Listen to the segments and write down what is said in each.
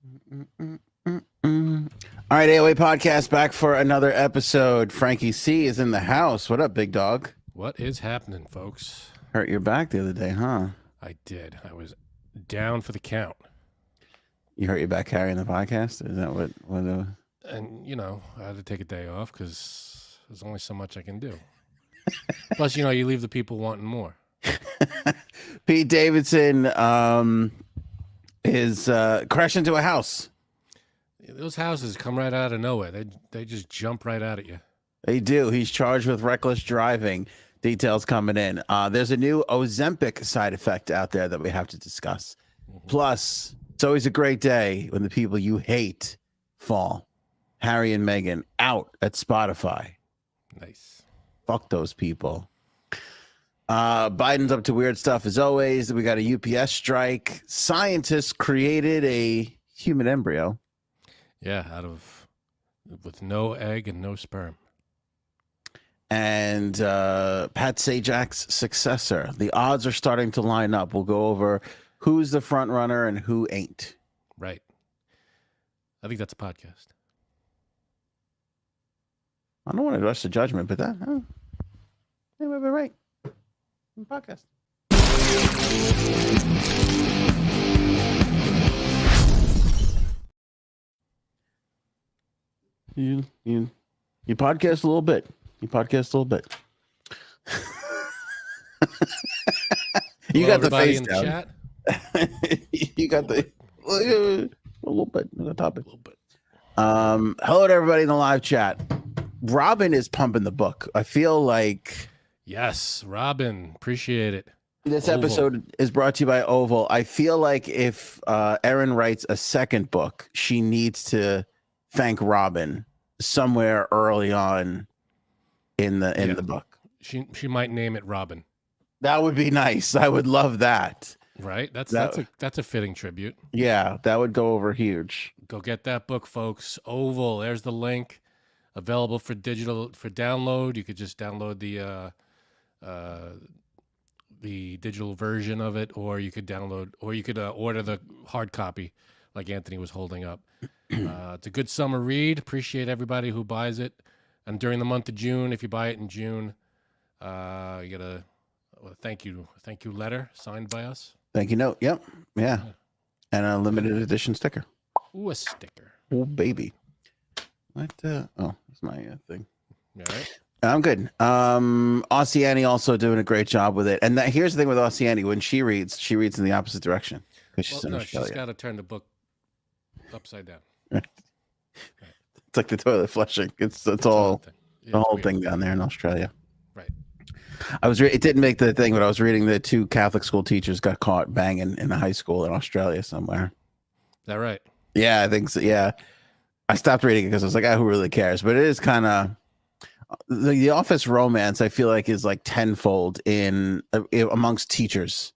All right, AOA podcast back for another episode. Frankie C is in the house. What up, big dog? What is happening, folks? Hurt your back the other day, huh? I did. I was down for the count. You hurt your back carrying the podcast? Is that what And, you know, I had to take a day off because there's only so much I can do. Plus, you know, you leave the people wanting more. Pete Davidson is crashed into a house. Those houses come right out of nowhere. They just jump right out at you. They do. He's charged with reckless driving. Details coming in. There's a new Ozempic side effect out there that we have to discuss. Plus, it's always a great day when the people you hate fall. Harry and Meghan out at Spotify. Nice. Fuck those people. Biden's up to weird stuff as always. We got a UPS strike. Scientists created a human embryo. Yeah, with no egg and no sperm. And Pat Sajak's successor. The odds are starting to line up. We'll go over who's the front runner and who ain't. Right. I think that's a podcast. I don't want to rush the judgment, but that they might be right. Podcast. You podcast a little bit. You podcast a little bit. You got the face down. Chat. You got the a little bit. A little bit. Hello to everybody in the live chat. Robin is pumping the book. I feel like yes, Robin, appreciate it. This episode is brought to you by Oval. I feel like if Erin writes a second book, she needs to thank Robin somewhere early on in the book. She might name it Robin. That would be nice. I would love that. Right? That's a fitting tribute. Yeah, that would go over huge. Go get that book, folks. Oval. There's the link. Available for download. You could just download the digital version of it, or you could order the hard copy like Anthony was holding up. It's a good summer read. Appreciate everybody who buys it. And during the month of June, if you buy it in June, you get a thank you letter signed by us. Thank you note. Yep. Yeah. And a limited edition sticker. Ooh, a sticker. Oh, baby. What? That's my thing. All right. I'm good. Aussie Annie also doing a great job with it. And here's the thing with Aussie Annie. When she reads in the opposite direction. She's got to turn the book upside down. Right. It's like the toilet flushing. It's all the whole thing down there in Australia. Right. It didn't make the thing, but I was reading the two Catholic school teachers got caught banging in a high school in Australia somewhere. Is that right? Yeah, I think so. Yeah. I stopped reading it because I was like, who really cares? But it is kind of the office romance. I feel like is like tenfold in amongst teachers.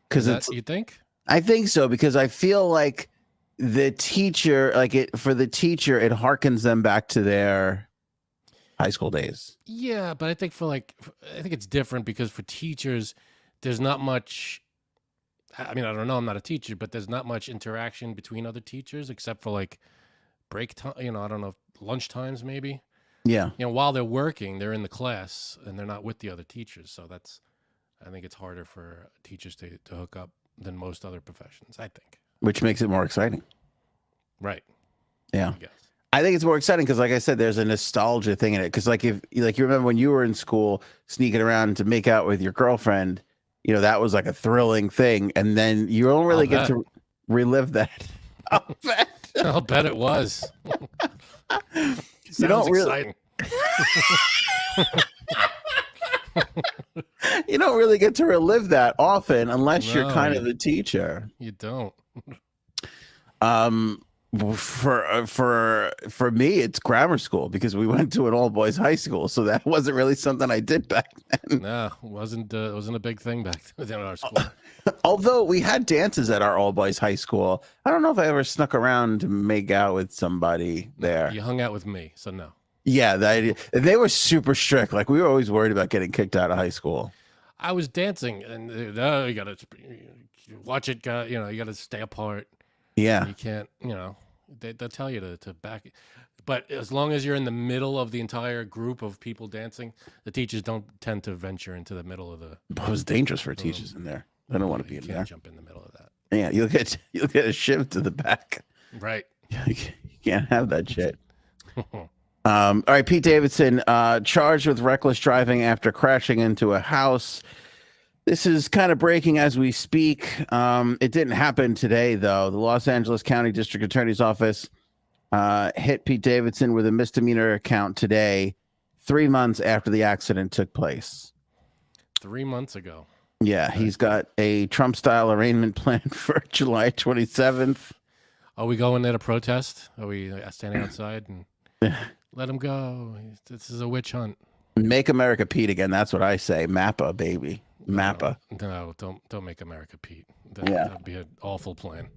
Because you think? I think so, because I feel like the teacher, for the teacher, it harkens them back to their high school days. Yeah, but I think I think it's different because for teachers, there's not much. I mean, I don't know. I'm not a teacher, but there's not much interaction between other teachers except for like break time. You know, I don't know, lunch times maybe. Yeah. You know, while they're working, they're in the class and they're not with the other teachers. So I think it's harder for teachers to hook up than most other professions, I think. Which makes it more exciting. Right. Yeah. I think it's more exciting because, like I said, there's a nostalgia thing in it. Because, if you remember when you were in school sneaking around to make out with your girlfriend, you know, that was like a thrilling thing. And then you don't really get to relive that. I'll bet it was. You don't really. You don't really get to relive that often unless you're kind of the teacher. You don't. For me, it's grammar school because we went to an all boys high school, so that wasn't really something I did back then. No, it wasn't a big thing back then in our school. Although we had dances at our all boys high school, I don't know if I ever snuck around to make out with somebody there. You hung out with me, so no. Yeah, they were super strict. Like, we were always worried about getting kicked out of high school. I was dancing, and you gotta watch it. You gotta stay apart. Yeah. You can't, they'll tell you to back it. But as long as you're in the middle of the entire group of people dancing, the teachers don't tend to venture into the middle of the. It was dangerous for teachers in there. They don't want to be in You can't there. jump in the middle of that. Yeah, you'll get a shiv to the back. Right. You can't have that shit. All right, Pete Davidson charged with reckless driving after crashing into a house. This is kind of breaking as we speak. It didn't happen today, though. The Los Angeles County District Attorney's Office hit Pete Davidson with a misdemeanor count today, 3 months after the accident took place. 3 months ago. Yeah, he's got a Trump-style arraignment planned for July 27th. Are we going there to protest? Are we standing outside and let him go? This is a witch hunt. Make America Pete again. That's what I say. Mappa, baby. Mappa. No, don't make America Pete. Yeah. That'd be an awful plan.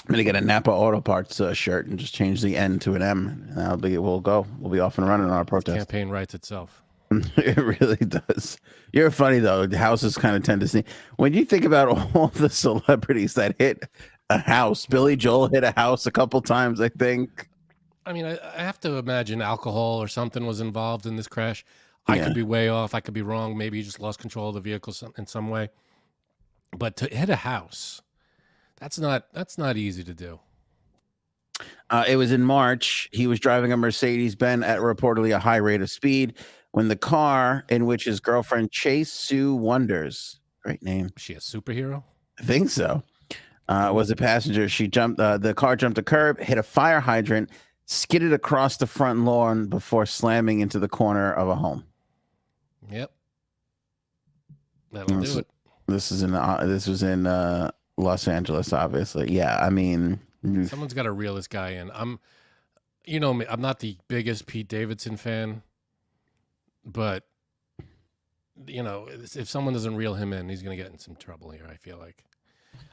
I'm gonna get a Napa Auto Parts shirt and just change the N to an M. And we'll be off and running on our protest. Campaign writes itself. It really does. You're funny though. The houses kind of tend to see. When you think about all the celebrities that hit a house, Billy Joel hit a house a couple times, I think. I mean, I have to imagine alcohol or something was involved in this crash. I could be way off. I could be wrong. Maybe he just lost control of the vehicle in some way. But to hit a house, that's not easy to do. It was in March. He was driving a Mercedes-Benz at reportedly a high rate of speed when the car in which his girlfriend Chase Sue Wonders, great name. Is she a superhero? I think so. Was a passenger. She jumped. The car jumped a curb, hit a fire hydrant, skidded across the front lawn before slamming into the corner of a home. Yep. That'll do it. This was in Los Angeles, obviously. Yeah, I mean, someone's got to reel this guy in. I'm not the biggest Pete Davidson fan, but if someone doesn't reel him in, he's going to get in some trouble here. I feel like,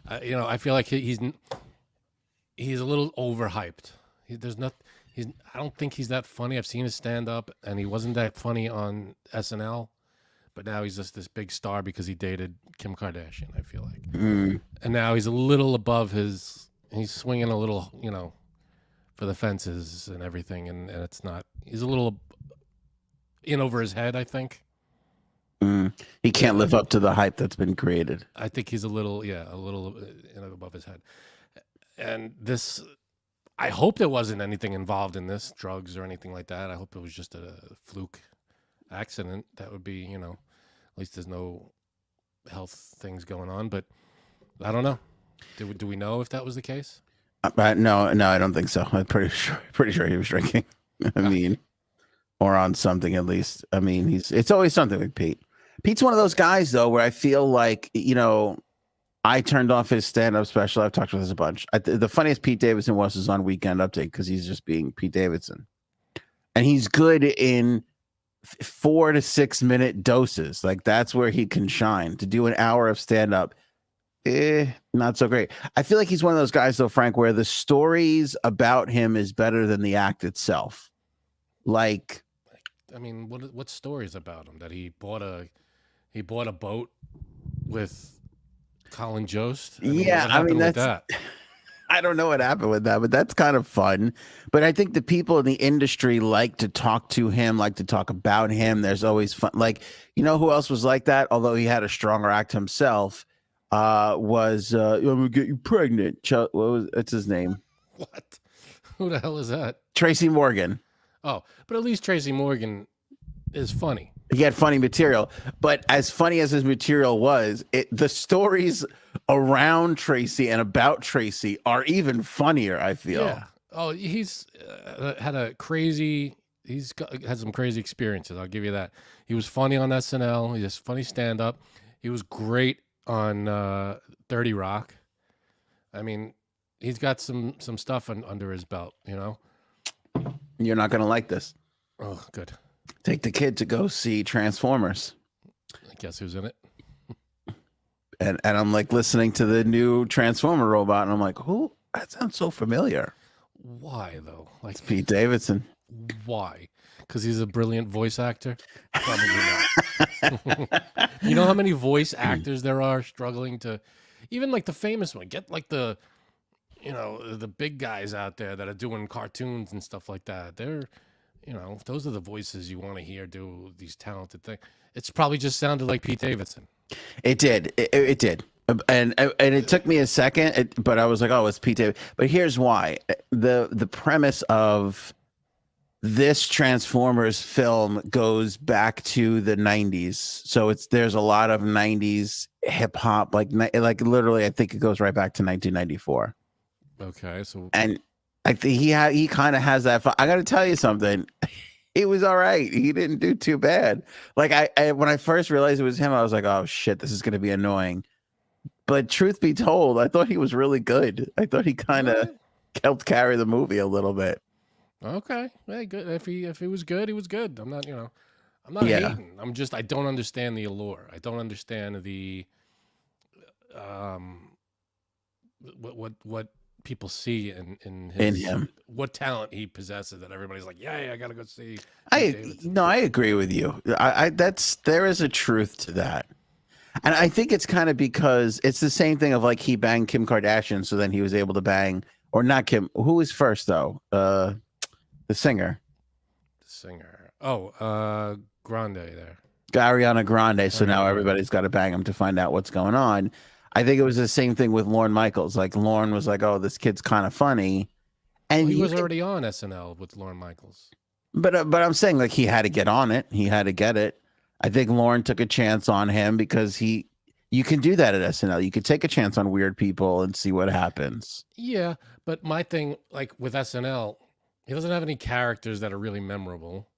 I feel like he's a little overhyped. I don't think he's that funny. I've seen his stand up, and he wasn't that funny on SNL. But now he's just this big star because he dated Kim Kardashian, I feel like. And now he's a little above he's swinging a little, for the fences and everything. And it's not, he's a little in over his head, I think. He can't live up to the hype that's been created. I think he's a little above his head. And this, I hope there wasn't anything involved in this, drugs or anything like that. I hope it was just a fluke accident. That would be, at least there's no health things going on, but I don't know. Do we know if that was the case? No, I don't think so. I'm pretty sure he was drinking. I mean, or on something at least. I mean, it's always something with Pete. Pete's one of those guys though, where I feel like, I turned off his stand-up special. I've talked about this a bunch. The funniest Pete Davidson was on Weekend Update because he's just being Pete Davidson, and he's good in 4 to 6 minute doses. Like that's where he can shine. To do an hour of stand-up, not so great. I feel like he's one of those guys though, Frank, where the stories about him is better than the act itself. Like, I mean, what stories about him? That he bought a boat with Colin Jost? That. I don't know what happened with that, but that's kind of fun. But I think the people in the industry like to talk to him, like to talk about him. There's always fun. Like, who else was like that? Although he had a stronger act himself, was I'm gonna get you pregnant. What's his name? What? Who the hell is that? Tracy Morgan. Oh, but at least Tracy Morgan is funny. He had funny material, but as funny as his material was, the stories around Tracy and about Tracy are even funnier, I feel. Yeah. Oh, he's had some crazy experiences. I'll give you that. He was funny on SNL. He has funny stand-up. He was great on 30 Rock. I mean, he's got some stuff under his belt, You're not going to like this. Oh, good. Take the kid to go see Transformers. I guess who's in it? And I'm like listening to the new Transformer robot, and I'm like, who? That sounds so familiar. Why though? Like it's Pete Davidson. Why? Because he's a brilliant voice actor? Probably not. You know how many voice actors there are struggling to, even like the famous one. Get like the the big guys out there that are doing cartoons and stuff like that. They're those are the voices you want to hear do these talented things. It's probably just sounded like Pete Davidson. It did. It did. And it took me a second, but I was like, oh, it's Pete Davidson. But here's why. The premise of this Transformers film goes back to the 90s. So there's a lot of 90s hip hop, like literally, I think it goes right back to 1994. Okay, so and I think he kind of has that. I got to tell you something. He was all right. He didn't do too bad. Like I when I first realized it was him, I was like, oh shit, this is going to be annoying. But truth be told, I thought he was really good. I thought he kind of helped carry the movie a little bit. Okay, hey, good. If he was good, he was good. I'm not hating. I don't understand the allure. I don't understand the what people see in him, what talent he possesses that everybody's like, yeah, I gotta go see. I agree with you. There is a truth to that. And I think it's kind of because it's the same thing of like he banged Kim Kardashian, so then he was able to bang, or not Kim. Who was first though? The singer. Oh, Grande there. Ariana Grande. So now everybody's got to bang him to find out what's going on. I think it was the same thing with Lorne Michaels. Like Lorne was like, "Oh, this kid's kind of funny," and he was already on SNL with Lorne Michaels. But I'm saying like he had to get on it. He had to get it. I think Lorne took a chance on him because you can do that at SNL. You could take a chance on weird people and see what happens. Yeah, but my thing, like with SNL, he doesn't have any characters that are really memorable.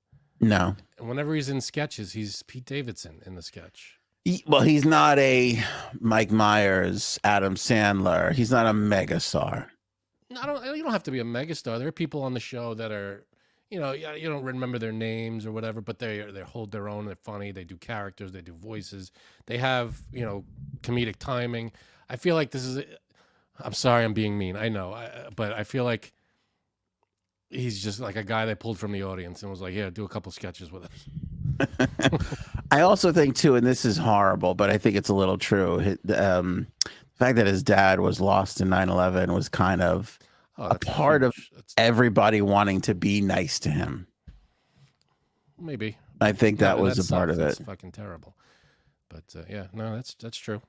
No. And whenever he's in sketches, he's Pete Davidson in the sketch. He's not a Mike Myers, Adam Sandler. He's not a megastar. No, you don't have to be a megastar. There are people on the show that are, you don't remember their names or whatever, but they hold their own. They're funny. They do characters. They do voices. They have, comedic timing. I feel like this is. I'm sorry, I'm being mean. I know, but I feel like he's just like a guy they pulled from the audience and was like, "Yeah, do a couple sketches with us." I also think too, and this is horrible, but I think it's a little true. The fact that his dad was lost in 9/11 was kind of a part of everybody wanting to be nice to him. Maybe. I think that was a part of it. That's fucking terrible. But yeah, no, that's true.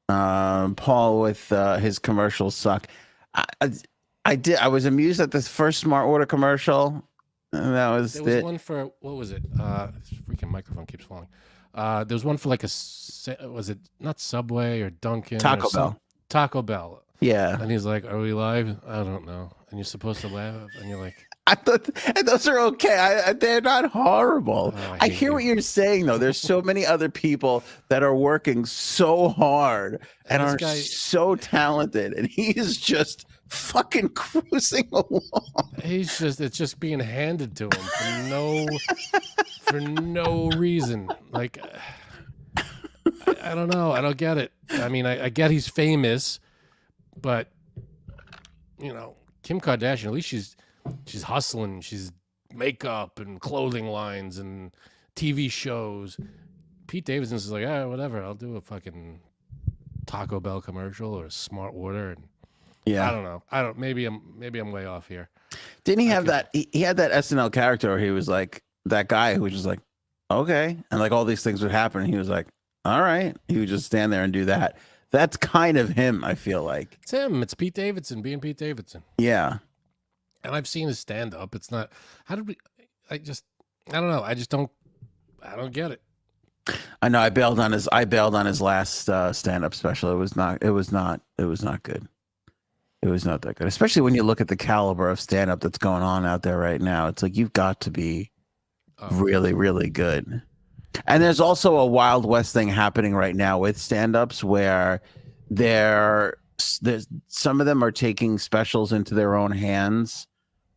Paul with his commercials suck. I was amused at this first Smart Order commercial. And that was there was one for, what was it? This freaking microphone keeps falling. There was one for like was it not Subway or Dunkin'? Taco Bell. Taco Bell. Yeah. And he's like, "Are we live?" I don't know. And you're supposed to laugh, and you're like, I thought, and those are okay. They're not horrible. I hear what you're saying though. There's so many other people that are working so hard and are so talented, and he's just fucking cruising along. It's just being handed to him for no reason. Like, I don't know. I don't get it. I mean, I get he's famous, but Kim Kardashian, at least she's hustling. She's makeup and clothing lines and TV shows. Pete Davidson's is like, whatever. I'll do a fucking Taco Bell commercial or a Smart Order. And yeah, I don't know. Maybe I'm way off here. Didn't he have that? He had that SNL character where he was like that guy who was just like, okay, and like all these things would happen. And he was like, all right. He would just stand there and do that. That's kind of him. I feel like it's him. It's Pete Davidson being Pete Davidson. Yeah. And I've seen his stand up. It's not. I don't know. I don't get it. I know. I bailed on his last stand up special. It was not good. It was not that good, especially when you look at the caliber of stand up that's going on out there right now. It's like you've got to be really, really good. And there's also a Wild West thing happening right now with stand-ups where there's some of them are taking specials into their own hands.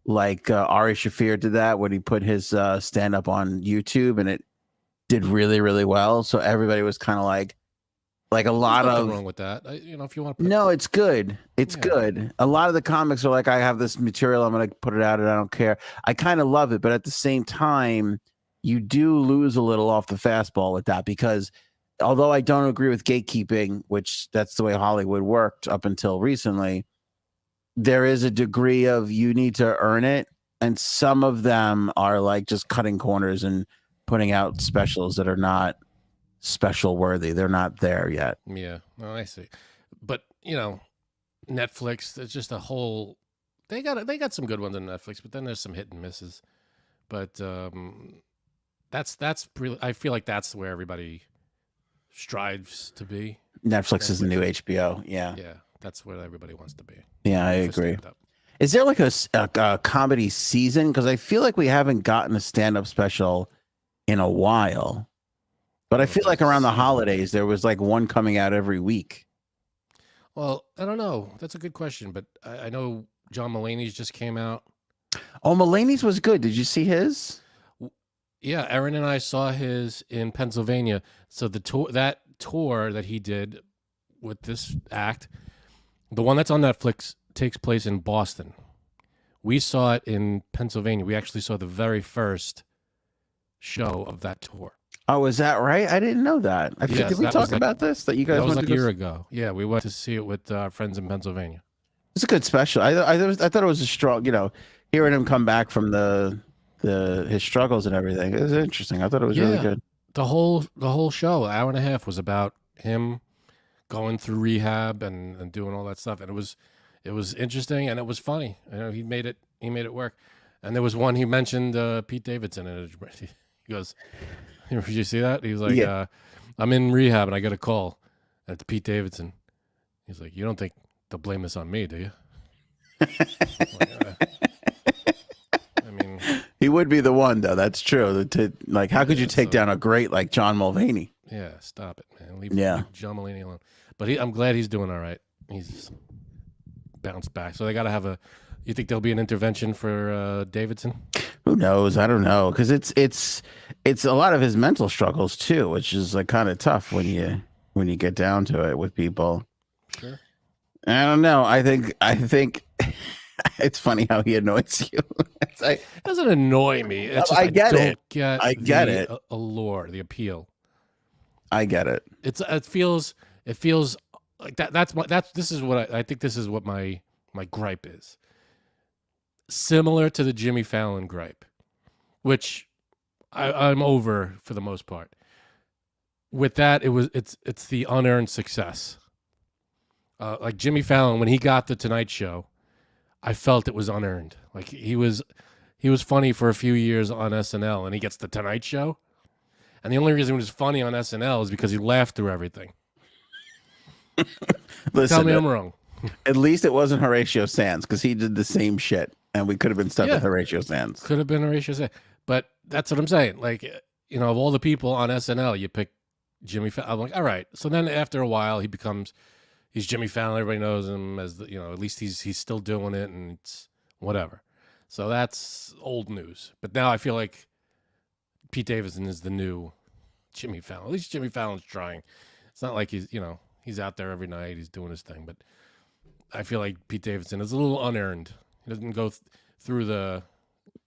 Like Ari Shaffir did that when he put his stand-up on YouTube, and it did really, really well. So everybody was kind of like a lot There's of nothing wrong with that. If you want to. No, it's good. It's good. A lot of the comics are like, I have this material, I'm going to put it out, and I don't care. I kind of love it, but at the same time, you do lose a little off the fastball with that because although I don't agree with gatekeeping, which that's the way Hollywood worked up until recently, there is a degree of you need to earn it. And some of them are like just cutting corners and putting out specials that are not special worthy. They're not there yet. Yeah, no, I see. But Netflix, it's just a whole. They got some good ones on Netflix, but then there's some hit and misses. But that's really, I feel like that's where everybody strives to be. Netflix is the new HBO. Yeah. Yeah, that's where everybody wants to be. Yeah, I agree. Is there like a comedy season? Because I feel like we haven't gotten a stand-up special in a while. But I feel like around the holidays, there was like one coming out every week. Well, I don't know. That's a good question. But I know John Mulaney's just came out. Oh, Mulaney's was good. Did you see his? Yeah, Aaron and I saw his in Pennsylvania. So the tour that he did with this act, the one that's on Netflix, takes place in Boston. We saw it in Pennsylvania. We actually saw the very first show of that tour. Oh, is that right? I didn't know that. Did we talk about this? That you guys went like a year ago. Yeah, we went to see it with our friends in Pennsylvania. It's a good special. I thought it was a strong. Hearing him come back from his struggles and everything. It was interesting. I thought it was really good. The whole show, hour and a half, was about him going through rehab and doing all that stuff, and it was interesting and it was funny. He made it work. And there was one he mentioned Pete Davidson, and he goes, "Did you see that?" He was like, yeah. "I'm in rehab and I get a call, and it's Pete Davidson." He's like, "You don't think they'll blame this on me, do you?" I mean, he would be the one, though. That's true. How could you take down a great like John Mulvaney? Yeah, stop it, man. Leave John Mulaney alone. But I'm glad he's doing all right. He's bounced back. So they got to have you think there'll be an intervention for Davidson? Who knows? I don't know, because it's a lot of his mental struggles too, which is like kind of tough when you get down to it with people. Sure. I don't know. I think it's funny how he annoys you. It doesn't annoy me. It's just, I get it. I get it. Allure, the appeal. I get it. It feels like that. This is what I think. This is what my gripe is. Similar to the Jimmy Fallon gripe, which I'm over for the most part. With that, it's the unearned success. Like Jimmy Fallon, when he got the Tonight Show, I felt it was unearned. Like he was funny for a few years on SNL, and he gets the Tonight Show, and the only reason he was funny on SNL is because he laughed through everything. Listen, tell me I'm wrong. At least it wasn't Horatio Sands, because he did the same shit, and we could have been stuck with Horatio Sands. Could have been Horatio Sands, but that's what I'm saying. Like, of all the people on SNL, you pick Jimmy Fallon. I'm like, all right. So then after a while, he's Jimmy Fallon. Everybody knows him as at least he's still doing it, and it's whatever. So that's old news. But now I feel like Pete Davidson is the new Jimmy Fallon. At least Jimmy Fallon's trying. It's not like he's out there every night. He's doing his thing. But I feel like Pete Davidson is a little unearned. He doesn't go through the,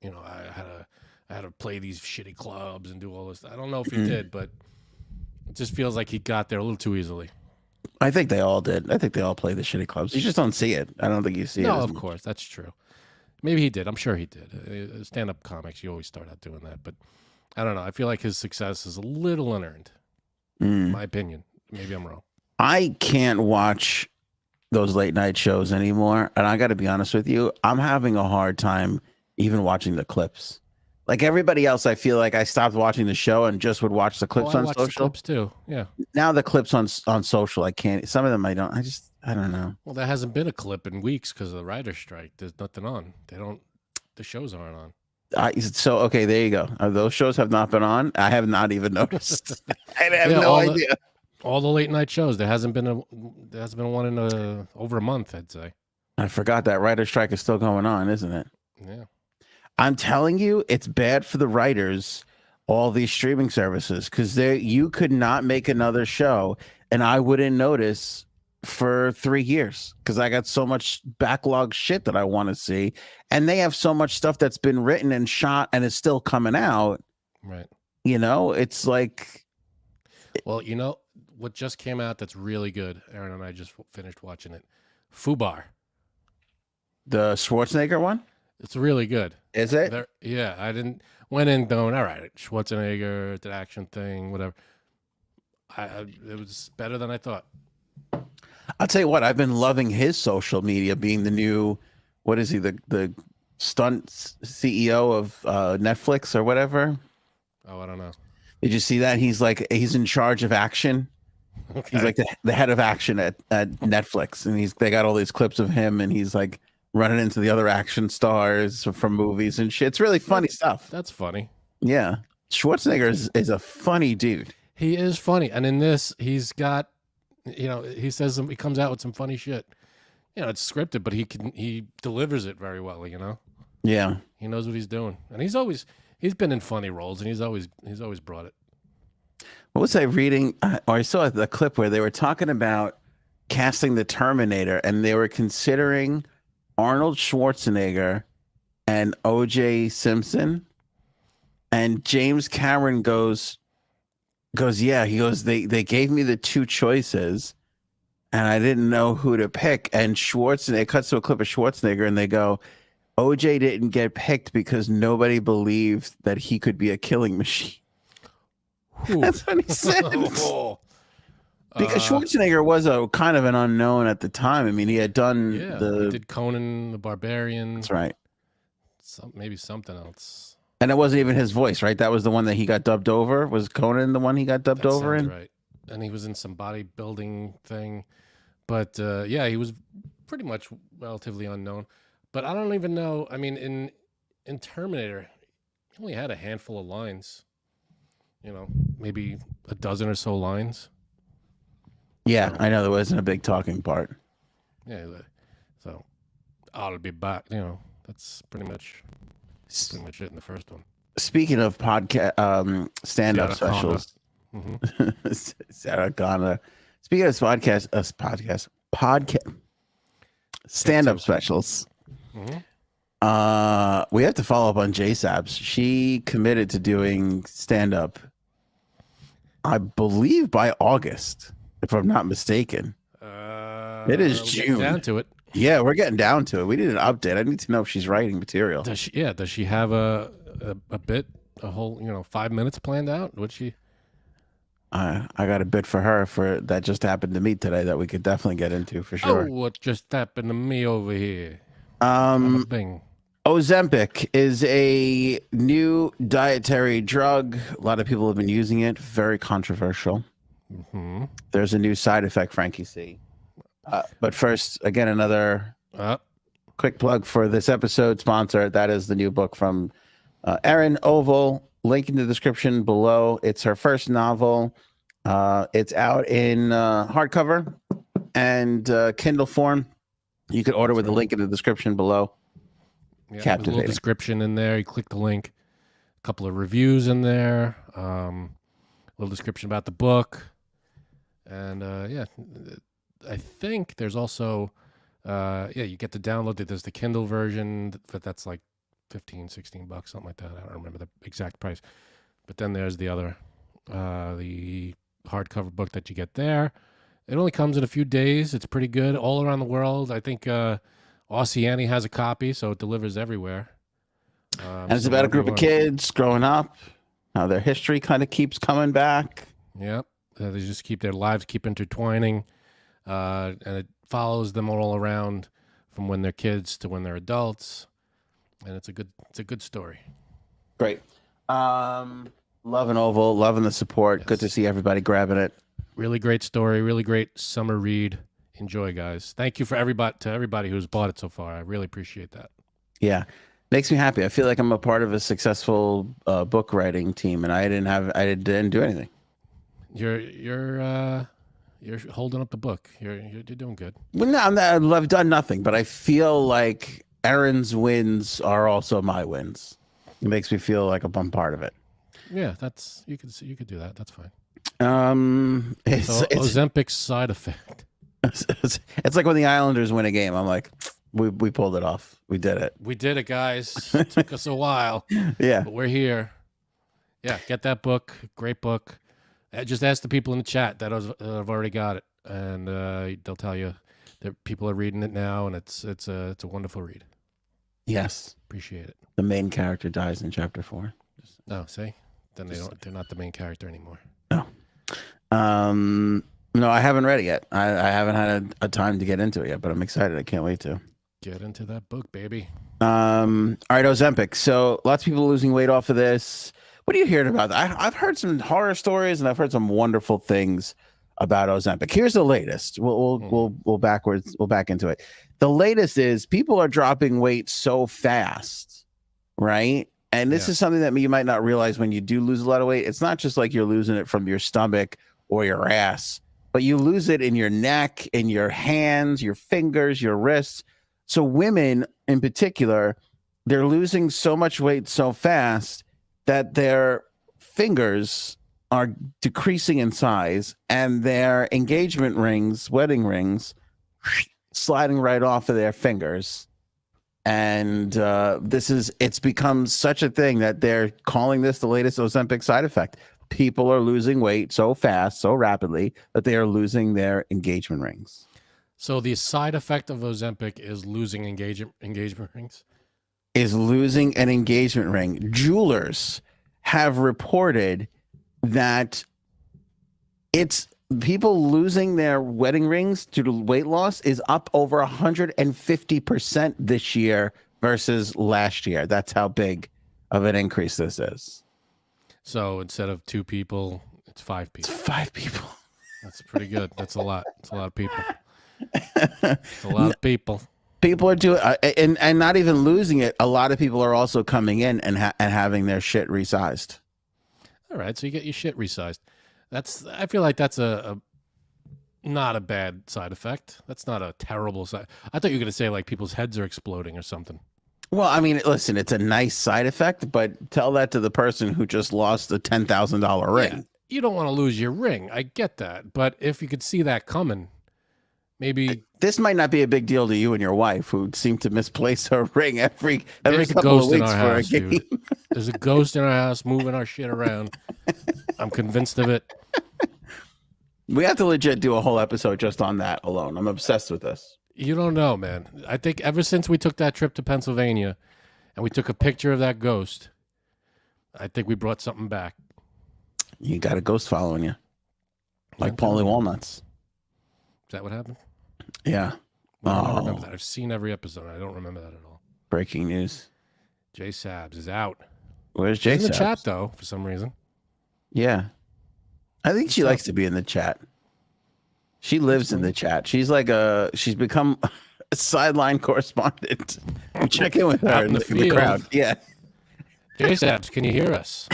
I had to play these shitty clubs and do all this. I don't know if he did, but it just feels like he got there a little too easily. I think they all did. I think they all play the shitty clubs. You just don't see it. I don't think you see it. No, of course. That's true. Maybe he did. I'm sure he did. Stand-up comics, you always start out doing that. But I don't know. I feel like his success is a little unearned. My opinion. Maybe I'm wrong. I can't watch those late night shows anymore. And I got to be honest with you, I'm having a hard time even watching the clips. Like everybody else, I feel like I stopped watching the show and just would watch the clips on social. The clips too. Yeah. Now the clips on social, I can't. Some of them I don't. I don't know. Well, there hasn't been a clip in weeks because of the writer's strike. There's nothing on. The shows aren't on. So okay, there you go. Those shows have not been on. I have not even noticed. I have no idea. All the late night shows. There hasn't been one in over a month, I'd say. I forgot that writer's strike is still going on, isn't it? Yeah. I'm telling you, it's bad for the writers, all these streaming services, because you could not make another show and I wouldn't notice for 3 years because I got so much backlog shit that I want to see. And they have so much stuff that's been written and shot and is still coming out. Right. It's like. Well, what just came out that's really good. Aaron and I just finished watching it. Fubar. The Schwarzenegger one? It's really good. Is it? Yeah, I went in going, all right, Schwarzenegger, the action thing, whatever. It was better than I thought. I'll tell you what, I've been loving his social media being the new, what is he, the stunt CEO of Netflix or whatever? Oh, I don't know. Did you see that? He's in charge of action. Okay. He's like the head of action at Netflix, and they got all these clips of him, and he's like running into the other action stars from movies and shit. It's really funny stuff. That's funny. Yeah, Schwarzenegger is a funny dude. He is funny, and in this, he's got, he says he comes out with some funny shit. It's scripted, but he delivers it very well. Yeah, he knows what he's doing, and he's been in funny roles, and he's always brought it. What was I reading? Or I saw the clip where they were talking about casting the Terminator, and they were considering Arnold Schwarzenegger and O.J. Simpson. And James Cameron goes, yeah. He goes, they gave me the two choices, and I didn't know who to pick. And Schwarzenegger, it cuts to a clip of Schwarzenegger, and they go, O.J. didn't get picked because nobody believed that he could be a killing machine. That's what he said. Because Schwarzenegger was a kind of an unknown at the time. I mean, he had done he did Conan the Barbarian. That's right. Maybe something else. And it wasn't even his voice, right? That was the one that he got dubbed over. Was Conan the one he got dubbed over in? Right. And he was in some bodybuilding thing. But he was pretty much relatively unknown. But I don't even know. I mean, in Terminator, he only had a handful of lines. Maybe a dozen or so lines. Yeah, I know there wasn't a big talking part. Yeah, so I'll be back. That's pretty much it in the first one. Speaking of podcast, stand-up specials, Sarah Connor. Speaking of podcast, stand-up specials. We have to follow up on J-Sabs. She committed to doing stand-up, I believe, by August, if I'm not mistaken. It is June. Down to it. Yeah, we're getting down to it. We need an update. I need to know if she's writing material. Does she have a whole 5 minutes planned out? Would she? I got a bit for her that just happened to me today that we could definitely get into for sure. Oh, what just happened to me over here? Ozempic is a new dietary drug. A lot of people have been using it. Very controversial. There's a new side effect, Frankie C. But first, again, another quick plug for this episode sponsor. That is the new book from Erin Oval. Link in the description below. It's her first novel. It's out in hardcover and Kindle form. You can order with the link in the description below. Yeah, captivating. A little description in there. You click the link. A couple of reviews in there. A little description about the book. And I think there's also, you get to download it. There's the Kindle version, but that's like $15, $16, something like that. I don't remember the exact price. But then there's the other, the hardcover book that you get there. It only comes in a few days. It's pretty good all around the world. I think Oceania has a copy, so it delivers everywhere. And it's about a group of kids growing up, how their history kind of keeps coming back. Yep. They just keep their lives keep intertwining. And it follows them all around from when they're kids to when they're adults. And it's a good story. Great. Loving Oval, loving the support. Yes. Good to see everybody grabbing it. Really great story. Really great summer read. Enjoy, guys. Thank you to everybody who's bought it so far. I really appreciate that. Yeah. Makes me happy. I feel like I'm a part of a successful book writing team, and I didn't do anything. You're holding up the book. You're doing good. Well, no, I've done nothing, but I feel like Aaron's wins are also my wins. It makes me feel like I'm part of it. Yeah, you could do that. That's fine. It's Ozempic Side Effect. It's like when the Islanders win a game. I'm like, we pulled it off. We did it. We did it, guys. It took us a while. Yeah, but we're here. Yeah, get that book. Great book. Just ask the people in the chat that have already got it, and they'll tell you that people are reading it now, and it's a wonderful read. Yes, Appreciate it. the main character dies in chapter 4. Oh, see, then they're not the main character anymore. No. No, I haven't read it yet. I haven't had a time to get into it yet, but I'm excited. I can't wait to get into that book, baby. All right, Ozempic. So lots of people losing weight off of this. What are you hearing about? I've heard some horror stories and I've heard some wonderful things about Ozempic. Here's the latest. We'll back into it. The latest is people are dropping weight so fast, right? And this is something that you might not realize when you do lose a lot of weight. It's not just like you're losing it from your stomach or your ass, but you lose it in your neck, in your hands, your fingers, your wrists. So women in particular, they're losing so much weight so fast that their fingers are decreasing in size and their engagement rings, wedding rings, sliding right off of their fingers. And it's become such a thing that they're calling this the latest Ozempic side effect. People are losing weight so fast, so rapidly that they are losing their engagement rings. So the side effect of Ozempic is losing engagement rings? Is losing an engagement ring. Jewelers have reported that it's people losing their wedding rings due to weight loss is up over 150% this year versus last year. That's how big of an increase this is. So instead of 2 people, it's 5 people. It's 5 people. That's pretty good. That's a lot. That's a lot of people. It's a lot of people. People are doing, and not even losing it. A lot of people are also coming in and having their shit resized. All right, so you get your shit resized. I feel like that's a not a bad side effect. That's not a terrible side. I thought you were gonna say like people's heads are exploding or something. Well, I mean, listen, it's a nice side effect, but tell that to the person who just lost a $10,000 ring. Yeah, you don't want to lose your ring. I get that, but if you could see that coming. Maybe this might not be a big deal to you and your wife, who seem to misplace her ring every couple of weeks for a game. Dude. There's a ghost in our house moving our shit around. I'm convinced of it. We have to legit do a whole episode just on that alone. I'm obsessed with this. You don't know, man. I think ever since we took that trip to Pennsylvania and we took a picture of that ghost, I think we brought something back. You got a ghost following you, like Paulie Walnuts. Is that what happened? Yeah. I don't remember that. I've seen every episode. I don't remember that at all. Breaking news. Jay Sabs is out. Where's Jay Sabs? In the chat, though, for some reason. Yeah. I think she likes to be in the chat. She lives in the chat. She's like she's become a sideline correspondent. You check in with her in the crowd. Yeah. Jay Sabs, can you hear us?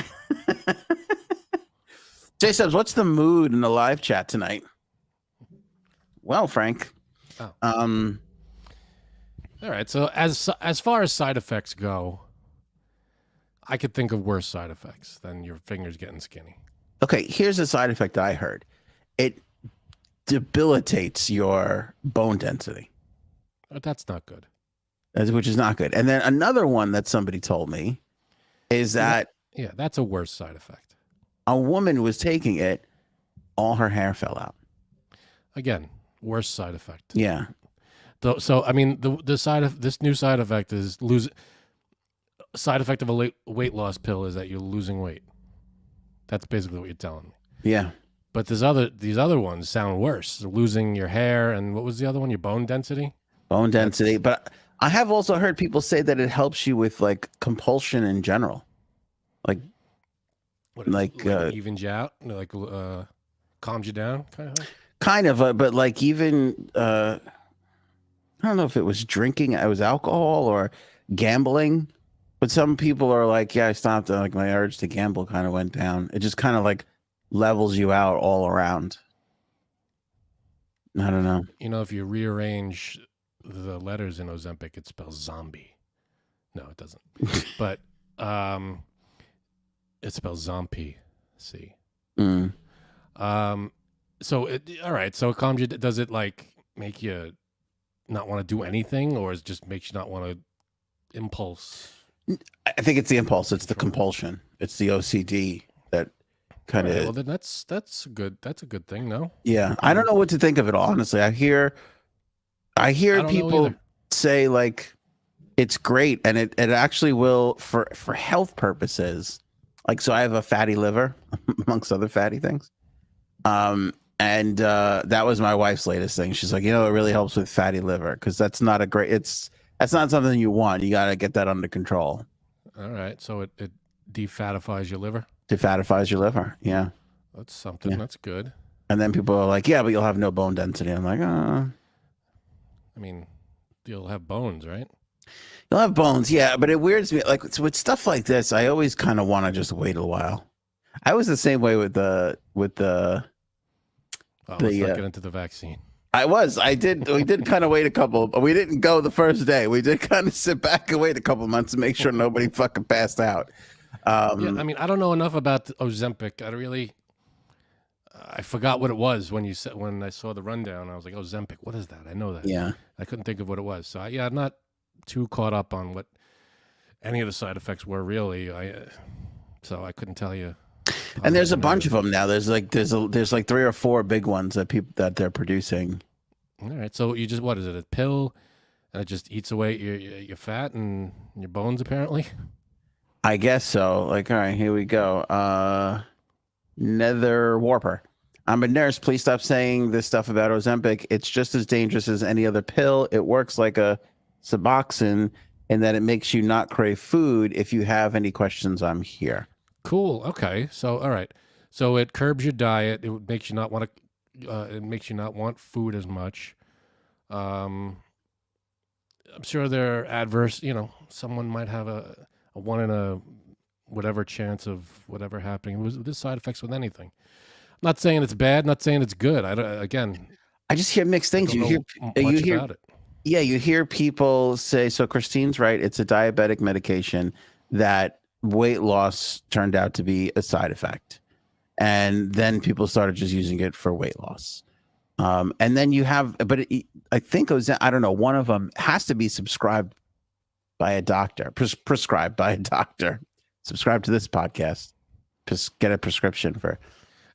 Jay Sabs, what's the mood in the live chat tonight? Well, Frank. Oh. All right. So as far as side effects go, I could think of worse side effects than your fingers getting skinny. Okay, here's a side effect I heard. It debilitates your bone density. That's not good. Which is not good. And then another one that somebody told me is that that's a worse side effect. A woman was taking it, all her hair fell out. Again, worse side effect. Yeah. So I mean, this new side effect is side effect of a weight loss pill is that you're losing weight. That's basically what you're telling me. Yeah. But these other ones sound worse. Losing your hair and what was the other one? Your bone density. Bone density. But I have also heard people say that it helps you with like compulsion in general, like evens you out, like calms you down, kind of. Kind of, but like even I don't know if it was drinking, it was alcohol or gambling. But some people are like, yeah, I stopped. Like my urge to gamble kind of went down. It just kind of like levels you out all around. I don't know. You know, if you rearrange the letters in Ozempic, it spells zombie. No, it doesn't. But it spells zombie. See. Mm. So all right. So it calms you. Does it like make you not want to do anything, or it just makes you not want to impulse? I think it's the impulse. It's the compulsion. It's the OCD that kind All right, of. well, then that's good. That's a good thing. No, Yeah, I don't know what to think of it all. Honestly, I hear I don't know people either. say like it's great, and it actually will for health purposes. Like, so I have a fatty liver, amongst other fatty things. And that was my wife's latest thing. She's like, you know, it really helps with fatty liver because that's not a great. That's not something you want. You got to get that under control. All right, so it defatifies your liver. Defatifies your liver. Yeah. That's something. Yeah. That's good. And then people are like, yeah, but you'll have no bone density. I'm like, I mean, you'll have bones, right? you'll have bones. Yeah. But it weirds me. Like, with stuff like this, I always kind of want to just wait a while. I was the same way with the Oh, let's not get into the vaccine. I did. We did kind of wait a couple. We didn't go the first day. We did kind of sit back and wait a couple months to make sure nobody fucking passed out. Yeah, I mean, I don't know enough about Ozempic. I forgot what it was when I saw the rundown. I was like, Ozempic, what is that? I know that. Yeah. I couldn't think of what it was. So I'm not too caught up on what any of the side effects were really. So I couldn't tell you. And there's a bunch of them now. There's like 3 or 4 big ones that they're producing. All right. So you just, what is it? A pill, and it just eats away your fat and your bones, apparently. I guess so. Like, all right, here we go. Nether Warper. I'm a nurse. Please stop saying this stuff about Ozempic. It's just as dangerous as any other pill. It works like a Suboxone in that it makes you not crave food. If you have any questions, I'm here. Cool. Okay. So, all right. So it curbs your diet. It makes you not want to. It makes you not want food as much. I'm sure there are adverse. Someone might have a 1 in a whatever chance of whatever happening. There's side effects with anything. I'm not saying it's bad. Not saying it's good. I just hear mixed things. You hear about it. Yeah, you hear people say. So Christine's right. It's a diabetic medication that weight loss turned out to be a side effect, and then people started just using it for weight loss. And then you have, but I think I don't know. One of them has to be subscribed by a doctor, prescribed by a doctor. Subscribe to this podcast. Get a prescription for,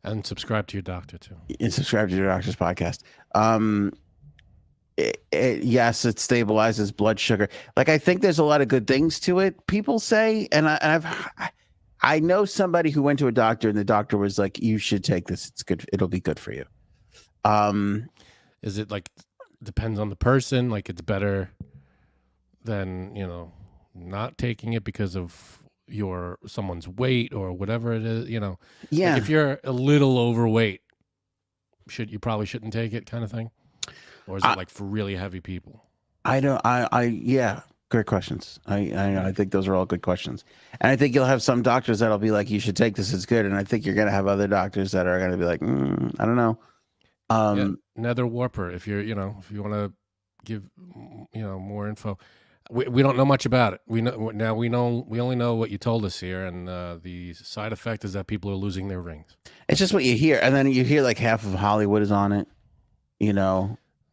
and subscribe to your doctor too. And subscribe to your doctor's podcast. Yes, it stabilizes blood sugar. Like, I think there's a lot of good things to it. People say, and I know somebody who went to a doctor, and the doctor was like, "You should take this. It's good. It'll be good for you." Is it like depends on the person? Like, it's better than not taking it because of someone's weight or whatever it is. Yeah. Like, if you're a little overweight, you probably shouldn't take it, kind of thing. Or is it like for really heavy people? Yeah, great questions. I think those are all good questions. And I think you'll have some doctors that'll be like, you should take this, it's good. And I think you're going to have other doctors that are going to be like, I don't know. Nether Warper, if you want to give, more info. We don't know much about it. We only know what you told us here. And the side effect is that people are losing their rings. It's just what you hear. And then you hear like half of Hollywood is on it,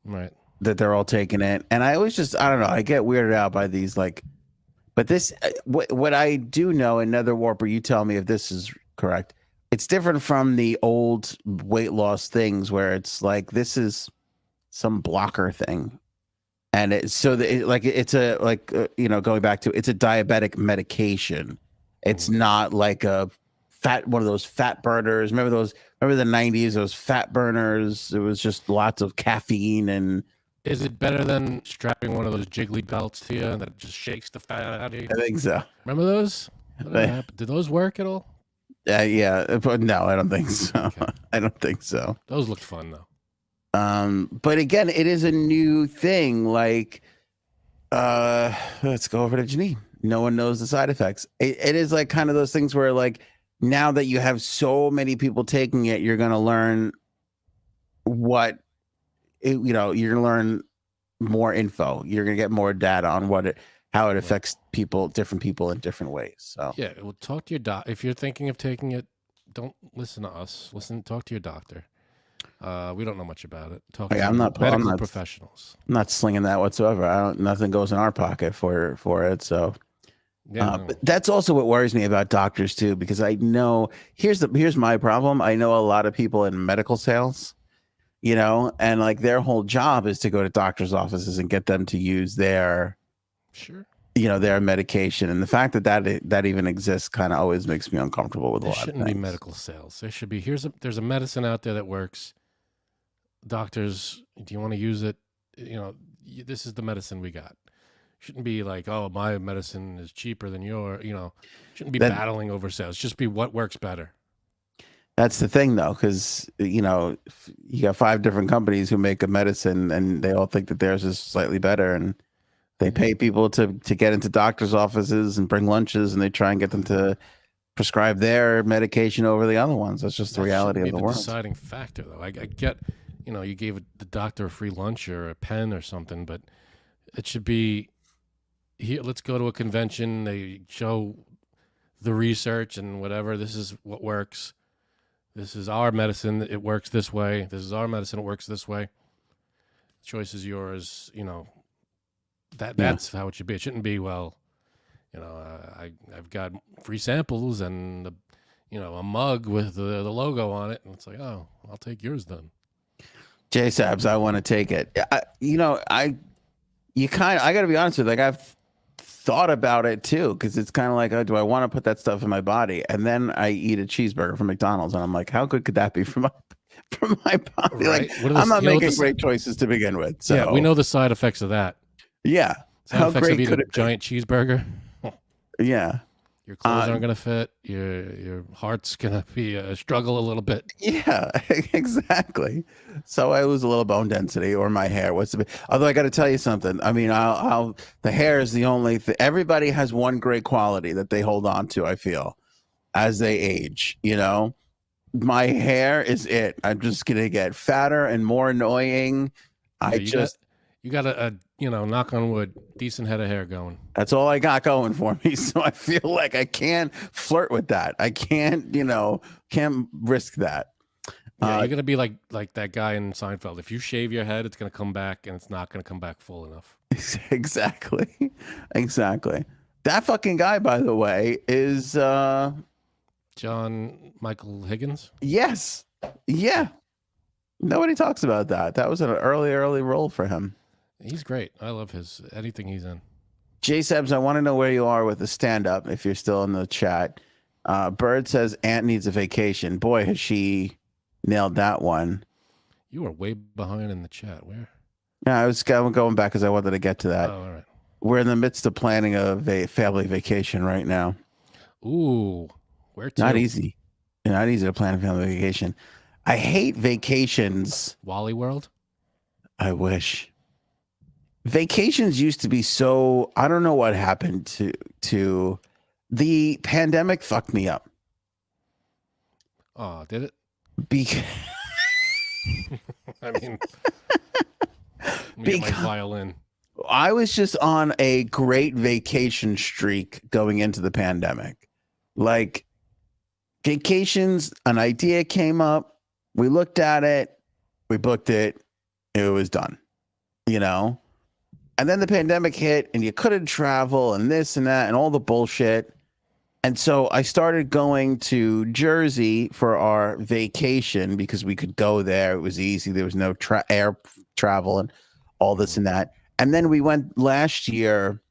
Right. That they're all taking it. And I always I don't know, I get weirded out by these, like, but this, what I do know, in Nether Warper, you tell me if this is correct. It's different from the old weight loss things where it's like, this is some blocker thing. And it's going back to, it's a diabetic medication. It's not like one of those fat burners. Remember the 90s, those fat burners? It was just lots of caffeine. And is it better than strapping one of those jiggly belts to you and that just shakes the fat out of you? I think so. Remember those? Did those work at all? Yeah, but no, I don't think so. Okay. I don't think so. Those looked fun though. But again, it is a new thing. Like, let's go over to Janine. No one knows the side effects. It is like kind of those things where, like, now that you have so many people taking it, you're going to learn you're going to learn more info. You're going to get more data on how it affects different people in different ways. So yeah, well, talk to your doc. If you're thinking of taking it, don't listen to us. Talk to your doctor. We don't know much about it. I'm not professionals. I'm not slinging that whatsoever. Nothing goes in our pocket for it. So Yeah, no. But that's also what worries me about doctors too, because I know here's my problem. I know a lot of people in medical sales, and like their whole job is to go to doctors' offices and get them to use their sure. their medication. And the fact that even exists kind of always makes me uncomfortable with a There lot of shouldn't be things. medical sales. There should be. There's a medicine out there that works. Doctors, do you want to use it? This is the medicine we got. Shouldn't be like, oh, my medicine is cheaper than your. Shouldn't be battling over sales. Just be what works better. That's the thing, though, because you got 5 different companies who make a medicine, and they all think that theirs is slightly better, and they pay people to get into doctors' offices and bring lunches, and they try and get them to prescribe their medication over the other ones. That's just the reality of the world. Deciding factor, though. I get, you gave the doctor a free lunch or a pen or something, but it should be here. Let's go to a convention. They show the research and whatever. This is what works. This is our medicine. It works this way. This is our medicine. It works this way. The choice is yours. That's how it should be. It shouldn't be, well, I've got free samples and a mug with the logo on it, and it's like, oh, I'll take yours then. J Sabs, I want to take it. I got to be honest with you, like I've thought about it too, because it's kind of like, oh, do I want to put that stuff in my body? And then I eat a cheeseburger from McDonald's, and I'm like, how good could that be for my body? Right. Like, I'm not making great choices to begin with. So yeah, we know the side effects of that. Yeah. How great could it be? Giant cheeseburger? Yeah. Your clothes aren't going to fit. Your heart's going to be a struggle a little bit. Yeah, exactly. So I lose a little bone density, or my hair. Although I got to tell you something. I mean, the hair is the only thing. Everybody has one great quality that they hold on to, I feel, as they age. My hair is it. I'm just going to get fatter and more annoying. You got a knock on wood, decent head of hair going. That's all I got going for me. So I feel like I can't flirt with that. I can't risk that. Yeah, you're gonna be like that guy in Seinfeld. If you shave your head, it's gonna come back, and it's not gonna come back full enough. Exactly. That fucking guy, by the way, is John Michael Higgins. Yes. Yeah. Nobody talks about that. That was an early role for him. He's great. I love anything he's in. J Sebs, I want to know where you are with the stand-up, if you're still in the chat. Bird says Aunt needs a vacation. Boy, has she nailed that one. You are way behind in the chat. Where? Yeah, I was going back because I wanted to get to that. Oh, all right. We're in the midst of planning a family vacation right now. Ooh, where to? Not easy. Not easy to plan a family vacation. I hate vacations. Wally World? I wish. Vacations used to be so, I don't know what happened to the pandemic fucked me up. Oh, did it? I mean, my violin. I was just on a great vacation streak going into the pandemic. Like vacations, an idea came up, we looked at it, we booked it, it was done, And then the pandemic hit and you couldn't travel and this and that and all the bullshit. And so I started going to Jersey for our vacation because we could go there. It was easy. There was no air travel and all this and that. And then we went last year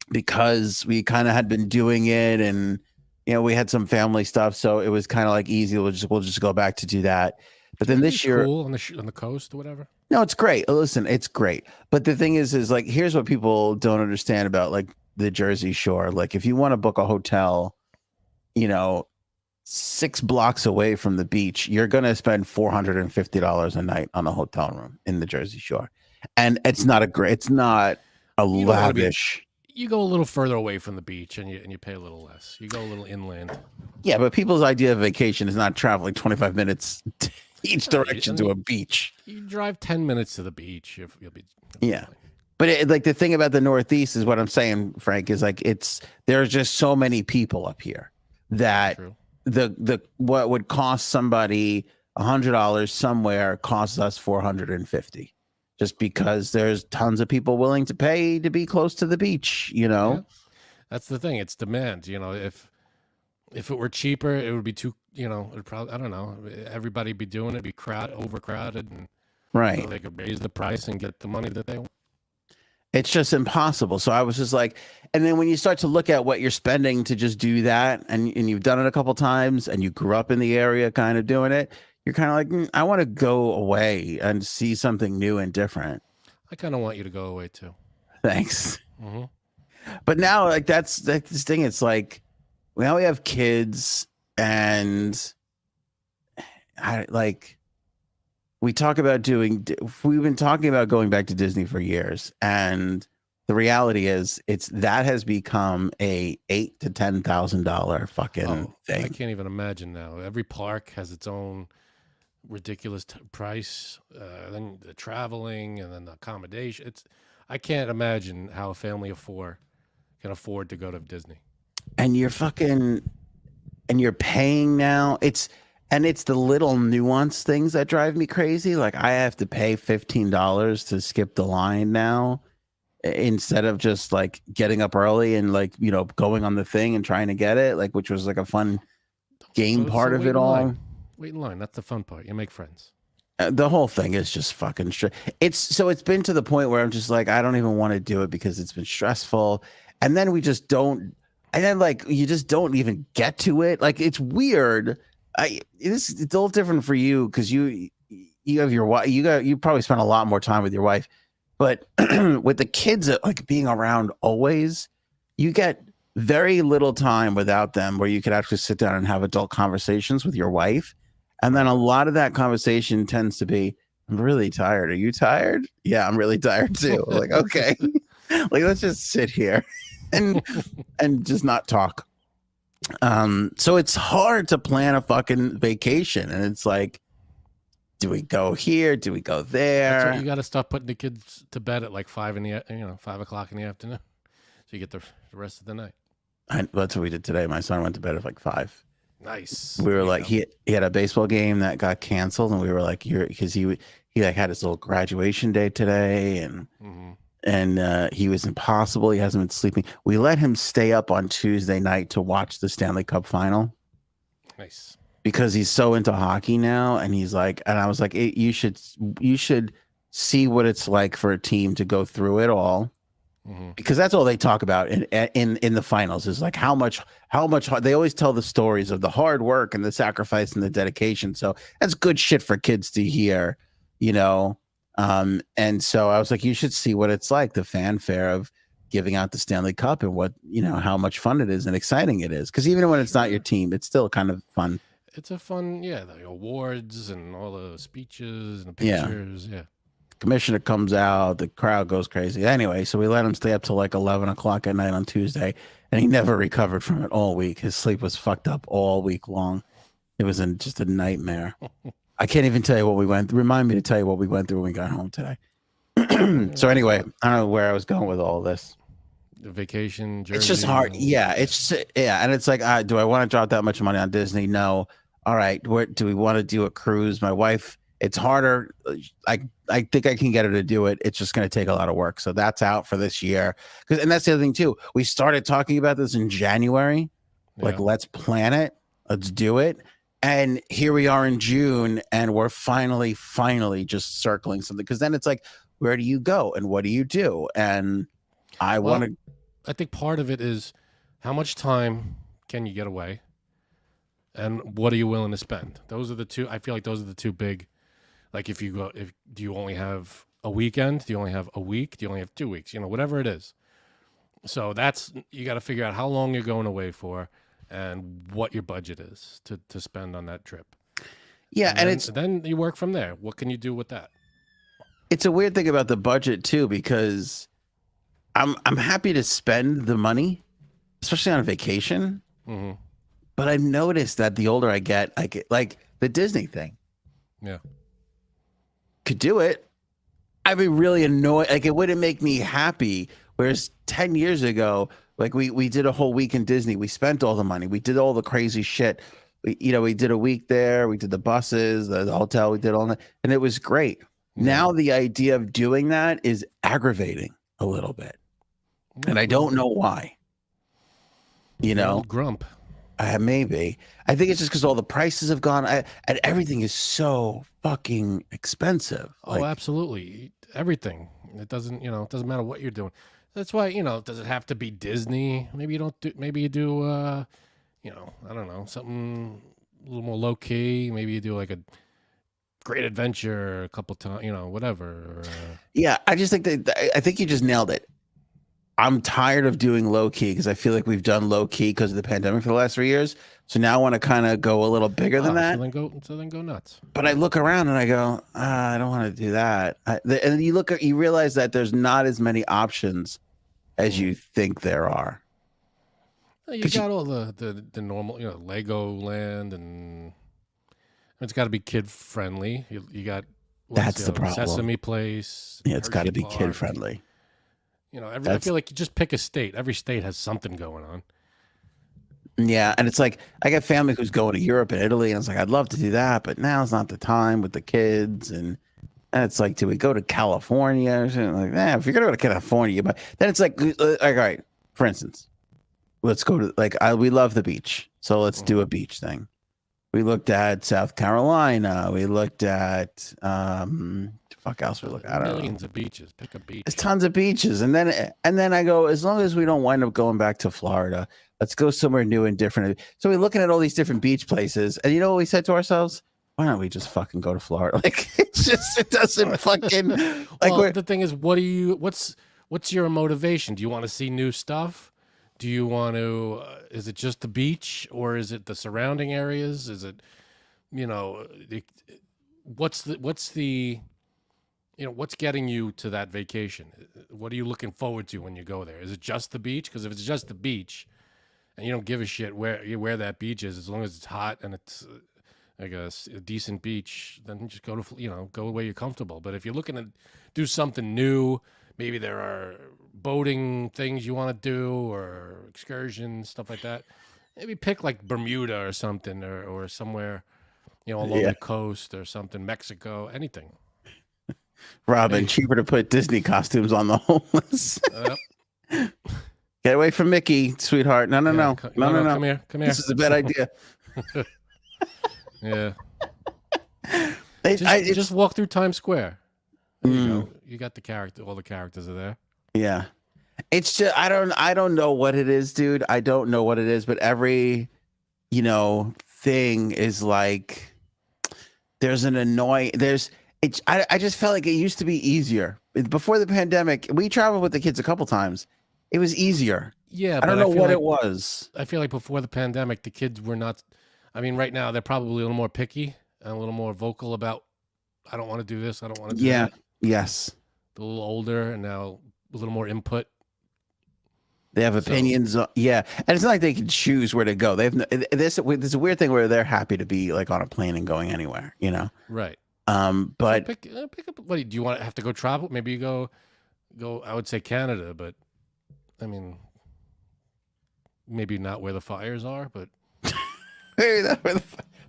because we kind of had been doing it and, we had some family stuff. So it was kind of like easy. We'll just go back to do that. But then this year cool on the coast or whatever. No, it's great. Listen, it's great. But the thing is like, here's what people don't understand about like the Jersey Shore. Like if you want to book a hotel, 6 blocks away from the beach, you're going to spend $450 a night on a hotel room in the Jersey Shore. And it's not a lavish. You go a little further away from the beach and you pay a little less. You go a little inland. Yeah, but people's idea of vacation is not traveling 25 minutes each direction to a beach. You drive 10 minutes to the beach. You'll be yeah. Fine. But like the thing about the Northeast is what I'm saying, Frank, is like there's just so many people up here that the what would cost somebody $100 somewhere costs us $450, just because there's tons of people willing to pay to be close to the beach. Yeah. That's the thing. It's demand. If it were cheaper, it would be too. It'd probably, I don't know. Everybody be doing it. Be overcrowded, and Right. they could raise the price and get the money that they want. It's just impossible. So I was just like, and then when you start to look at what you're spending to just do that, and you've done it a couple times, and you grew up in the area kind of doing it, you're kind of like, I want to go away and see something new and different. I kind of want you to go away too. Thanks. Mm-hmm. But now, like that's this thing. It's like now we have kids, and we talk about we've been talking about going back to Disney for years, and the reality is that has become a $8,000 to $10,000 fucking thing. I can't even imagine now. Every park has its own ridiculous price. Then the traveling and then the accommodation. I can't imagine how a family of four can afford to go to Disney. And you're paying now. It's the little nuance things that drive me crazy. Like I have to pay $15 to skip the line now instead of just like getting up early and like, going on the thing and trying to get it, like, which was like a fun game part of it all. Wait in line. That's the fun part. You make friends. The whole thing is just fucking it's been to the point where I'm just like, I don't even want to do it because it's been stressful. And then we just don't, and then like, you just don't even get to it. Like, it's weird. It's a little different for you because you have your wife. You probably spend a lot more time with your wife, but with the kids like being around always, you get very little time without them where you could actually sit down and have adult conversations with your wife. And then a lot of that conversation tends to be, I'm really tired. Are you tired? Yeah, I'm really tired too. Like, okay, like let's just sit here and just not talk. So it's hard to plan a fucking vacation, and it's like, do we go here? Do we go there? That's what you got to stop putting the kids to bed at like 5 o'clock in the afternoon, so you get the rest of the night. That's what we did today. My son went to bed at like 5. Nice. We were like, he had a baseball game that got canceled, and we were like, because he like had his little graduation day today, and he was impossible. He hasn't been sleeping. We let him stay up on Tuesday night to watch the Stanley Cup final. Nice. Because he's so into hockey now, and he's like, and I was like, you should see what it's like for a team to go through it all. Because that's all they talk about in the finals is like how much they always tell the stories of the hard work and the sacrifice and the dedication. So that's good shit for kids to hear, and so I was like, you should see what it's like, the fanfare of giving out the Stanley Cup and what, how much fun it is and exciting it is. Because even when it's not your team, it's still kind of fun. It's a fun, the awards and all the speeches and the pictures. Yeah. Commissioner comes out, the crowd goes crazy. Anyway, so we let him stay up till like 11 o'clock at night on Tuesday, and he never recovered from it all week. His sleep was fucked up all week long. It was just a nightmare. I can't even tell you what we went through. Remind me to tell you what we went through when we got home today. So anyway, I don't know where I was going with all this. The vacation journey. It's just hard. Yeah, and it's like, do I want to drop that much money on Disney? No. All right, do we want to do a cruise? My wife, it's harder. I think I can get her to do it. It's just going to take a lot of work. So that's out for this year. And that's the other thing too. We started talking about this in January. Like, let's plan it. Let's do it. And here we are in June, and we're finally just circling something. Because then it's like, where do you go and what do you do? And I think part of it is how much time can you get away, and what are you willing to spend? Those are the two. I feel like those are the two big. Like do you only have a weekend? Do you only have a week? Do you only have 2 weeks? Whatever it is. So you got to figure out how long you're going away for and what your budget is to spend on that trip. Yeah. And then you work from there. What can you do with that? It's a weird thing about the budget too, because I'm happy to spend the money, especially on a vacation. But I've noticed that the older I get, like the Disney thing. Yeah. Could do it. I'd be really annoyed. Like, it wouldn't make me happy. Whereas 10 years ago, like we did a whole week in Disney. We spent all the money. We did all the crazy shit. We did a week there. We did the buses, the hotel. We did all that, and it was great. Now the idea of doing that is aggravating a little bit, and I don't know why. You You're an know, old grump. maybe. I think it's just because all the prices have gone, and everything is so fucking expensive. Oh, Like, absolutely. Everything. It doesn't, it doesn't matter what you're doing. That's why, does it have to be Disney? Maybe you don't do, maybe you do, I don't know, something a little more low key. Maybe you do like a Great Adventure a couple times, whatever. Or, yeah, I just think I think you just nailed it. I'm tired of doing low key because I feel like we've done low key because of the pandemic for the last 3 years. So now I want to kind of go a little bigger than that. So then go nuts. But I look around and I go, I don't want to do that. And you realize that there's not as many options as you think there are. You got all the normal, Legoland, and it's got to be kid friendly. You got that's the problem. Sesame Place. Yeah, it's got to be Park. kid friendly. I feel like you just pick a state. Every state has something going on. Yeah, and it's like I got family who's going to Europe and Italy, and it's like I'd love to do that, but now's not the time with the kids. And it's like, do we go to California or something like that? If you're gonna go to California, but then it's like all right. For instance, let's go to we love the beach, so let's do a beach thing. We looked at South Carolina. We looked at fuck else we look at. Millions of beaches. Pick a beach. There's tons of beaches, and then I go, as long as we don't wind up going back to Florida, let's go somewhere new and different. So we're looking at all these different beach places, and you know what we said to ourselves? Why don't we just fucking go to Florida? Like it doesn't fucking like. Well, the thing is, what's your motivation? Do you want to see new stuff? Do you want to? Is it just the beach, or is it the surrounding areas? Is it, what's getting you to that vacation? What are you looking forward to when you go there? Is it just the beach? Because if it's just the beach, and you don't give a shit where that beach is, as long as it's hot and it's like a decent beach, then just go to go where you're comfortable. But if you're looking to do something new, maybe there are boating things you want to do or excursions, stuff like that. Maybe pick like Bermuda or something, or somewhere, along the coast or something, Mexico, anything. Robin, cheaper to put Disney costumes on the homeless. Get away from Mickey, sweetheart. No. Come here. This is a bad idea. Yeah. Just walk through Times Square. You got all the characters are there. Yeah. It's just I don't know what it is, dude. I don't know what it is, but every thing is like there's an I just felt like it used to be easier. Before the pandemic, we traveled with the kids a couple times. It was easier. Yeah, I don't know what it was. I feel like before the pandemic, the kids were not. I mean, right now they're probably a little more picky and a little more vocal about. I don't want to do this. I don't want to do that. Yes. They're a little older and now a little more input. They have opinions. Yeah, and it's not like they can choose where to go. They have there's a weird thing where they're happy to be like on a plane and going anywhere. Right. But so pick up. What do you want to have to go travel? Maybe you go. I would say Canada, but I mean, maybe not where the fires are, but maybe not where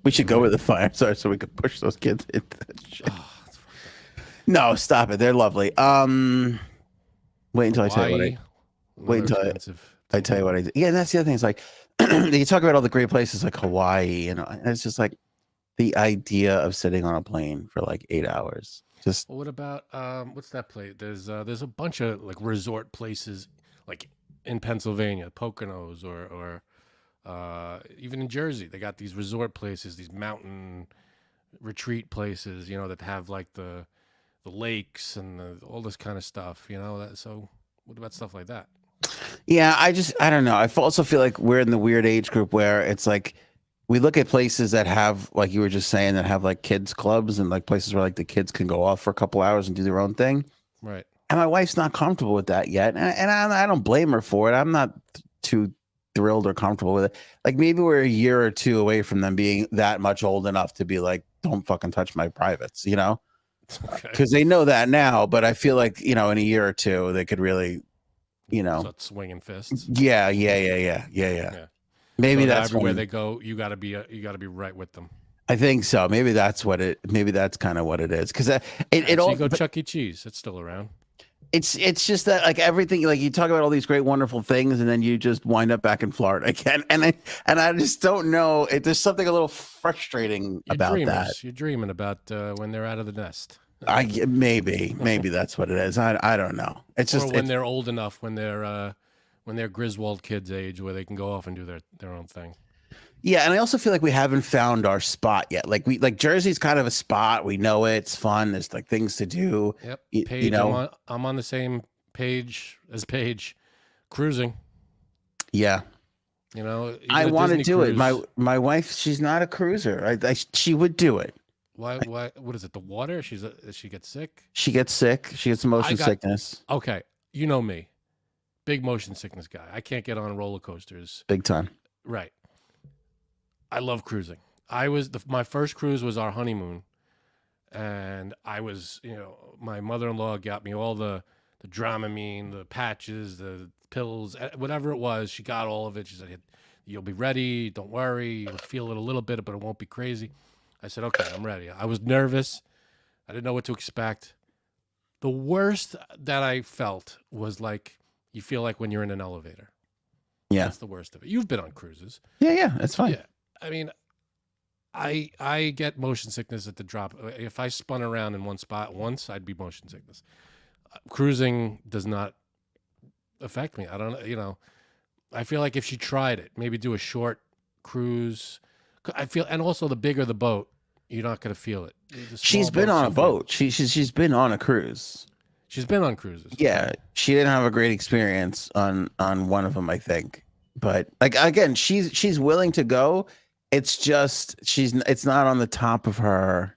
we should go where the fires are so we could push those kids into that shit. No, stop it. They're lovely. Wait until Hawaii, I tell you what I do. Yeah, and that's the other thing. It's like you talk about all the great places like Hawaii, and it's just like the idea of sitting on a plane for like 8 hours. Just what about what's that place? There's a bunch of like resort places like in Pennsylvania, Poconos, or even in Jersey. They got these resort places, these mountain retreat places, that have like the lakes and all this kind of stuff, so what about stuff like that? Yeah, I don't know. I also feel like we're in the weird age group where it's like we look at places that have, like you were just saying, that have like kids clubs and like places where like the kids can go off for a couple hours and do their own thing. Right. And my wife's not comfortable with that yet. And I don't blame her for it. I'm not too thrilled or comfortable with it. Like maybe we're a year or two away from them being that much old enough to be like, don't fucking touch my privates, because they know that now. But I feel like, in a year or two, they could really, start swinging fists. Yeah. Maybe so that's everywhere they go. You got to be right with them. I think so. Maybe that's kind of what it is. Because you go Chuck E. Cheese. It's still around. it's just that like everything, like you talk about all these great wonderful things and then you just wind up back in Florida again, and I just don't know, there's something a little frustrating You're about that. dreamers. You're dreaming about when they're out of the nest. Maybe that's what it is. I don't know. It's Or just when they're old enough, when they're Griswold kids age, where they can go off and do their own thing. yeah, and I also feel like we haven't found our spot yet. Like Jersey's kind of a spot. We know it. It's fun. There's like things to do. Yep. You know. I'm on the same page as Paige, cruising. Yeah. You know, I want to do it. My wife, she's not a cruiser. She would do it. Why? What is it? The water? She gets sick. She gets sick. She gets motion sickness. Okay, you know me, big motion sickness guy. I can't get on roller coasters. Big time. Right. I love cruising. My first cruise was our honeymoon, and I was, my mother-in-law got me all the Dramamine, the patches, the pills, whatever it was. She got all of it. She said, "You'll be ready. Don't worry. You'll feel it a little bit, but it won't be crazy." I said, "Okay, I'm ready." I was nervous. I didn't know what to expect. The worst that I felt was like you feel like when you're in an elevator. Yeah, that's the worst of it. You've been on cruises. Yeah, that's fine. Yeah. I mean, I get motion sickness at the drop. If I spun around in one spot once, I'd be motion sickness. Cruising does not affect me. I don't, I feel like if she tried it, maybe do a short cruise. And also the bigger the boat, you're not going to feel it. She's been on a boat. She's been on a cruise. She's been on cruises. Yeah, she didn't have a great experience on one of them, I think. But like again, she's willing to go. It's just it's not on the top of her.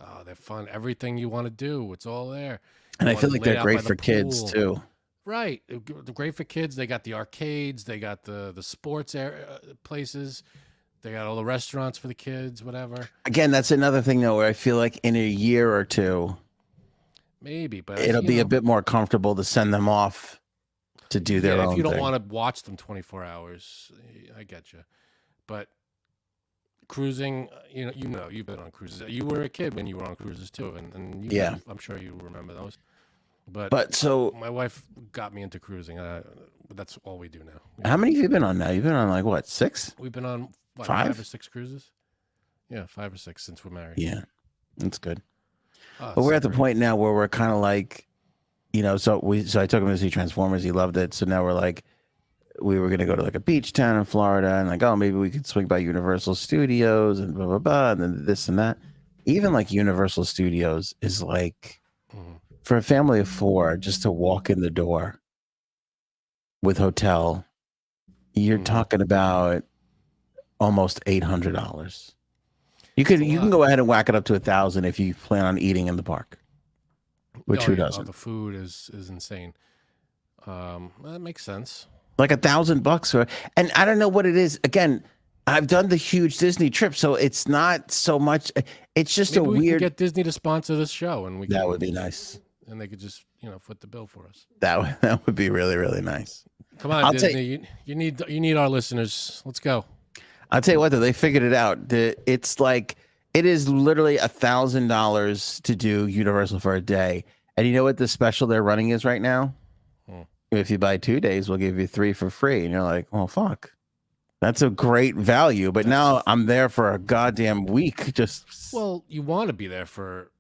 Oh, they're fun. Everything you want to do, it's all there. And I feel like they're great for kids too. Right, they're great for kids. They got the arcades. They got the sports places. They got all the restaurants for the kids. Whatever. Again, that's another thing though, where I feel like in a year or two, maybe, but it'll be a bit more comfortable to send them off to do their own. If you don't thing. want to watch them 24 hours, I get you. But cruising, you've been on cruises. You were a kid when you were on cruises too, and I'm sure you remember those. But so my wife got me into cruising. That's all we do now. How many have you been on now? You've been on like what, 6? We've been on 5 or 6 cruises. Yeah, 5 or 6 since we're married. Yeah, that's good. But we're at the point now where we're kind of like, so I took him to see Transformers. He loved it. So now we're like, we were gonna go to like a beach town in Florida, and like, oh, maybe we could swing by Universal Studios and blah blah blah, and then this and that. Even like Universal Studios is like, for a family of 4, just to walk in the door with hotel, you're talking about almost $800. You can go ahead and whack it up to 1,000 if you plan on eating in the park. Which who doesn't? The food is insane. That makes sense. Like $1,000 and I don't know what it is. Again, I've done the huge Disney trip, so it's not so much. It's just Maybe a we weird. Can get Disney to sponsor this show, and that would be nice. And they could just foot the bill for us. That would be really, really nice. Come on, Disney. You need our listeners. Let's go. I'll tell you what, though, they figured it out. It's like it is literally $1,000 to do Universal for a day. And you know what the special they're running is right now? If you buy 2 days, we'll give you 3 for free. And you're like, well, fuck. That's a great value. But now I'm there for a goddamn week. Well, you want to be there for.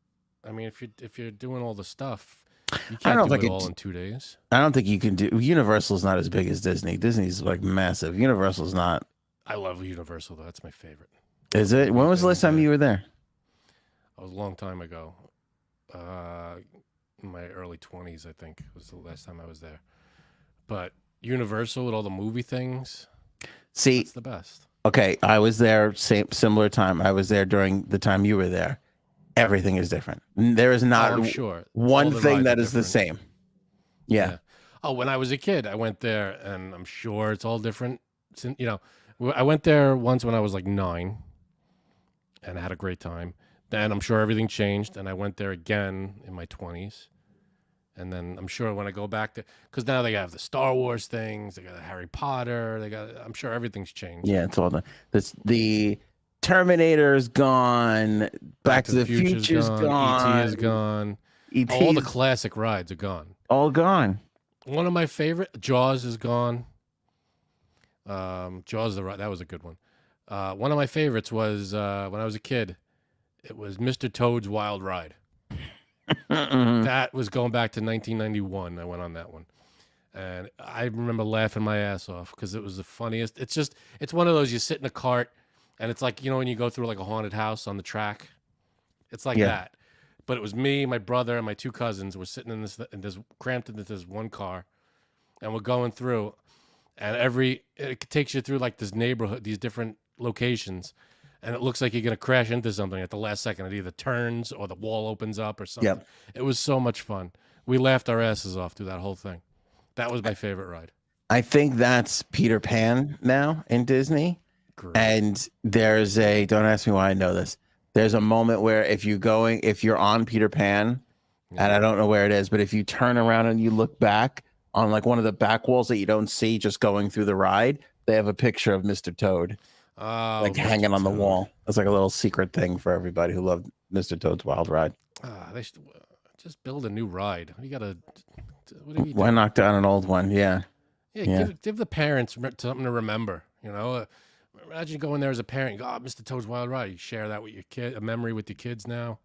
I mean, if you're doing all the stuff, you I don't can't know do if it all in 2 days. I don't think you can do. Universal's not as big as Disney. Disney's like massive. Universal's not. I love Universal though. That's my favorite. Is it? When was the last time you were there? It was a long time ago. In my early 20s, I think was the last time I was there. But Universal with all the movie things. See, it's the best. Okay, I was there similar time. I was there during the time you were there. Everything is different. There is not one thing that is the same. Yeah. Oh, when I was a kid, I went there, and I'm sure it's all different. I went there once when I was like 9, and I had a great time. Then I'm sure everything changed, and I went there again in my 20s. And then I'm sure when I go back to, because now they have the Star Wars things, they got the Harry Potter, I'm sure everything's changed. Yeah, it's all done. The Terminator's gone, Back to the Future's gone, E.T. is gone. E.T. All the classic rides are gone. All gone. One of my favorite, Jaws is gone. Jaws that was a good one. One of my favorites was when I was a kid. It was Mr. Toad's Wild Ride. That was going back to 1991. I went on that one. And I remember laughing my ass off because it was the funniest. It's one of those, you sit in a cart and it's like, when you go through like a haunted house on the track, it's like that. But it was me, my brother, and my 2 cousins were sitting in this cramped into this one car, and we're going through, and it takes you through like this neighborhood, these different locations, and it looks like you're going to crash into something at the last second. It either turns or the wall opens up or something. Yep. It was so much fun. We laughed our asses off through that whole thing. That was my favorite ride. I think that's Peter Pan now in Disney. Great. And don't ask me why I know this. There's a moment where if you're on Peter Pan, and I don't know where it is, but if you turn around and you look back on like one of the back walls that you don't see just going through the ride, they have a picture of Mr. Toad. Like hanging on the wall. That's like a little secret thing for everybody who loved Mr. Toad's Wild Ride. They should just build a new ride. Why knock down an old one? Yeah. Give the parents something to remember. Imagine going there as a parent. You go, Mr. Toad's Wild Ride. You share that with your kid, a memory with your kids now.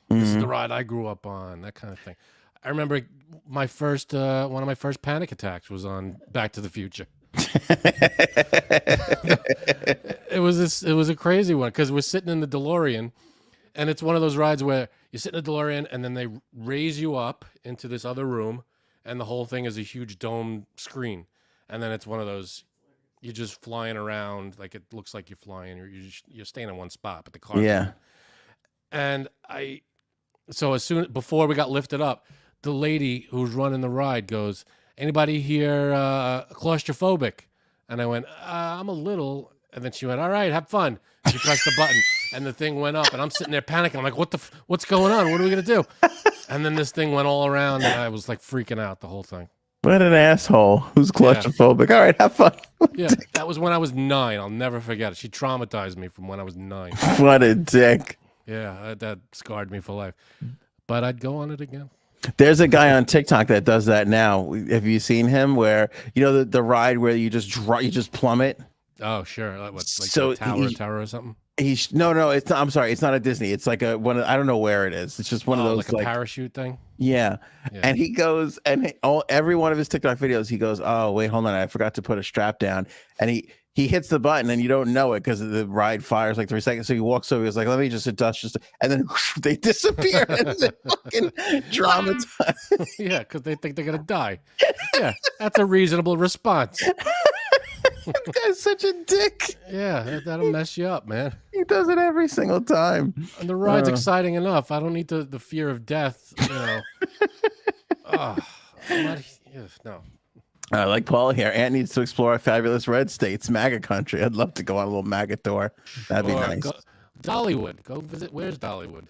This is the ride I grew up on. That kind of thing. I remember one of my first panic attacks was on Back to the Future. It was a crazy one because we're sitting in the DeLorean, and it's one of those rides where you sit in the DeLorean and then they raise you up into this other room, and the whole thing is a huge dome screen, and then it's one of those, you're just flying around, like it looks like you're flying, you're staying in one spot, but the car. Yeah. And before we got lifted up, the lady who's running the ride goes, "Anybody here claustrophobic?" And I went, "I'm a little." And then she went, "All right, have fun." She pressed the button, and the thing went up, and I'm sitting there panicking. I'm like, what's going on? What are we gonna do? And then this thing went all around, and I was like freaking out the whole thing. What an asshole! Who's claustrophobic? Yeah. All right, have fun. Yeah, that was when I was 9. I'll never forget it. She traumatized me from when I was 9. What a dick! Yeah, that scarred me for life. But I'd go on it again. There's a guy on TikTok that does that now. Have you seen him? Where the ride where you just plummet? Oh, sure. Like so tower or something. No, it's not. I'm sorry, it's not a Disney. It's like I don't know where it is. It's just one of those like a parachute thing. Yeah. And he goes, and every one of his TikTok videos, he goes, "Oh wait, hold on, I forgot to put a strap down," and he hits the button and you don't know it because the ride fires like 3 seconds. So he walks over. He was like, "Let me just adjust," and then they disappear and they fucking traumatized. Yeah, because they think they're gonna die. Yeah, that's a reasonable response. That guy's such a dick. Yeah, that'll mess you up, man. He does it every single time. And the ride's exciting enough. I don't need the fear of death. No. Like Paul here, Ant needs to explore a fabulous red states, MAGA country. I'd love to go on a little MAGA tour. That'd be nice. Dollywood. Go visit. Where's Dollywood?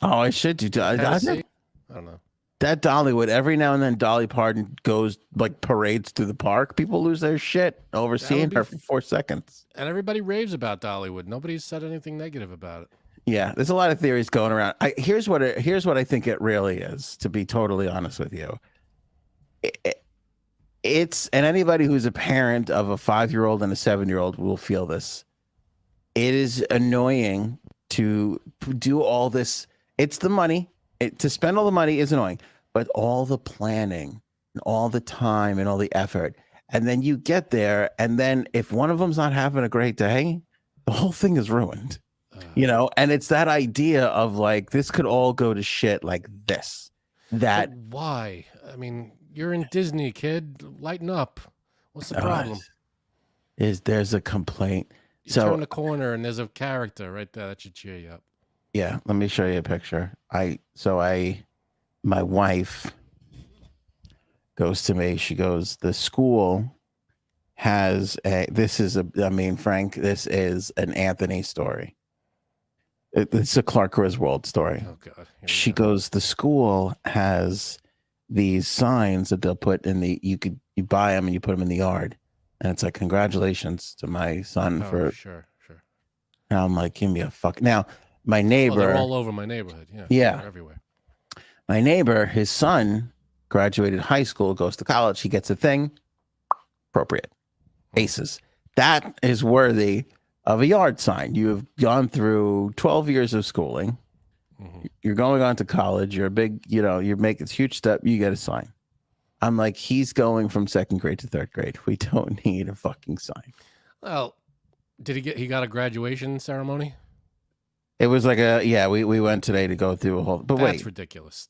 Oh, I should do. I don't know. That Dollywood, every now and then Dolly Parton goes like parades through the park. People lose their shit over seeing her for 4 seconds. And everybody raves about Dollywood. Nobody's said anything negative about it. Yeah, there's a lot of theories going around. Here's what I think it really is, to be totally honest with you. And anybody who's a parent of a 5-year-old and a 7-year-old will feel this. It is annoying to do all this. It's the money. To spend all the money is annoying, but all the planning and all the time and all the effort. And then you get there, and then if one of them's not having a great day, the whole thing is ruined. And it's that idea of like, this could all go to shit like this. But why? I mean, you're in Disney, kid. Lighten up. What's the problem? There's a complaint. You turn the corner and there's a character right there that should cheer you up. Yeah, let me show you a picture. My wife goes to me. She goes, the school has Frank, this is an Anthony story. It's a Clark Griswold story. Oh God. She goes, the school has these signs that they'll put in you buy them and you put them in the yard. And it's like, congratulations to my son for. Sure. And I'm like, give me a fuck. Now, my neighbor. They're all over my neighborhood. Yeah. Yeah. They're everywhere. My neighbor, his son graduated high school, goes to college, he gets a thing. Appropriate. Aces. That is worthy of a yard sign. You have gone through 12 years of schooling. You're going on to college. You're a big, you're making this huge step. You get a sign. I'm like, he's going from 2nd grade to 3rd grade. We don't need a fucking sign. Well, he got a graduation ceremony? It was like we went today to go through a whole, but that's ridiculous.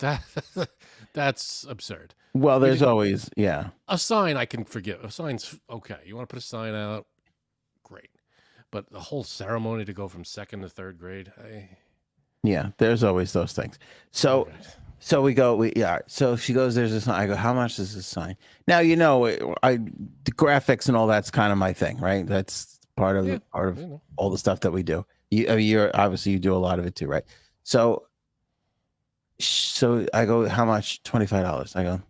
That's absurd. Well, there's always, a sign I can forgive. A sign's okay. You want to put a sign out? Great. But the whole ceremony to go from 2nd to 3rd grade, yeah, there's always those things. So, so we go, so she goes, there's a sign. I go, how much is this sign? Now, the graphics and all that's kind of my thing, right? That's part of all the stuff that we do. You're obviously, you do a lot of it too, right? So I go, how much? $25. I go,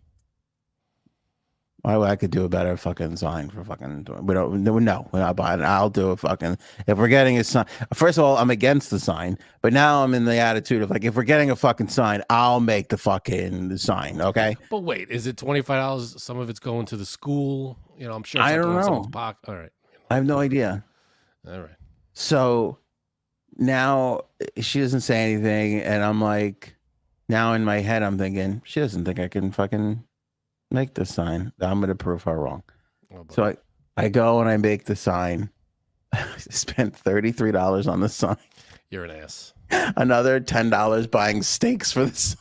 I could do a better fucking sign for fucking. We're not buying it. I'll do a fucking. If we're getting a sign, first of all, I'm against the sign, but now I'm in the attitude of like, if we're getting a fucking sign, I'll make the fucking sign. Okay. But wait, is it $25? Some of it's going to the school. I'm sure. I don't know. All right. I have no idea. All right. So now she doesn't say anything, and I'm like, now in my head, I'm thinking she doesn't think I can fucking make the sign. I'm going to prove her wrong. So I go and I make the sign. I spent $33 on the sign. You're an ass. Another $10 buying steaks for the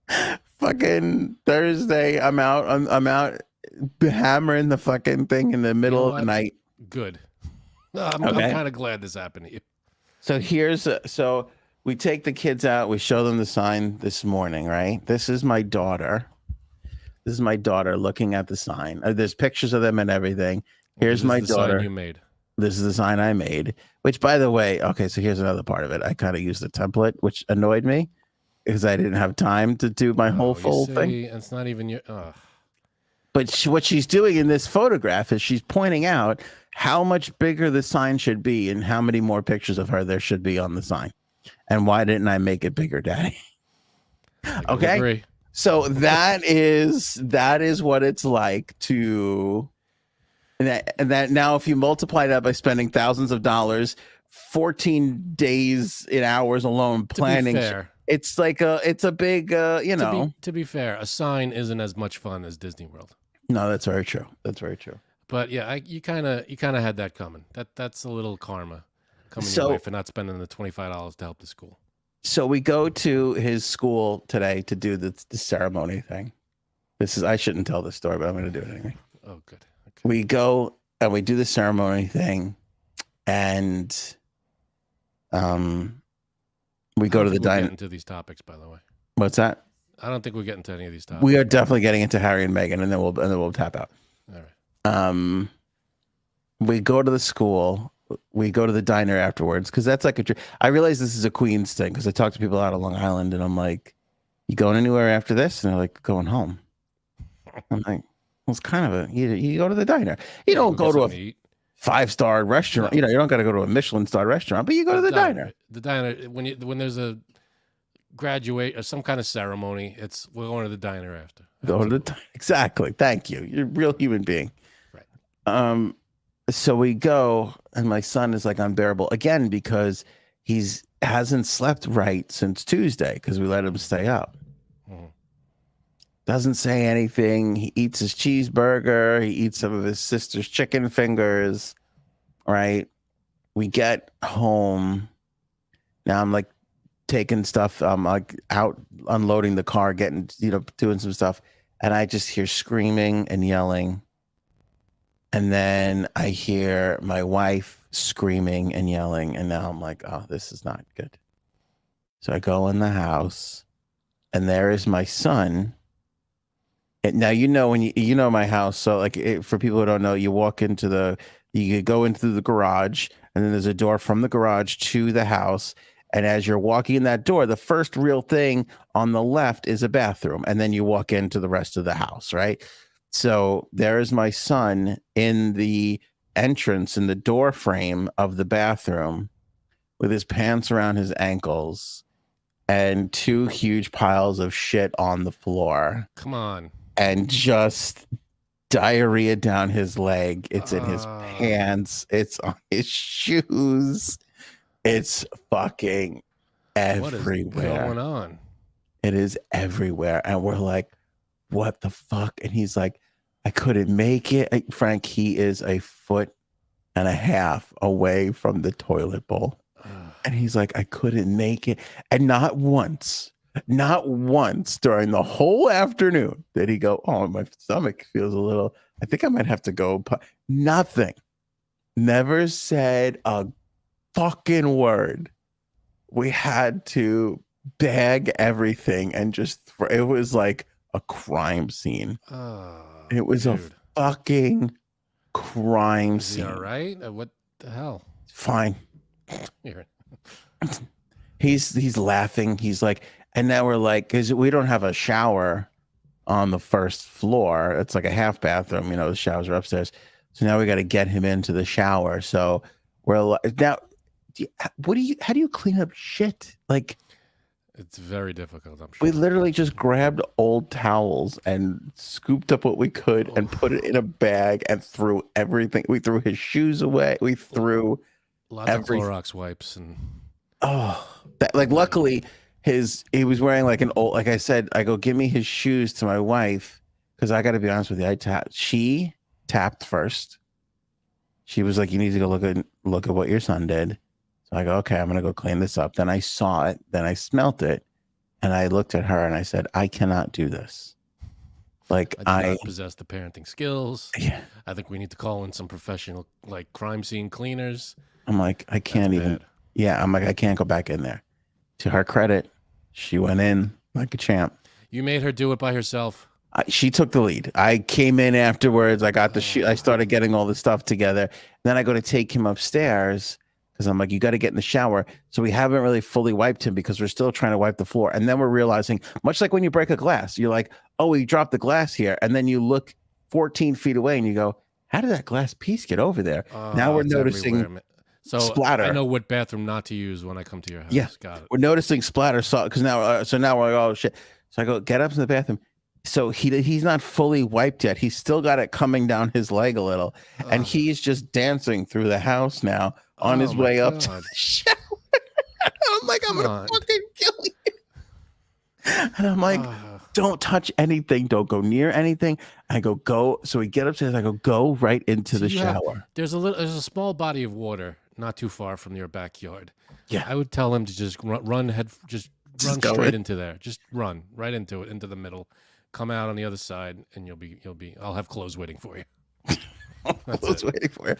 sign. Fucking Thursday, I'm out hammering the fucking thing in the middle of the night. Good. I'm kind of glad this happened to you. So so we take the kids out. We show them the sign this morning, right? This is my daughter. This is my daughter looking at the sign. There's pictures of them and everything. Here's my daughter. Sign you made. This is the sign I made, which, by the way, okay, so here's another part of it. I kind of used the template, which annoyed me because I didn't have time to do my whole full thing. It's not even your... But what she's doing in this photograph is she's pointing out how much bigger the sign should be and how many more pictures of her there should be on the sign. And why didn't I make it bigger, Daddy? Okay. Agree. So that is what it's like to... And that now, if you multiply that by spending thousands of dollars, 14 days in hours alone planning, it's like it's a big, To be fair, a sign isn't as much fun as Disney World. No, that's very true. That's very true. But yeah, you kind of had that coming. That's a little karma coming your way for not spending the $25 to help the school. So we go to his school today to do the ceremony thing. I shouldn't tell this story, but I'm going to do it anyway. Oh, good. Okay. We go and we do the ceremony thing, and we go to the diner. Into these topics, by the way. What's that? I don't think we'll get into any of these topics. We are definitely getting into Harry and Meghan, and then we'll tap out. All right. We go to the school. We go to the diner afterwards because that's like I realize this is a Queens thing because I talk to people out of Long Island, and I'm like, "You going anywhere after this?" And they're like, "Going home." I'm like, well, it's kind of you go to the diner. You don't go to a 5-star restaurant. No. You don't got to go to a Michelin star restaurant, but you go to the diner. The diner when there's a graduate or some kind of ceremony, we're going to the diner after. Go to the diner. Exactly. Thank you. You're a real human being. Right. So we go, and my son is like unbearable again because hasn't slept right since Tuesday because we let him stay up. Doesn't say anything. He eats his cheeseburger. He eats some of his sister's chicken fingers. Right. We get home. Now I'm like taking stuff. I'm like out unloading the car, getting, doing some stuff. And I just hear screaming and yelling. And then I hear my wife screaming and yelling. And now I'm like, oh, this is not good. So I go in the house, and there is my son. And now, when you know my house. So like for people who don't know, you go into the garage, and then there's a door from the garage to the house. And as you're walking in that door, the first real thing on the left is a bathroom. And then you walk into the rest of the house, right? So there is my son in the entrance, in the door frame of the bathroom, with his pants around his ankles, and 2 huge piles of shit on the floor Come on. and just diarrhea down his leg. It's in his pants. It's on his shoes. It's fucking everywhere. What is going on? It is everywhere. And we're like, what the fuck? And he's like, I couldn't make it. Frank, he is a foot and a half away from the toilet bowl. And he's like, I couldn't make it. And not once during the whole afternoon did he go, oh, my stomach feels a little, I think I might have to go. Nothing. Never said a fucking word. We had to bag everything and just, it was like a crime scene. It was dude. a fucking crime scene. All right. What the hell? Fine. Here. He's laughing. He's like, and now we're like, because we don't have a shower on the first floor. It's like a half bathroom. You know, the showers are upstairs. So now we got to get him into the shower. So we're now, how do you clean up shit? Like, it's very difficult. I'm sure. We literally just grabbed old towels and scooped up what we could and put it in a bag and threw everything. We threw his shoes away. We threw lots of Clorox wipes and luckily he was wearing like an old, like I said, I go, give me his shoes to my wife because I got to be honest with you. She tapped first. She was like, you need to go look at what your son did. So I go, okay, I'm gonna go clean this up. Then I saw it, then I smelt it, and I looked at her and I said, I cannot do this. Like I do not possess the parenting skills. Yeah. I think we need to call in some professional like crime scene cleaners. I'm like, I can't even. Yeah, I'm like, I can't go back in there. To her credit, she went in like a champ. You made her do it by herself. She took the lead. I came in afterwards. I got the shoe. I started getting all the stuff together. Then I go to take him upstairs because I'm like, you got to get in the shower. So we haven't really fully wiped him because we're still trying to wipe the floor. And then we're realizing, much like when you break a glass, you're like, oh, we dropped the glass here. And then you look 14 feet away and you go, how did that glass piece get over there? Now we're noticing splatter. I know what bathroom not to use when I come to your house. Yeah, got it. We're noticing splatter because now, so now we're like, oh shit. So I go, get up in the bathroom. So he's not fully wiped yet. He's still got it coming down his leg a little, and he's just dancing through the house now on his way up to the shower. I'm like, I'm gonna fucking kill you. And I'm like, don't touch anything. Don't go near anything. I go. So we get upstairs. I go right into the shower. There's a small body of water not too far from your backyard. Yeah, I would tell him to just run straight into there. Just run right into it, into the middle. Come out on the other side, and you'll be. I'll have clothes waiting for you. Clothes waiting for you.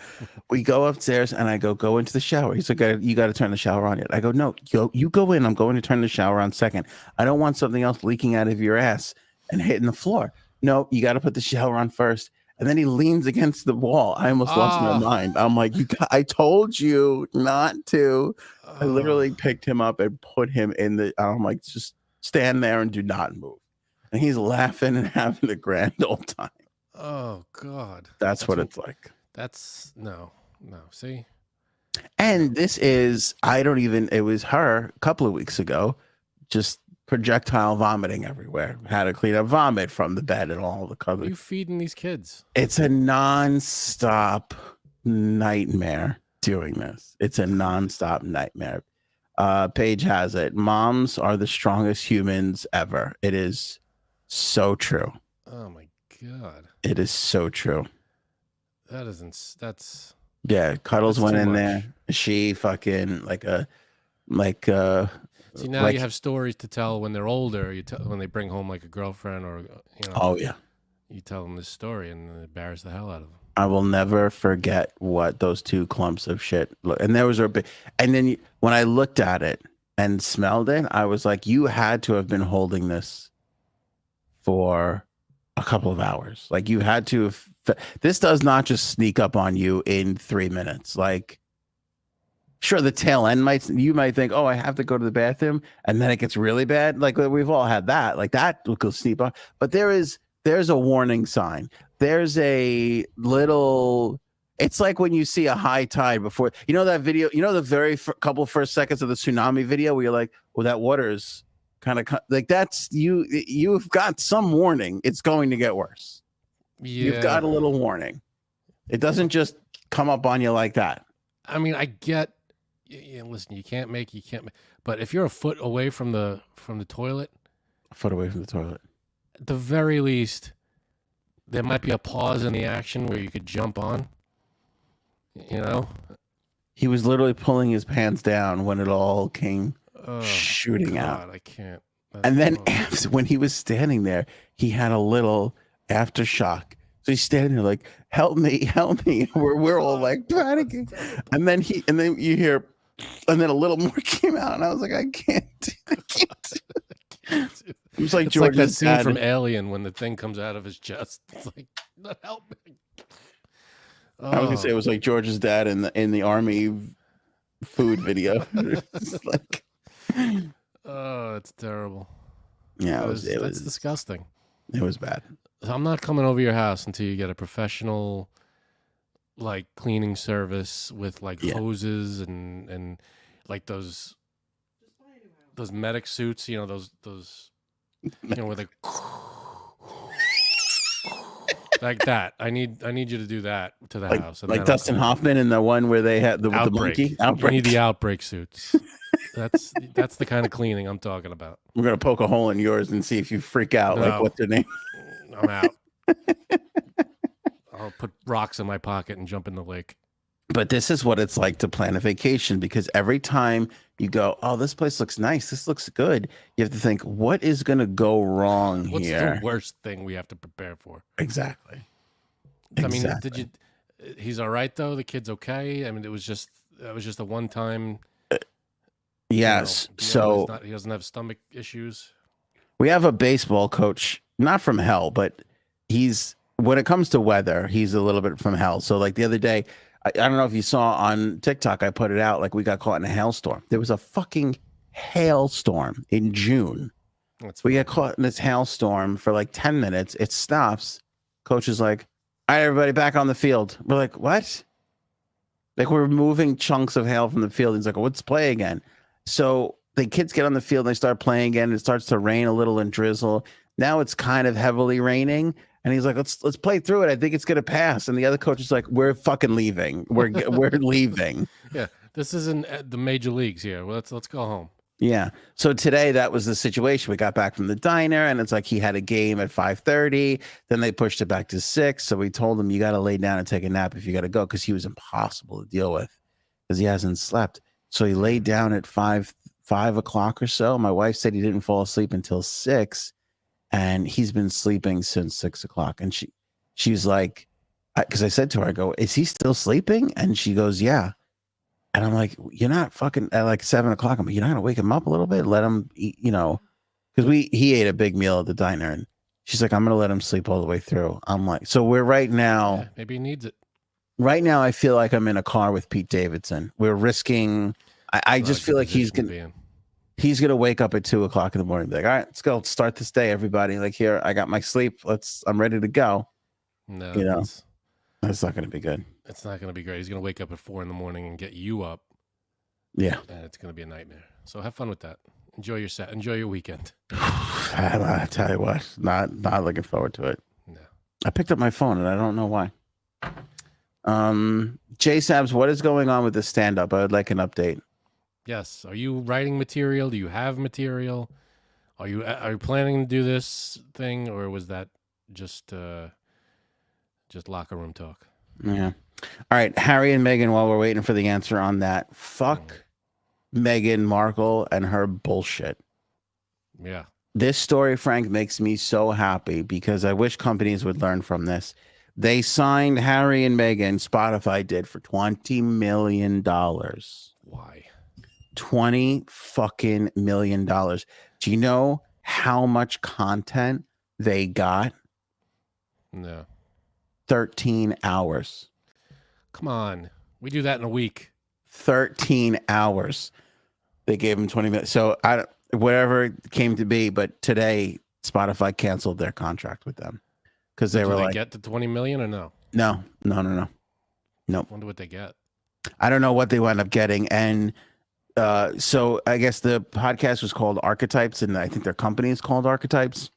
We go upstairs, and I go into the shower. He's like, you got to turn the shower on yet? I go, no, you go in. I'm going to turn the shower on second. I don't want something else leaking out of your ass and hitting the floor. No, you got to put the shower on first. And then he leans against the wall. I almost lost my mind. I'm like, I told you not to. I literally picked him up and put him in the. I'm like, just stand there and do not move. And he's laughing and having a grand old time. Oh God, that's what it's like. That's no. See, and this is it was her a couple of weeks ago, just projectile vomiting everywhere. Had to clean up vomit from the bed and all the colors. What are you feeding these kids? It's a nonstop nightmare doing this. It's a nonstop nightmare. Paige has it. Moms are the strongest humans ever. It is so true. Oh my God. It is so true. That's yeah, Cuddles that's went in much. there. She fucking see, now you have stories to tell when they're older. When they bring home like a girlfriend or oh yeah, you tell them this story and it embarrass the hell out of them. I will never forget what those 2 clumps of shit look. And there was a big, and then when I looked at it and smelled it, I was like, you had to have been holding this for a couple of hours. Like you had to have, this does not just sneak up on you in 3 minutes. Like, sure, the tail end you might think, oh, I have to go to the bathroom, and then it gets really bad. Like we've all had that. Like that will go sneak up. But there's a warning sign. There's a little, It's like when you see a high tide before, you know that video, you know the very couple first seconds of the tsunami video where you're like, well, that water's kind of like that's you've got some warning. It's going to get worse. Yeah. You've got a little warning. It doesn't just come up on you like that. I mean, I get. Listen, you can't make. But if you're a foot away from the toilet, A foot away from the toilet. at the very least, there might be a pause in the action where you could jump on. You know. He was literally pulling his pants down when it all came Oh, shooting God, out. I can't. And then when he was standing there, he had a little aftershock. So he's standing there like, help me, help me. We're all like panicking. And then you hear, and then a little more came out. And I was like, I can't do it. It's like It's like that George's scene dad. from Alien when the thing comes out of his chest. It's like, help me. I was gonna say it was like George's dad in the army food video. It's like, Oh, it's terrible. yeah, That's disgusting. it was bad. I'm not coming over your house until you get a professional, like, cleaning service with like hoses and like those medic suits. You know those where they like that. I need you to do that to the house. And Like then Dustin Hoffman in the one where they had the monkey I outbreak. need the outbreak suits. That's the kind of cleaning I'm talking about. We're gonna poke a hole in yours and see if you freak out. Like, No. what's their name? I'm out. I'll put rocks in my pocket and jump in the lake. But this is what it's like to plan a vacation, because every time you go, oh, this place looks nice, this looks good, you have to think, what is going to go wrong What's here? the worst thing we have to prepare for? Exactly. I mean, he's all right though? The kid's okay? I mean, that was just a one-time. Yes. So he doesn't have stomach issues. we have a baseball coach, not from hell, but when it comes to weather, he's a little bit from hell. So like the other day, I don't know if you saw on TikTok, I put it out, like we got caught in a hailstorm. There was a fucking hailstorm in June. We got caught in this hailstorm for like 10 minutes. It stops. Coach is like, all right, everybody back on the field. We're like, what? Like we're moving chunks of hail from the field. He's like, well, let's play again. So the kids get on the field and they start playing again. It starts to rain a little and drizzle. Now it's kind of heavily raining. And he's like, let's play through it. I think it's going to pass. And the other coach is like, we're fucking leaving. We're leaving. Yeah, this isn't the major leagues here. Well, let's go home. Yeah. So today that was the situation. We got back from the diner and it's like he had a game at 5:30. Then they pushed it back to 6. So we told him, you got to lay down and take a nap if you got to go, because he was impossible to deal with because he hasn't slept. So he laid down at 5 o'clock or so. My wife said he didn't fall asleep until 6. And he's been sleeping since 6 o'clock. And she's like, because I said to her, I go, is he still sleeping? And she goes, yeah. And I'm like, you're not fucking at like 7 o'clock. I'm like, you're not gonna wake him up a little bit, let him eat, because he ate a big meal at the diner. And she's like, I'm gonna let him sleep all the way through. I'm like, so we're right now. Yeah, maybe he needs it. Right now, I feel like I'm in a car with Pete Davidson. We're risking. I just feel like he's gonna wake up at 2 o'clock in the morning and be like, all right, let's go. Let's start this day, everybody. Like, here, I got my sleep. I'm ready to go. No, That's not gonna be good. It's not going to be great. He's going to wake up at 4 in the morning and get you up. Yeah. And it's going to be a nightmare. So have fun with that. Enjoy your weekend. I tell you what, not looking forward to it. No. I picked up my phone and I don't know why. Jay Sabs, what is going on with the stand-up? I would like an update. Yes. Are you writing material? Do you have material? Are you planning to do this thing, or was that just locker room talk? Yeah. All right, Harry and Meghan, while we're waiting for the answer on that, fuck Meghan Markle and her bullshit. Yeah. This story, Frank, makes me so happy because I wish companies would learn from this. They signed Harry and Meghan, Spotify did, for $20 million. Why? $20 fucking million. Do you know how much content they got? No. 13 hours. Come on. We do that in a week. 13 hours. They gave him 20 minutes. So whatever it came to be, but today Spotify canceled their contract with them because they were like, get the 20 million or no? No. Nope. Wonder what they get. I don't know what they wound up getting. And so I guess the podcast was called Archetypes, and I think their company is called Archetypes.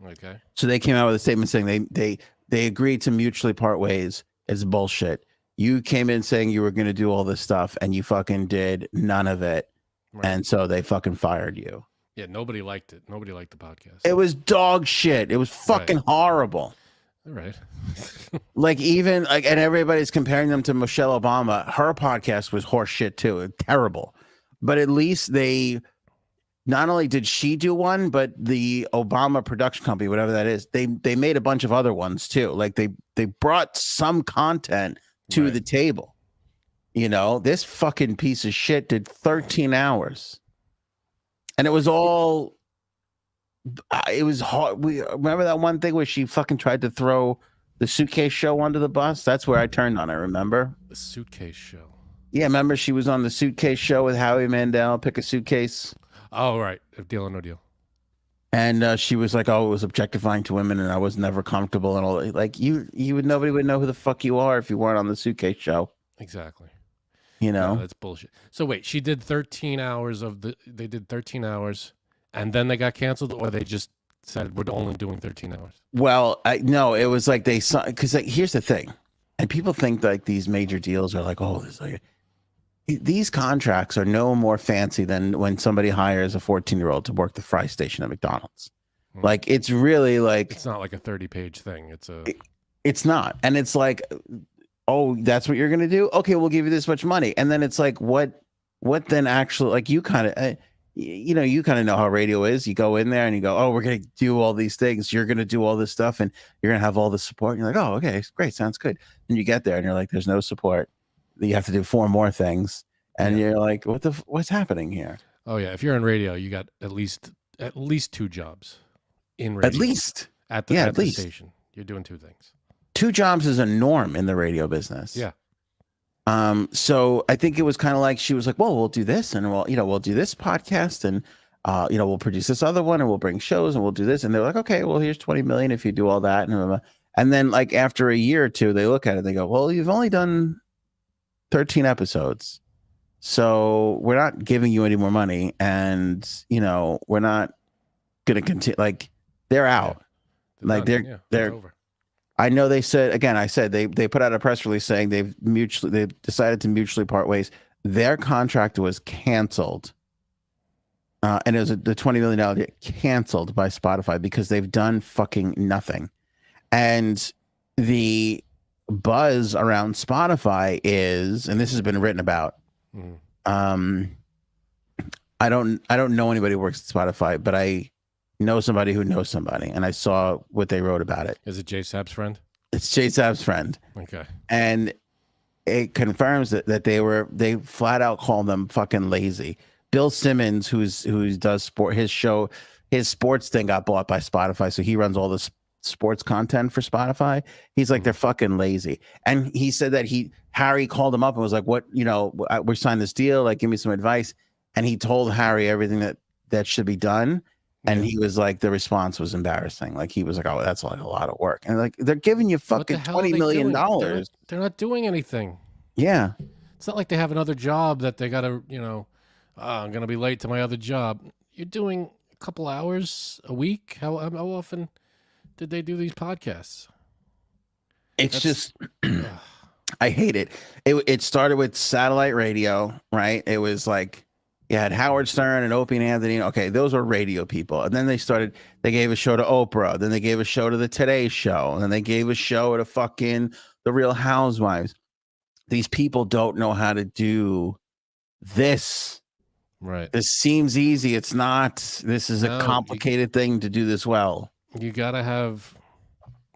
Okay. So they came out with a statement saying they agreed to mutually part ways. It's bullshit. You came in saying you were going to do all this stuff, and you fucking did none of it. Right. And so they fucking fired you. Yeah, nobody liked it. Nobody liked the podcast. It was dog shit. It was fucking horrible. All right. Like, even like, and everybody's comparing them to Michelle Obama. Her podcast was horse shit too. Terrible. But at least they, not only did she do one, but the Obama production company, whatever that is, they made a bunch of other ones too. Like they brought some content to the table. You know, this fucking piece of shit did 13 hours. And it was all, it was hard. We remember that one thing where she fucking tried to throw the suitcase show under the bus? That's where I turned on it, remember? The suitcase show. Yeah, remember she was on the suitcase show with Howie Mandel, pick a suitcase. Oh, right. Deal or No Deal. And she was like, oh, it was objectifying to women and I was never comfortable and all. Like, nobody would know who the fuck you are if you weren't on the suitcase show. Exactly. You know? No, that's bullshit. So wait, they did 13 hours and then they got canceled, or they just said we're only doing 13 hours? Well, no, it was like they saw, because like, here's the thing. And people think like these major deals are like, oh, there's like, these contracts are no more fancy than when somebody hires a 14-year-old to work the fry station at McDonald's. Like, it's really like, it's not like a 30-page thing. It's not. And it's like, oh, that's what you're going to do? Okay, we'll give you this much money. And then it's like, what then actually, like, you kind of, you kind of know how radio is. You go in there and you go, oh, we're going to do all these things. You're going to do all this stuff and you're going to have all the support. And you're like, oh, okay, great. Sounds good. And you get there and you're like, there's no support. You have to do 4 more things. And you're like, what's happening here? Oh yeah. If you're in radio, you got at least 2 jobs in radio. At least. At the station. You're doing 2 things. 2 jobs is a norm in the radio business. Yeah. So I think it was kind of like, she was like, well, we'll do this and we'll do this podcast and, we'll produce this other one and we'll bring shows and we'll do this. And they're like, okay, well, here's 20 million if you do all that. And then like after a year or 2, they look at it, they go, well, you've only done 13 episodes. So we're not giving you any more money. And, we're not going to continue. Like, they're out. Yeah. Like they're over. I know they said, again, they put out a press release saying they've decided to mutually part ways. Their contract was canceled. And it was the $20 million deal canceled by Spotify because they've done fucking nothing. And the buzz around Spotify is, and this has been written about, I don't know anybody who works at Spotify, but I know somebody who knows somebody, and I saw what they wrote about it. Is it Jay Sapp's friend? It's Jay Sapp's friend. Okay. And it confirms that they flat out call them fucking lazy. Bill Simmons, who does sport, his sports thing got bought by Spotify, so he runs all the sports content for Spotify. He's like, they're fucking lazy. And he said that Harry called him up and was like, what, we signed this deal, like, give me some advice. And he told Harry everything that should be done. And he was like, the response was embarrassing. Like, he was like, oh, that's like a lot of work. And like, they're giving you fucking $20 million. They're not doing anything. Yeah. It's not like they have another job that they got to, I'm going to be late to my other job. You're doing a couple hours a week. How often did they do these podcasts? That's just, I hate it. It started with satellite radio, right? It was like, you had Howard Stern and Opie and Anthony. Okay, those were radio people. And then they gave a show to Oprah. Then they gave a show to the Today Show. And then they gave a show to fucking the Real Housewives. These people don't know how to do this. Right. This seems easy. It's not. This is a complicated thing to do this well. You got to have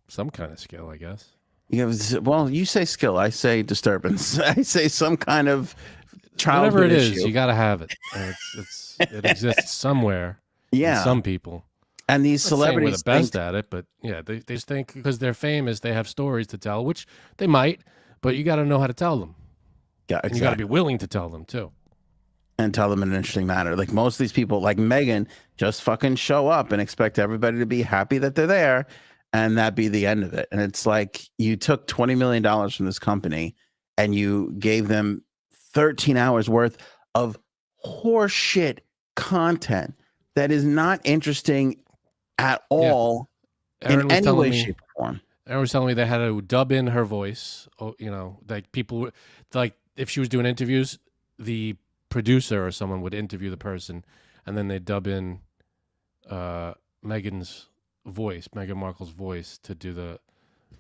some kind of skill, I guess. Well, you say skill. I say disturbance. I say some kind of whatever it is, issue. You got to have it. It exists somewhere. Yeah, some people. And these celebrities we're the best at it, but yeah, they just think because they're famous, they have stories to tell, which they might, but you got to know how to tell them. Yeah, exactly. And you got to be willing to tell them too, and tell them in an interesting manner. Like most of these people, like Meghan, just fucking show up and expect everybody to be happy that they're there, and that be the end of it. And it's like, you took $20 million from this company and you gave them 13 hours worth of horseshit content that is not interesting at all Aaron in was any telling way, me. shape, or form. Aaron was telling me they had to dub in her voice. Oh, you know, like people, like if she was doing interviews, the producer or someone would interview the person, and then they dub in Meghan's voice, Meghan Markle's voice, to do the,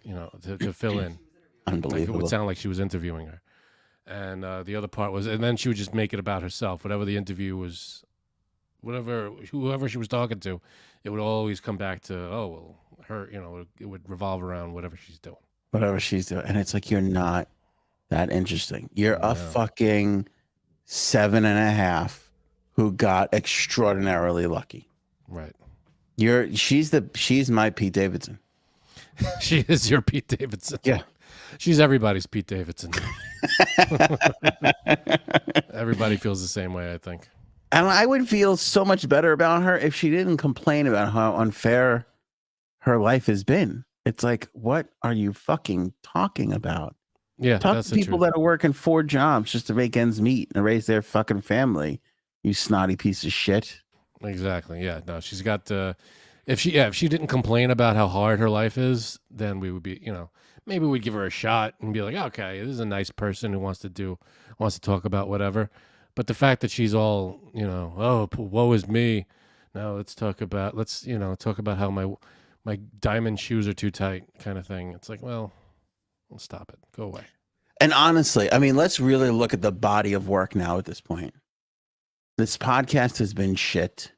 you know, to fill in. Like it would sound like she was interviewing her. And the other part was, and then she would just make it about herself. Whatever the interview was, whoever she was talking to, it would always come back to, oh, well, her, you know, it would revolve around whatever she's doing. Whatever she's doing. And it's like, you're not that interesting. You're a fucking 7.5 who got extraordinarily lucky. Right. She's my Pete Davidson. She is your Pete Davidson. Yeah. She's everybody's Pete Davidson. Everybody feels the same way, I think. And I would feel so much better about her if she didn't complain about how unfair her life has been. It's like, what are you fucking talking about? Yeah, talk that's to people that are working 4 jobs just to make ends meet and raise their fucking family. You snotty piece of shit. Exactly. Yeah. No, she's got. If she didn't complain about how hard her life is, then we would be, you know, maybe we'd give her a shot and be like, okay, this is a nice person who wants to talk about whatever. But the fact that she's all, you know, oh, woe is me. Now let's talk about how my diamond shoes are too tight, kind of thing. It's like, well, stop it. Go away. And honestly, I mean, let's really look at the body of work now at this point. This podcast has been shit.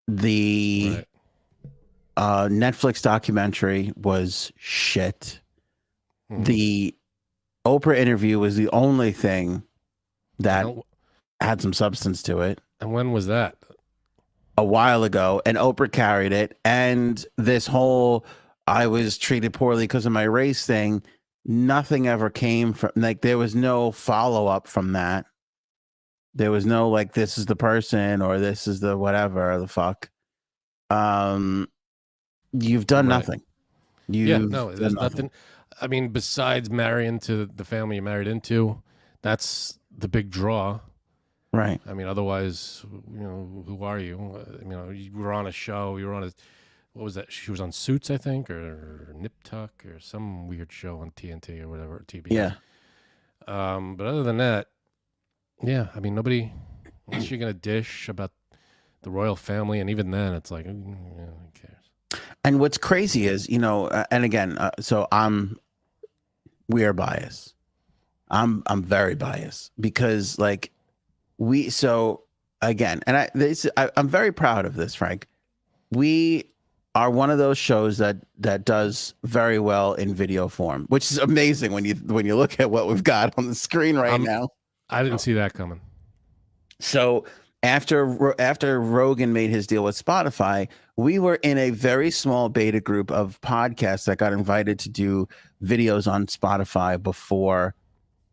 The Netflix documentary was shit. Mm-hmm. The Oprah interview was the only thing that had some substance to it. And when was that? A while ago. And Oprah carried it. And this whole I was treated poorly because of my race thing, nothing ever came from, like, there was no follow-up from that. There was no, like, this is the person or this is the whatever the fuck. You've done nothing. There's nothing. I mean, besides marrying to the family you married into, that's the big draw. Right. I mean, otherwise, you know, who are you? You know, you were on a show. You were on what was that? She was on Suits, I think, or Nip Tuck, or some weird show on TNT or whatever, TBS. Yeah. But other than that, yeah, I mean, nobody, unless you're going to dish about the royal family, and even then, it's like, who cares? And what's crazy is, you know, and again, so we are biased. I'm very biased because, like, again, and I'm very proud of this, Frank. We are one of those shows that does very well in video form, which is amazing when you look at what we've got on the screen right now. I didn't see that coming. So after Rogan made his deal with Spotify, we were in a very small beta group of podcasts that got invited to do videos on Spotify before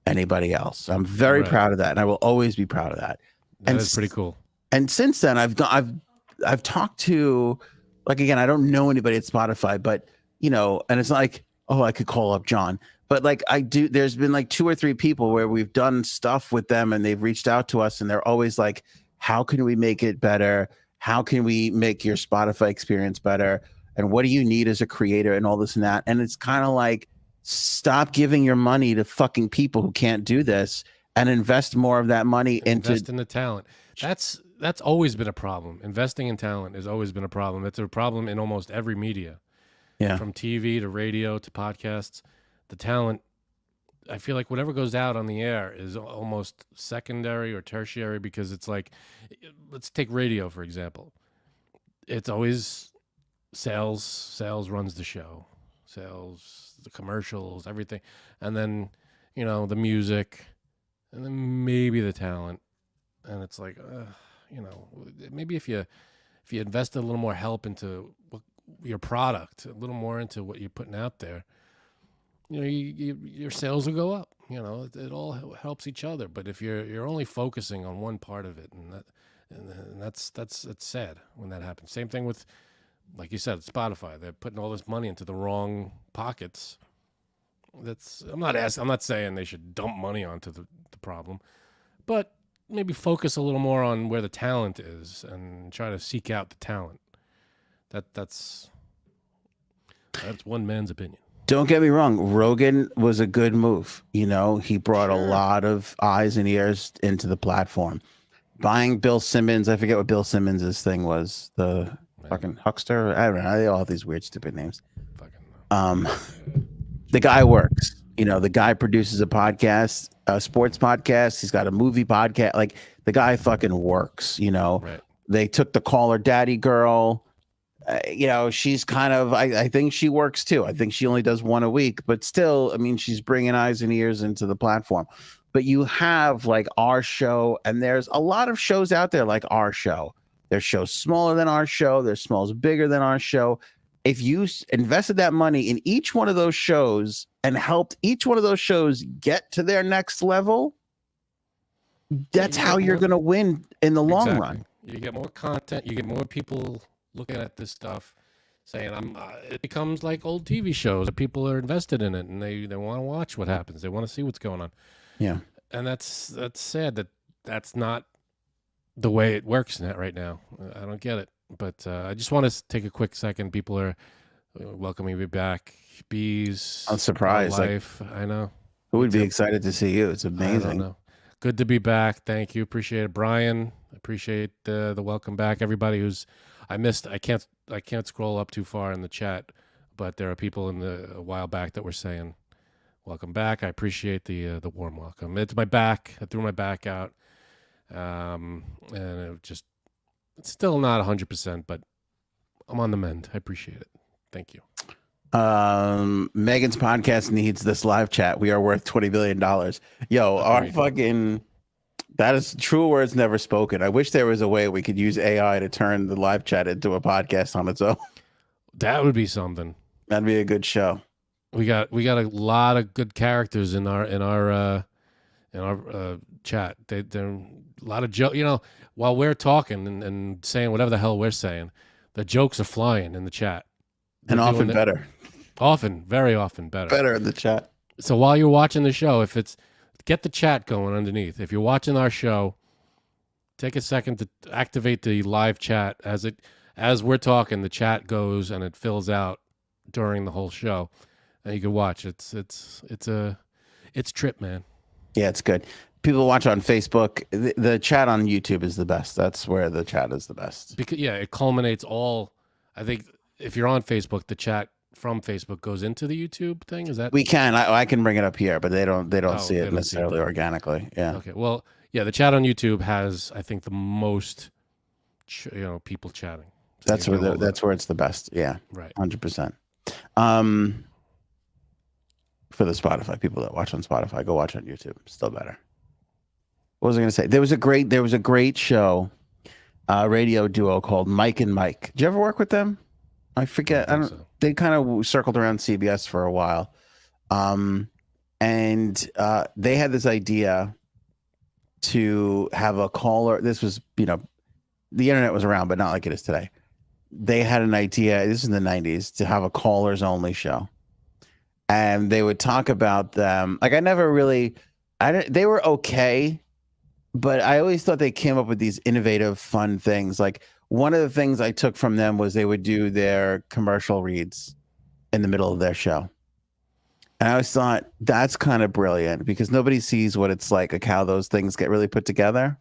anybody else. I'm very proud of that, and I will always be proud of that. That is pretty cool. And since then, I've talked to, like, again, I don't know anybody at Spotify, but, you know, and it's not like, oh, I could call up John. But, like, there's been like 2 or 3 people where we've done stuff with them and they've reached out to us and they're always like, how can we make it better? How can we make your Spotify experience better? And what do you need as a creator and all this and that? And it's kind of like, stop giving your money to fucking people who can't do this and invest more of that money invest in the talent. That's always been a problem. Investing in talent has always been a problem. It's a problem in almost every media. Yeah. From TV to radio to podcasts. The talent, I feel like whatever goes out on the air is almost secondary or tertiary, because it's like, let's take radio, for example. It's always sales runs the show. Sales, the commercials, everything. And then, you know, the music, and then maybe the talent. And it's like, you know, maybe if you invest a little more help into your product, a little more into what you're putting out there, you know, your sales will go up. You know, it all helps each other. But if you're only focusing on one part of it, and that's sad when that happens. Same thing with, like you said, Spotify. They're putting all this money into the wrong pockets, I'm not saying they should dump money onto the problem, but maybe focus a little more on where the talent is and try to seek out the talent. That's one man's opinion. Don't get me wrong. Rogan was a good move. You know, he brought a Sure. lot of eyes and ears into the platform. Buying Bill Simmons, I forget what Bill Simmons' thing was. The fucking huckster. I don't know. They all have these weird, stupid names. The guy works. You know, the guy produces a podcast, a sports podcast. He's got a movie podcast. Like, the guy fucking works. You know, Right. They took the Caller Daddy girl. You know, she's kind of, I think she works too. I think she only does one a week, but still, I mean, she's bringing eyes and ears into the platform. But you have like our show, and there's a lot of shows out there like our show. There's shows smaller than our show. There's shows bigger than our show. If you invested that money in each one of those shows and helped each one of those shows get to their next level, that's how you're going to win in the long run. You get more content. You get more people looking at this stuff, saying, it becomes like old TV shows. People are invested in it, and they want to watch what happens. They want to see what's going on. Yeah. And that's sad that's not the way it works right now. I don't get it. But I just want to take a quick second. People are welcoming me back. Bees. I'm surprised. Life. I know. Who would be excited to see you? It's amazing. I don't know. Good to be back. Thank you. Appreciate it. Brian, appreciate the welcome back. Everybody who's I can't scroll up too far in the chat, but there are people a while back that were saying welcome back. I appreciate the warm welcome. It's my back. I threw my back out. And it's still not 100%, but I'm on the mend. I appreciate it. Thank you. Meghan's podcast needs this live chat. We are worth $20 billion. Yo, our fucking, that is true words never spoken. I wish there was a way we could use AI to turn the live chat into a podcast on its own. That would be something. That'd be a good show. We got a lot of good characters in our chat. They're a lot of jokes. You know, while we're talking and saying whatever the hell we're saying, the jokes are flying in the chat. And often better. Often, very often better. Better in the chat. So while you're watching the show, get the chat going underneath. If you're watching our show, take a second to activate the live chat. As we're talking, the chat goes and it fills out during the whole show, and you can watch. It's trip, man. Yeah, it's good. People watch on Facebook. The chat on YouTube is the best. That's where the chat is the best. Because it culminates all. I think if you're on Facebook, the chat from Facebook goes into the YouTube thing. Is that we can? I can bring it up here, but they don't see it necessarily organically. Yeah. Okay. Well, yeah, the chat on YouTube has, I think, the most, people chatting. So that's where it's the best. Yeah. Right. 100%. For the Spotify people that watch on Spotify, go watch on YouTube. Still better. What was I going to say? There was a great show, radio duo called Mike and Mike. Did you ever work with them? I forget. I don't. So. They kind of circled around CBS for a while, and they had this idea to have a caller. This was, the internet was around, but not like it is today. They had an idea. This is in the 90s to have a callers only show, and they would talk about them. Like they were okay, but I always thought they came up with these innovative, fun things. Like, one of the things I took from them was they would do their commercial reads in the middle of their show. And I always thought that's kind of brilliant because nobody sees what it's like how those things get really put together.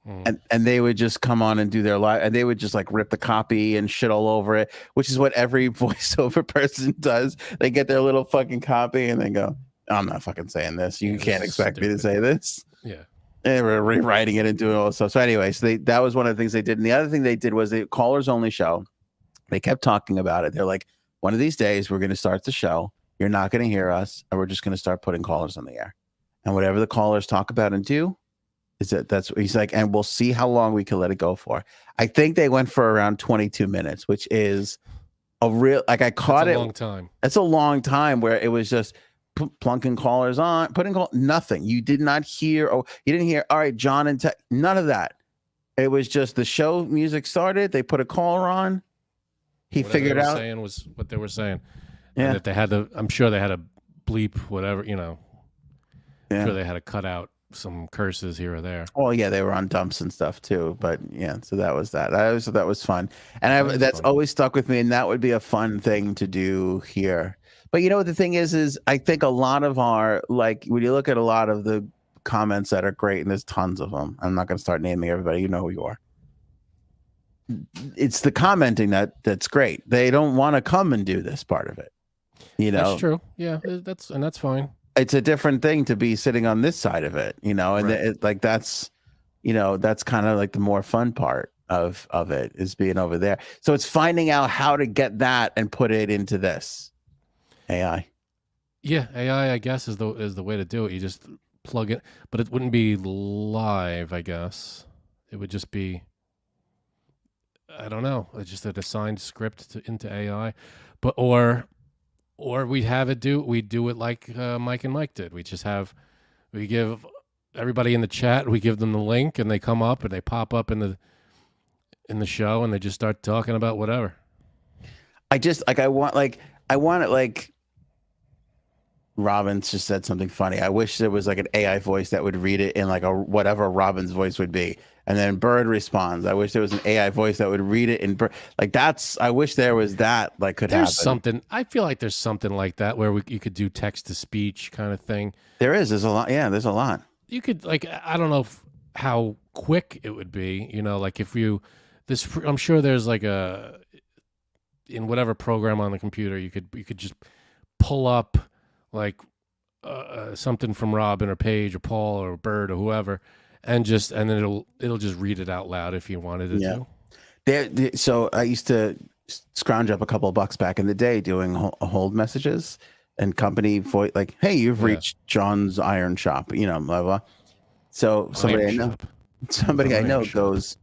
And they would just come on and do their live, and they would just like rip the copy and shit all over it, which is what every voiceover person does. They get their little fucking copy and they go, I'm not fucking saying this. You can't expect me to say this. Yeah. And they were rewriting it and doing all this stuff. So anyway, that was one of the things they did. And the other thing they did was a callers only show. They kept talking about it. They're like, one of these days we're going to start the show. You're not going to hear us, and we're just going to start putting callers on the air. And whatever the callers talk about and do, that's what he's like, and we'll see how long we can let it go for. I think they went for around 22 minutes, which is a real, like, I caught it. Long time. That's a long time where it was just plunking callers on, nothing. You did not hear, you didn't hear, all right, John and none of that. It was just the show music started. They put a caller on. He figured out. Saying was what they were saying. Yeah. And that I'm sure they had to bleep whatever, you know. Yeah. Sure, they had to cut out some curses here or there. Well, yeah, they were on dumps and stuff too, but yeah, so that was that. That was fun, and that's fun. always stuck with me, and that would be a fun thing to do here. But you know what the thing is I think a lot of our, like, when you look at a lot of the comments that are great, and there's tons of them. I'm not going to start naming everybody. You know who you are. It's the commenting that's great. They don't want to come and do this part of it. You know, that's true. Yeah, that's fine. It's a different thing to be sitting on this side of it, you know, and Right. like that's, you know, that's kind of like the more fun part of it is being over there. So it's finding out how to get that and put it into this AI. Yeah, AI, I guess, is the way to do it. You just plug it, but it wouldn't be live, I guess. It would just be, I don't know, it's just an assigned script into AI, but or we'd do it like Mike and Mike did. We give everybody in the chat, we give them the link, and they come up and they pop up in the show, and they just start talking about whatever. I want it like Robin's just said something funny. I wish there was like an AI voice that would read it in like a whatever Robin's voice would be, and then Bird responds. I wish there was an AI voice that would read it in Bird. Like that's. I wish there was that. Like could There's happen. something. I feel like there's something like that where you could do text to speech kind of thing. There's a lot. Yeah, there's a lot. You could, like, I don't know how quick it would be. You know, like if you I'm sure there's like in whatever program on the computer you could just pull up like something from Robin or Paige or Paul or Bird or whoever, and then it'll just read it out loud if you wanted it to. So I used to scrounge up a couple of bucks back in the day doing hold messages and company voice, like, "Hey, you've reached John's Iron Shop," you know, blah blah. So somebody I know goes.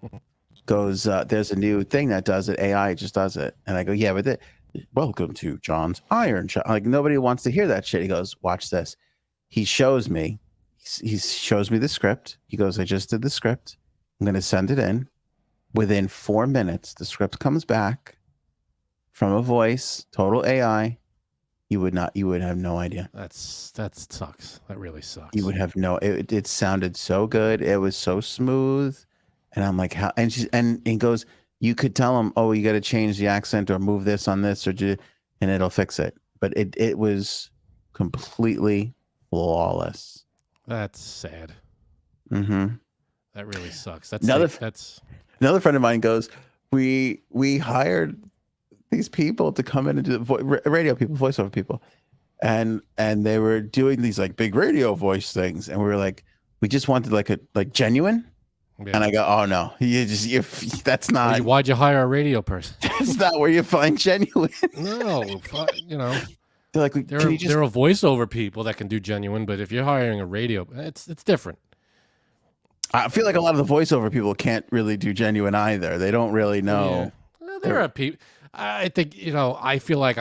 There's a new thing that does it. AI just does it, and I go, "Yeah, but welcome to John's Iron Shop." Like nobody wants to hear that shit. He goes, "Watch this." He shows me. He shows me the script. He goes, "I just did the script. I'm going to send it in. Within 4 minutes, the script comes back from a voice, total AI. You would have no idea. That sucks. That really sucks. You would have it sounded so good. It was so smooth. And I'm like, how? And he goes, you could tell him, "Oh, you got to change the accent or move this on this and it'll fix it." But it was completely flawless. That's sad. Mm-hmm. That really sucks. Another friend of mine goes, we hired these people to come in and do radio people, voiceover people, and they were doing these like big radio voice things, and we were like, we just wanted like genuine. Yeah. And I go, "Oh no, that's not." Why'd you hire a radio person? That's not where you find genuine. No, you know. They're like, there are voiceover people that can do genuine, but if you're hiring a radio, it's different. I feel like a lot of the voiceover people can't really do genuine either. They don't really know. Yeah. Well, there are people. I think, you know, I feel like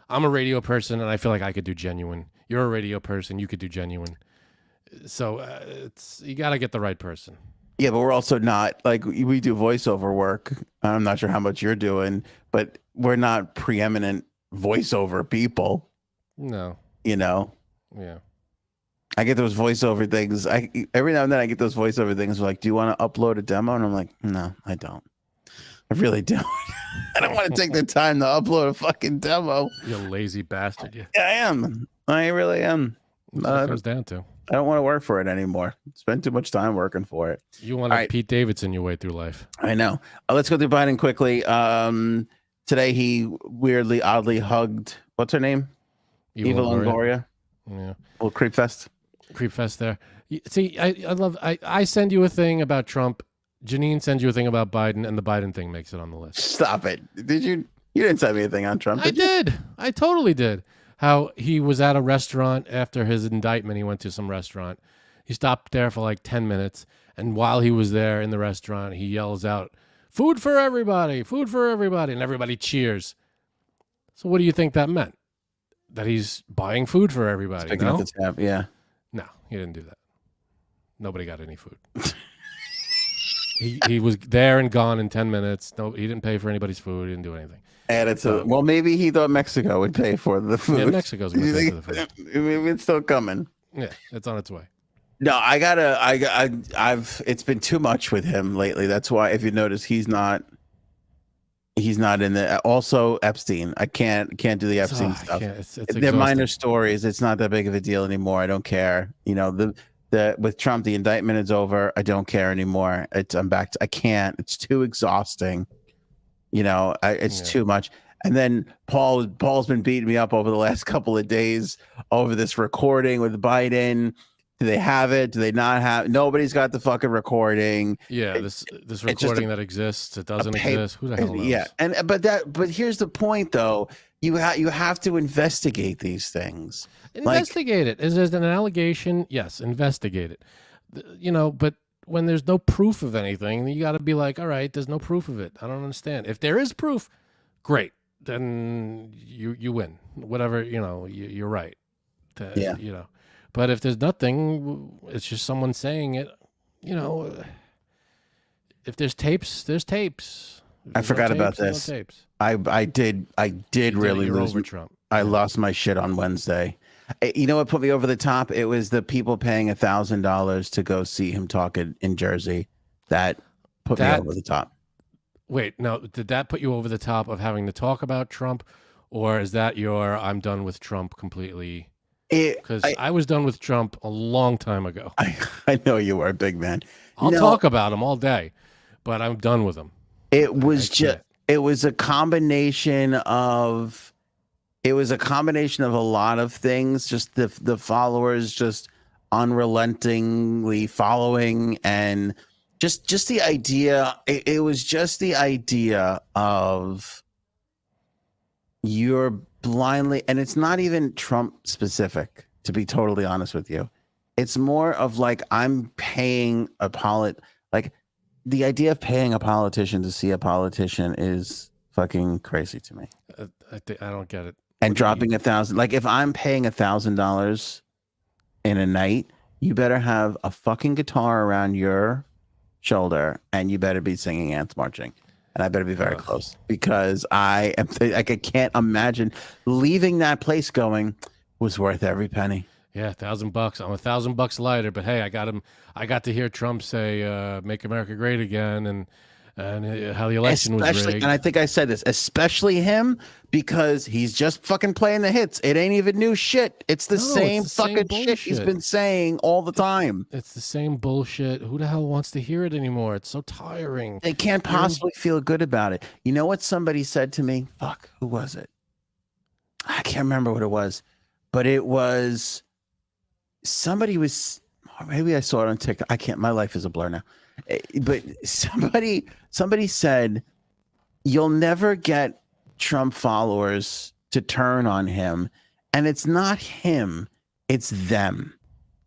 I'm a radio person, and I feel like I could do genuine. You're a radio person, you could do genuine. So you got to get the right person. Yeah, but we're also not, like, we do voiceover work. I'm not sure how much you're doing, but we're not preeminent voiceover people. No. You know? Yeah. I get those voiceover things. Every now and then I get those voiceover things like, "Do you want to upload a demo?" And I'm like, "No, I don't. I really don't. I don't want to take the time to upload a fucking demo." You lazy bastard. Yeah. I am. I really am. That's what it comes down to. I don't want to work for it anymore. Spend too much time working for it. You want to Pete Davidson your way through life. I know. Let's go through Biden quickly. Today he weirdly, oddly hugged, what's her name? Eva Longoria. Yeah. Little creep fest. Creep fest there. See, I send you a thing about Trump. Janine sends you a thing about Biden, and the Biden thing makes it on the list. Stop it. Did you? You didn't send me a thing on Trump, did you? I did. I totally did. How he was at a restaurant after his indictment. He went to some restaurant. He stopped there for like 10 minutes. And while he was there in the restaurant, he yells out, "Food for everybody, food for everybody." And everybody cheers. So what do you think that meant? That he's buying food for everybody? Picking up the tab, yeah. No, he didn't do that. Nobody got any food. he was there and gone in 10 minutes. No, he didn't pay for anybody's food. He didn't do anything. Added to well, maybe he thought Mexico would pay for the food. Yeah, Mexico's going to pay for the food. Maybe it's still coming. Yeah, it's on its way. No, it's been too much with him lately. That's why, if you notice, he's not in the. Also, Epstein. I can't do the Epstein stuff. They're minor stories. It's not that big of a deal anymore. I don't care. You know, the with Trump, the indictment is over. I don't care anymore. I'm back to. I can't. It's too exhausting. You know, it's too much. And then Paul's been beating me up over the last couple of days over this recording with Biden. Do they have it? Do they not have? Nobody's got the fucking recording. Yeah, this recording that exists. It doesn't exist. Who the hell knows? Yeah, but here's the point though. You have to investigate these things. Investigate it. Is there an allegation? Yes, investigate it. You know, but when there's no proof of anything, you got to be like, all right, there's no proof of it. I don't understand. If there is proof, great. Then you win. Whatever, you know, you're right. Yeah. You know. But if there's nothing, it's just someone saying it, you know, if there's tapes, there's tapes. I forgot about this. I did really lose Trump. I lost my shit on Wednesday. You know what put me over the top? It was the people paying $1,000 to go see him talk in Jersey. That put me over the top. Wait, now, did that put you over the top of having to talk about Trump? Or is that your I'm done with Trump completely? Because I was done with Trump a long time ago. I know you were a big man. I'll talk about him all day, but I'm done with him. It was a combination of a lot of things. Just the followers just unrelentingly following, and just the idea. It was just the idea of you're blindly, and it's not even Trump specific, to be totally honest with you. It's more of like, I'm paying like the idea of paying a politician to see a politician is fucking crazy to me. I don't get it. And dropping $1,000, like if I'm paying $1,000 in a night, you better have a fucking guitar around your shoulder and you better be singing ants marching. And I better be very close, because I can't imagine leaving that place going was worth every penny. Yeah, $1,000. I'm $1,000 lighter, but hey, I got to hear Trump say "Make America Great Again" and how the election was rigged. And I think I said this, especially him, because he's just fucking playing the hits. It ain't even new shit. It's the same fucking shit he's been saying all the time. It's the same bullshit. Who the hell wants to hear it anymore? It's so tiring. They can't possibly feel good about it. You know what somebody said to me? Fuck, who was it? I can't remember what it was, but it was somebody was, maybe I saw it on TikTok. I can't, my life is a blur now. But somebody said, you'll never get Trump followers to turn on him. And it's not him, it's them.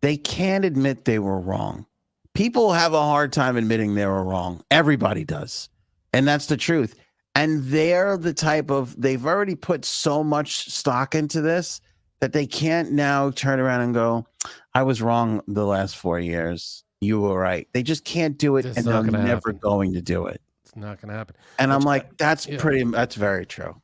They can't admit they were wrong. People have a hard time admitting they were wrong. Everybody does. And that's the truth. And they're the type of, they've already put so much stock into this that they can't now turn around and go, I was wrong the last 4 years. You were right. They just can't do it, and they're never going to do it. It's not going to happen. And I'm like, that's very true.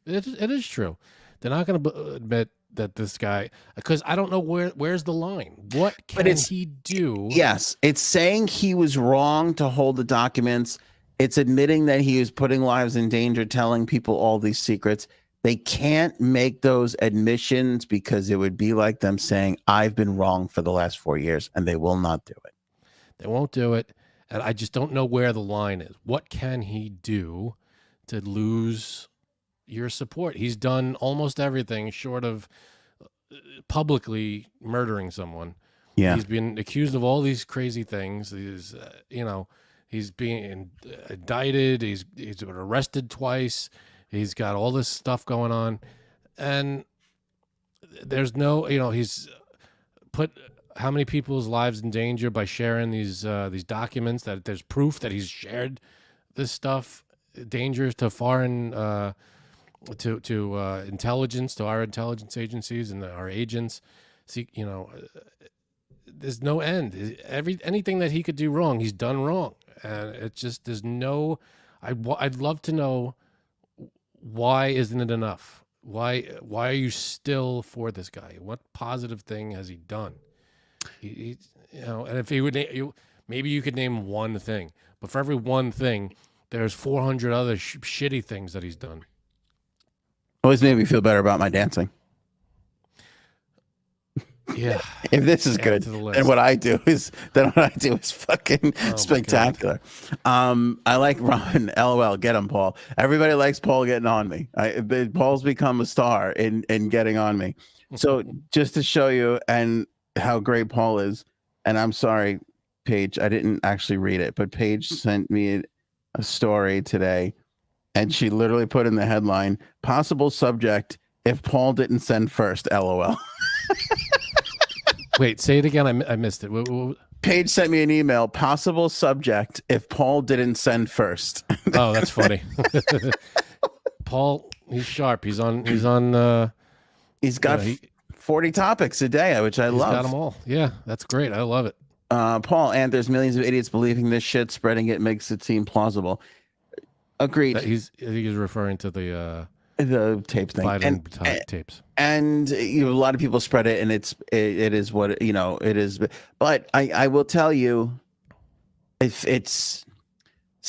It is true. They're not going to admit that this guy, because I don't know where's the line. What can he do? Yes, it's saying he was wrong to hold the documents. It's admitting that he was putting lives in danger, telling people all these secrets. They can't make those admissions because it would be like them saying, I've been wrong for the last 4 years, and they will not do it. They won't do it. And I just don't know where the line is. What can he do to lose your support? He's done almost everything short of publicly murdering someone. Yeah. He's been accused of all these crazy things. He's, he's being indicted. He's been arrested twice. He's got all this stuff going on. And there's no, he's put how many people's lives in danger by sharing these documents, that there's proof that he's shared this stuff, dangerous to foreign, to intelligence, to our intelligence agencies and our agents. See, there's no end. Anything that he could do wrong, he's done wrong, and it's just there's no. I'd love to know why isn't it enough? Why are you still for this guy? What positive thing has he done? And if he would, maybe you could name one thing, but for every one thing, there's 400 other shitty things that he's done. Always made me feel better about my dancing. Yeah. If this is good, then what I do is fucking spectacular. I like Robin. LOL. Get him, Paul. Everybody likes Paul getting on me. Paul's become a star in getting on me. So just to show you and how great Paul is, and I'm sorry, Paige, I didn't actually read it, but Paige sent me a story today, and she literally put in the headline, "Possible subject if Paul didn't send first." LOL. Wait, say it again. I missed it. Paige sent me an email. Possible subject if Paul didn't send first. Oh, that's funny. Paul, he's sharp. He's got 40 topics a day, which I love. He's got them all. Yeah, that's great. I love it. Paul, and there's millions of idiots believing this shit. Spreading it makes it seem plausible. Agreed. I think he's referring to the tape thing. Biden tapes. And a lot of people spread it, and it is what it is. But I will tell you, if it's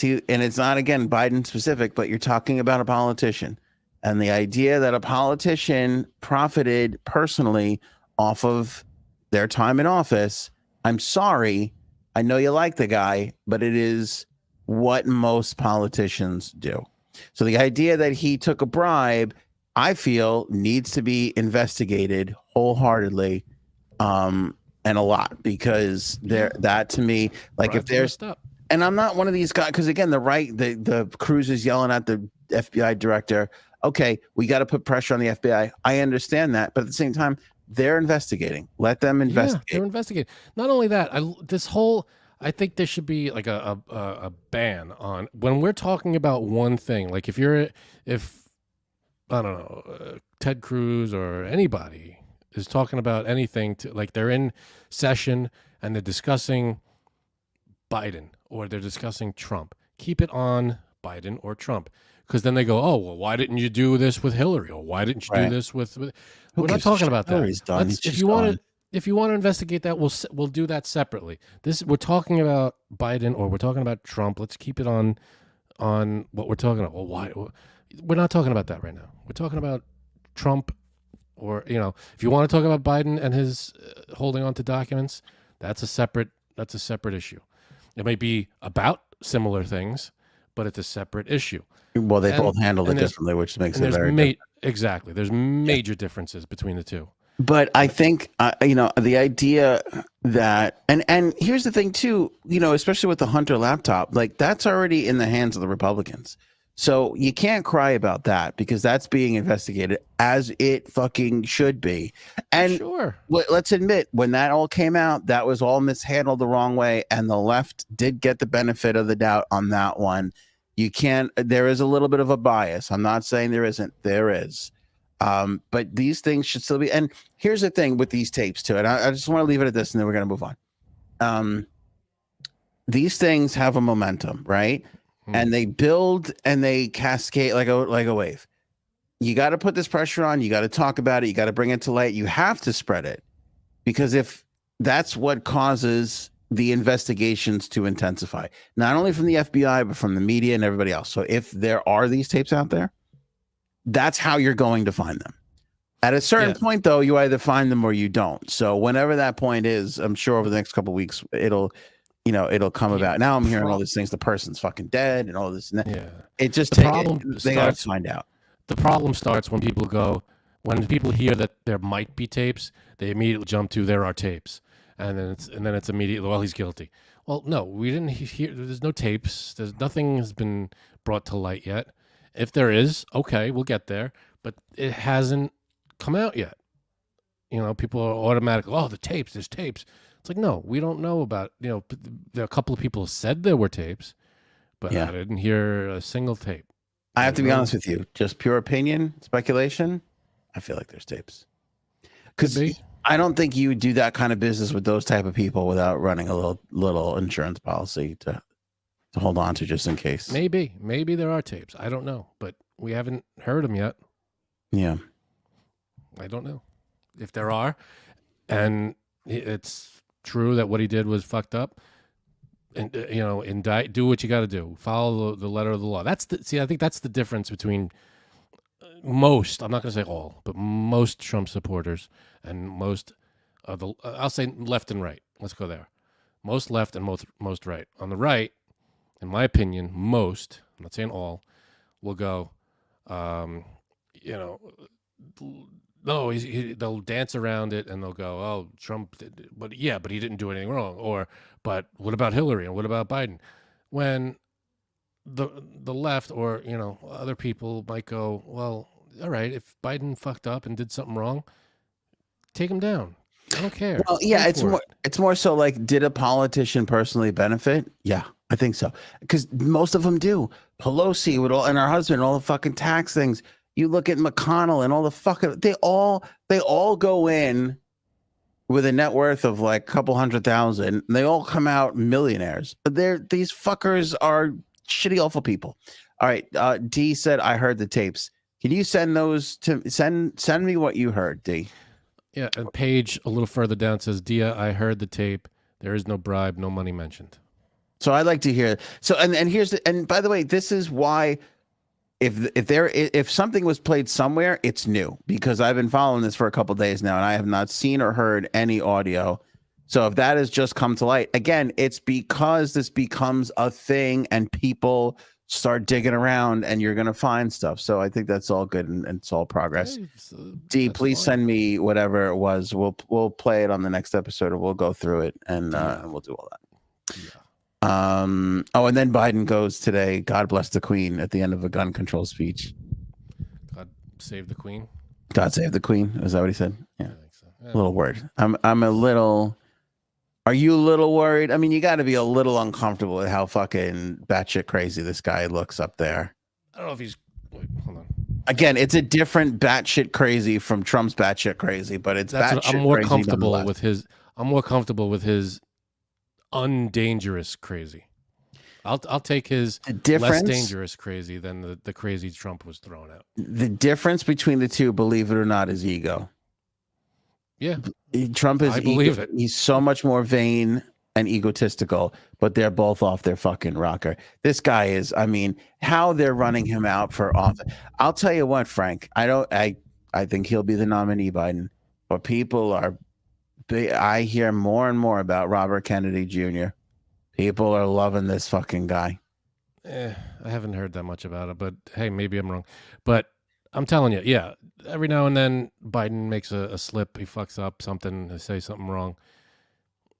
and it's not again Biden specific, but you're talking about a politician, and the idea that a politician profited personally off of their time in office. I'm sorry, I know you like the guy, but it is what most politicians do. So the idea that he took a bribe, I feel, needs to be investigated wholeheartedly, and a lot, because that to me, like if there's, and I'm not one of these guys, because again, the Cruz is yelling at the FBI director. Okay, we got to put pressure on the FBI. I understand that, but at the same time, they're investigating. Let them investigate. Yeah, they're investigating. Not only that, I think there should be like a ban on when we're talking about one thing. Like if I don't know, Ted Cruz or anybody is talking about anything, like they're in session and they're discussing Biden or they're discussing Trump, keep it on Biden or Trump, because then they go, oh well, why didn't you do this with Hillary, or why didn't you do this with we're not talking about that. If you want to investigate that, we'll do that separately. We're talking about Biden or we're talking about Trump. Let's keep it on what we're talking about. Well, why? We're not talking about that right now. We're talking about Trump, or if you want to talk about Biden and his holding on to documents, that's a separate issue. It may be about similar things, but it's a separate issue. Well, they both handled it differently, which makes it very different. Exactly. There's major differences between the two. But I think, the idea that, and here's the thing too, especially with the Hunter laptop, like that's already in the hands of the Republicans. So you can't cry about that because that's being investigated as it fucking should be. And sure, let's admit, when that all came out, that was all mishandled the wrong way. And the left did get the benefit of the doubt on that one. There is a little bit of a bias. I'm not saying there isn't. There is. But these things should still be. And here's the thing with these tapes too. And I just want to leave it at this and then we're going to move on. These things have a momentum, right? And they build and they cascade like a wave. You got to put this pressure on. You got to talk about it. You got to bring it to light. You have to spread it, because if that's what causes the investigations to intensify, not only from the FBI, but from the media and everybody else. So if there are these tapes out there, that's how you're going to find them. At a certain point, though, you either find them or you don't. So whenever that point is, I'm sure over the next couple of weeks, it'll come about. Now I'm hearing all these things. The person's fucking dead and all this and that. Yeah. It just they got to find out. The problem starts when people hear that there might be tapes, they immediately jump to there are tapes. And then it's immediately, well, he's guilty. Well, no, we didn't hear. There's no tapes. Nothing has been brought to light yet. If there is, okay, we'll get there. But it hasn't come out yet. People are automatically, oh, the tapes. There's tapes. It's like, no, we don't know about. There are a couple of people who said there were tapes, but I didn't hear a single tape. I have to be honest with you. Just pure opinion, speculation. I feel like there's tapes. I don't think you would do that kind of business with those type of people without running a little insurance policy to hold on to just in case. Maybe there are tapes. I don't know, but we haven't heard them yet. Yeah. I don't know if there are, and it's true that what he did was fucked up. And indict, do what you got to do. Follow the letter of the law. I think that's the difference between most. I'm not going to say all, but most Trump supporters and most of the. I'll say left and right. Let's go there. Most left and most right. On the right, in my opinion, most. I'm not saying all. Will go. No, they'll dance around it and they'll go, "Oh, Trump did, but he didn't do anything wrong." But what about Hillary and what about Biden? When the left or other people might go, "Well, all right, if Biden fucked up and did something wrong, take him down. I don't care." Well, yeah, it's more so like, did a politician personally benefit? Yeah, I think so, because most of them do. Pelosi and her husband, all the fucking tax things. You look at McConnell and all the fucking, they all go in with a net worth of like a couple 100,000. And they all come out millionaires. These fuckers are shitty, awful people. All right. D said, I heard the tapes. Can you send those send me what you heard, D? Yeah. And Paige a little further down says, Dia, I heard the tape. There is no bribe, no money mentioned. So I'd like to hear. So, and by the way, this is why, if something was played somewhere, it's new, because I've been following this for a couple of days now and I have not seen or heard any audio. So if that has just come to light, again, it's because this becomes a thing and people start digging around and you're going to find stuff. So I think that's all good and it's all progress. D, please send me whatever it was. We'll play it on the next episode, or we'll go through it and we'll do all that. Yeah. And then Biden goes today, God bless the Queen, at the end of a gun control speech. God save the Queen. God save the Queen. Is that what he said? Yeah. I think so. Yeah. A little worried. I'm a little. Are you a little worried? I mean, you got to be a little uncomfortable with how fucking batshit crazy this guy looks up there. I don't know if he's. Wait, hold on. Again, it's a different batshit crazy from Trump's batshit crazy, but it's batshit I'm more crazy comfortable with his. I'm more comfortable with his undangerous crazy. I'll take his less dangerous crazy than the crazy Trump was throwing out. The difference between the two, believe it or not, is ego. Yeah. Trump is, I believe it. He's so much more vain and egotistical, but they're both off their fucking rocker. This guy is, I mean, how they're running him out for office. I'll tell you what, Frank, I think he'll be the nominee, Biden, but I hear more and more about Robert Kennedy Jr. People are loving this fucking guy. I haven't heard that much about it, but hey, maybe I'm wrong. But I'm telling you, yeah, every now and then Biden makes a slip. He fucks up something, they say something wrong.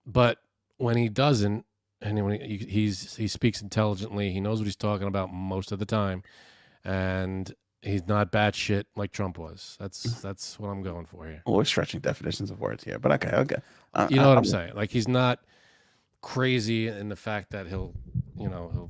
But when he doesn't, and when he speaks intelligently, he knows what he's talking about most of the time, and he's not batshit like Trump was. That's what I'm going for here. Well, we're stretching definitions of words here, but okay. You know what I'm saying? Like, he's not crazy in the fact that he'll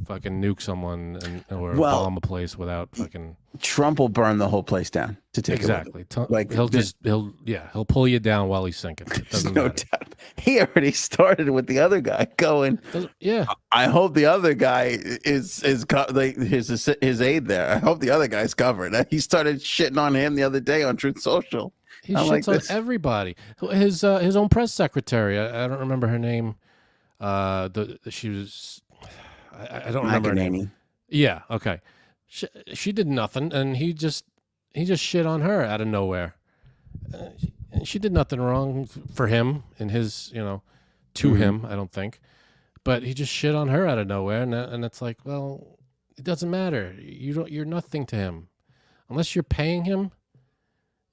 fucking nuke someone or bomb a place without fucking. Trump will burn the whole place down to take exactly. Like he'll pull you down while he's sinking. It doesn't matter. Doubt. He already started with the other guy going. Yeah. I hope the other guy is his aide there. I hope the other guy's covered. He started shitting on him the other day on Truth Social. He shits on everybody. His own press secretary. I don't remember her name. She was. I don't remember her name. Yeah. Okay. She did nothing, and he just shit on her out of nowhere. She did nothing wrong for him in his, to him. I don't think, but he just shit on her out of nowhere, and it's like, well, it doesn't matter. You're nothing to him, unless you're paying him.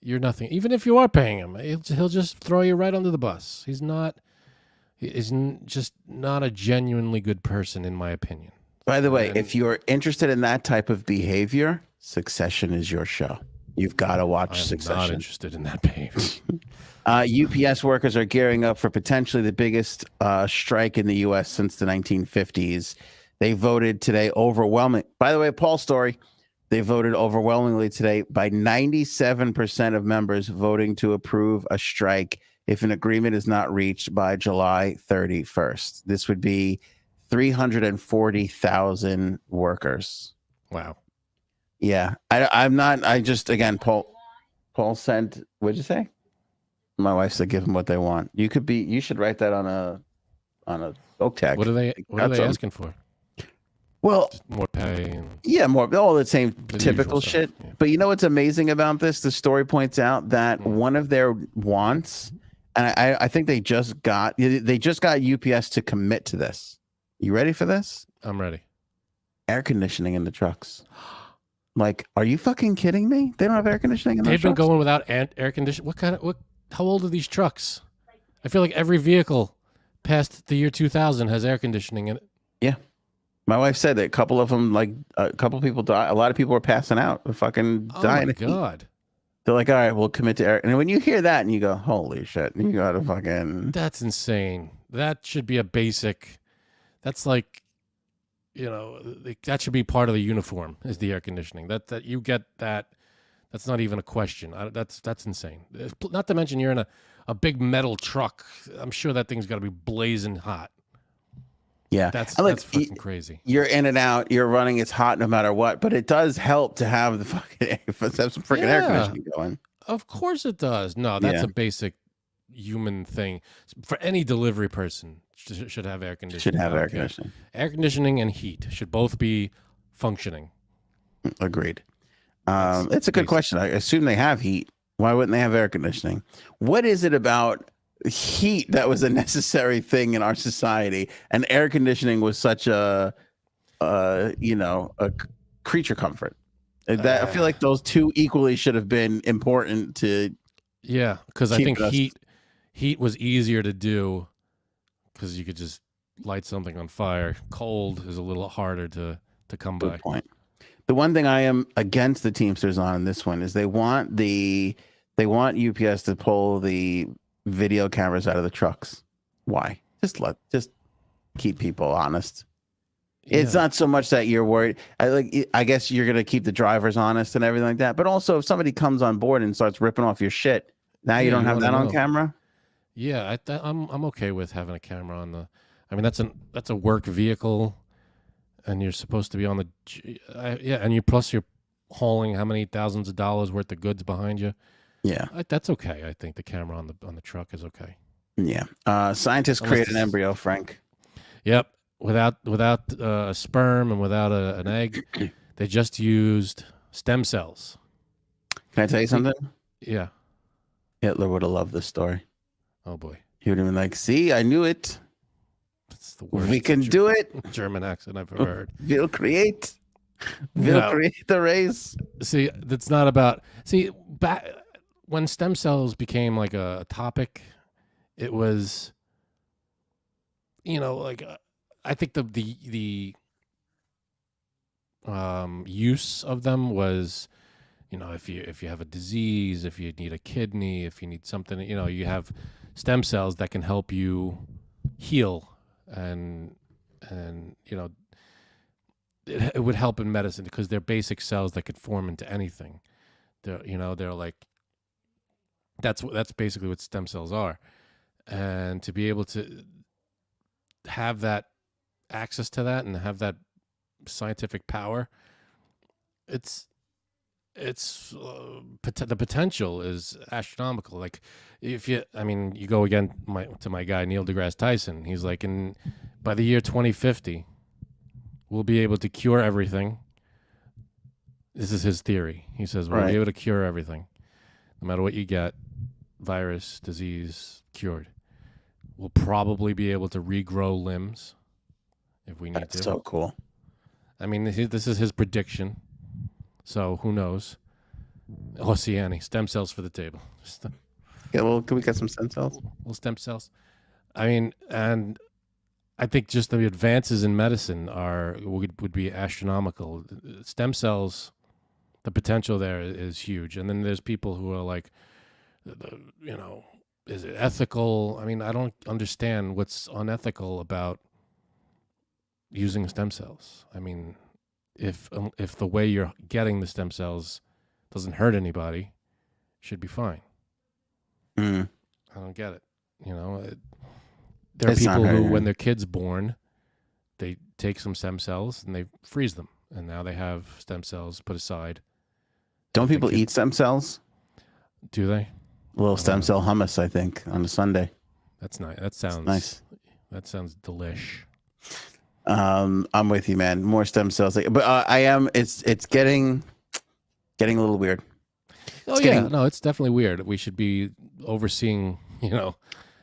You're nothing. Even if you are paying him, he'll just throw you right under the bus. He's just not a genuinely good person, in my opinion. By the way, if you're interested in that type of behavior, Succession is your show. You've got to watch Succession. I'm not interested in that behavior. UPS workers are gearing up for potentially the biggest strike in the U.S. since the 1950s. They voted today overwhelmingly. By the way, Paul's story. They voted overwhelmingly today by 97% of members voting to approve a strike if an agreement is not reached by July 31st. This would be 340,000 workers. Wow. Yeah, I'm not. I just again, Paul sent. What'd you say? My wife said, "Give them what they want." You could be. You should write that on a oak tag. What are they asking for? Well, Just more pay and yeah, more all the same the typical usual shit. stuff, yeah. But you know what's amazing about this? The story points out that one of their wants, and I think they just got UPS to commit to this. You ready for this? I'm ready. Air conditioning in the trucks. Like, are you fucking kidding me? They don't have air conditioning in They've those been trucks? going without air conditioning. How old are these trucks? I feel like every vehicle past the year 2000 has air conditioning in it. Yeah. My wife said that a couple of them, like a couple of people died. A lot of people were passing out, fucking dying. Oh my God. They're like, all right, we'll commit to air. And when you hear that and you go, holy shit, you gotta fucking. That's insane. That should be a basic. That's like, that should be part of the uniform is the air conditioning. That you get that. That's not even a question. That's insane. Not to mention you're in a big metal truck. I'm sure that thing's got to be blazing hot. Yeah, That's fucking crazy. You're in and out. You're running. It's hot no matter what. But it does help to have the fucking have some freaking air conditioning going. Of course it does. No, that's a basic human thing. For any delivery person, should have air conditioning. Should have air conditioning. Air conditioning and heat should both be functioning. Agreed. It's a good question. I assume they have heat. Why wouldn't they have air conditioning? What is it about heat that was a necessary thing in our society, and air conditioning was such a creature comfort? That I feel like those two equally should have been important to. Yeah, because I think heat was easier to do because you could just light something on fire. Cold is a little harder to come by. Good point. The one thing I am against the Teamsters on this one is they want UPS to pull the video cameras out of the trucks. Why? Just keep people honest. Yeah. It's not so much that you're worried. I guess you're gonna keep the drivers honest and everything like that. But also, if somebody comes on board and starts ripping off your shit, now you don't have that on camera. Yeah, I'm okay with having a camera on the. I mean, that's a work vehicle, and you're supposed to be on the. And you're hauling how many thousands of dollars worth of goods behind you. Yeah, that's okay. I think the camera on the truck is okay. Yeah. Scientists create an embryo, Frank. Yep. Without a sperm and without an egg, they just used stem cells. Can I tell you something? Yeah. Hitler would have loved this story. Oh boy. He would have been like, "See, I knew it. That's the worst. We can do it." German accent I've ever heard. We'll create the race. See, that's not about. See, back when stem cells became like a topic, it was, like I think the use of them was, if you have a disease, if you need a kidney, if you need something, you have stem cells that can help you heal, and it would help in medicine because they're basic cells that could form into anything. They're like that's basically what stem cells are, and to be able to have that access to that and have that scientific power, the potential is astronomical. Like you go again to my guy Neil deGrasse Tyson. He's like, by the year 2050, we'll be able to cure everything. This is his theory. He says we'll be able to cure everything, no matter what you get, virus, disease, cured. We'll probably be able to regrow limbs if we need to. That's so cool. I mean, this is his prediction. So who knows? Oceani, stem cells for the table. Yeah, well, can we get some stem cells? Well, stem cells. I mean, and I think just the advances in medicine would be astronomical. Stem cells, the potential there is huge. And then there's people who are like, is it ethical? I mean, I don't understand what's unethical about using stem cells. I mean, if the way you're getting the stem cells doesn't hurt anybody, should be fine. Mm. I don't get it. You know, there are It's not people who, very- when their kid's born, they take some stem cells and they freeze them, and now they have stem cells put aside. Don't the people kid- eat stem cells? Do they? A little stem cell hummus, I think, on a Sunday. That's nice. That sounds nice. That sounds delish. I'm with you, man. More stem cells, but I am. It's getting a little weird. Oh yeah, no, it's definitely weird. We should be overseeing. You know,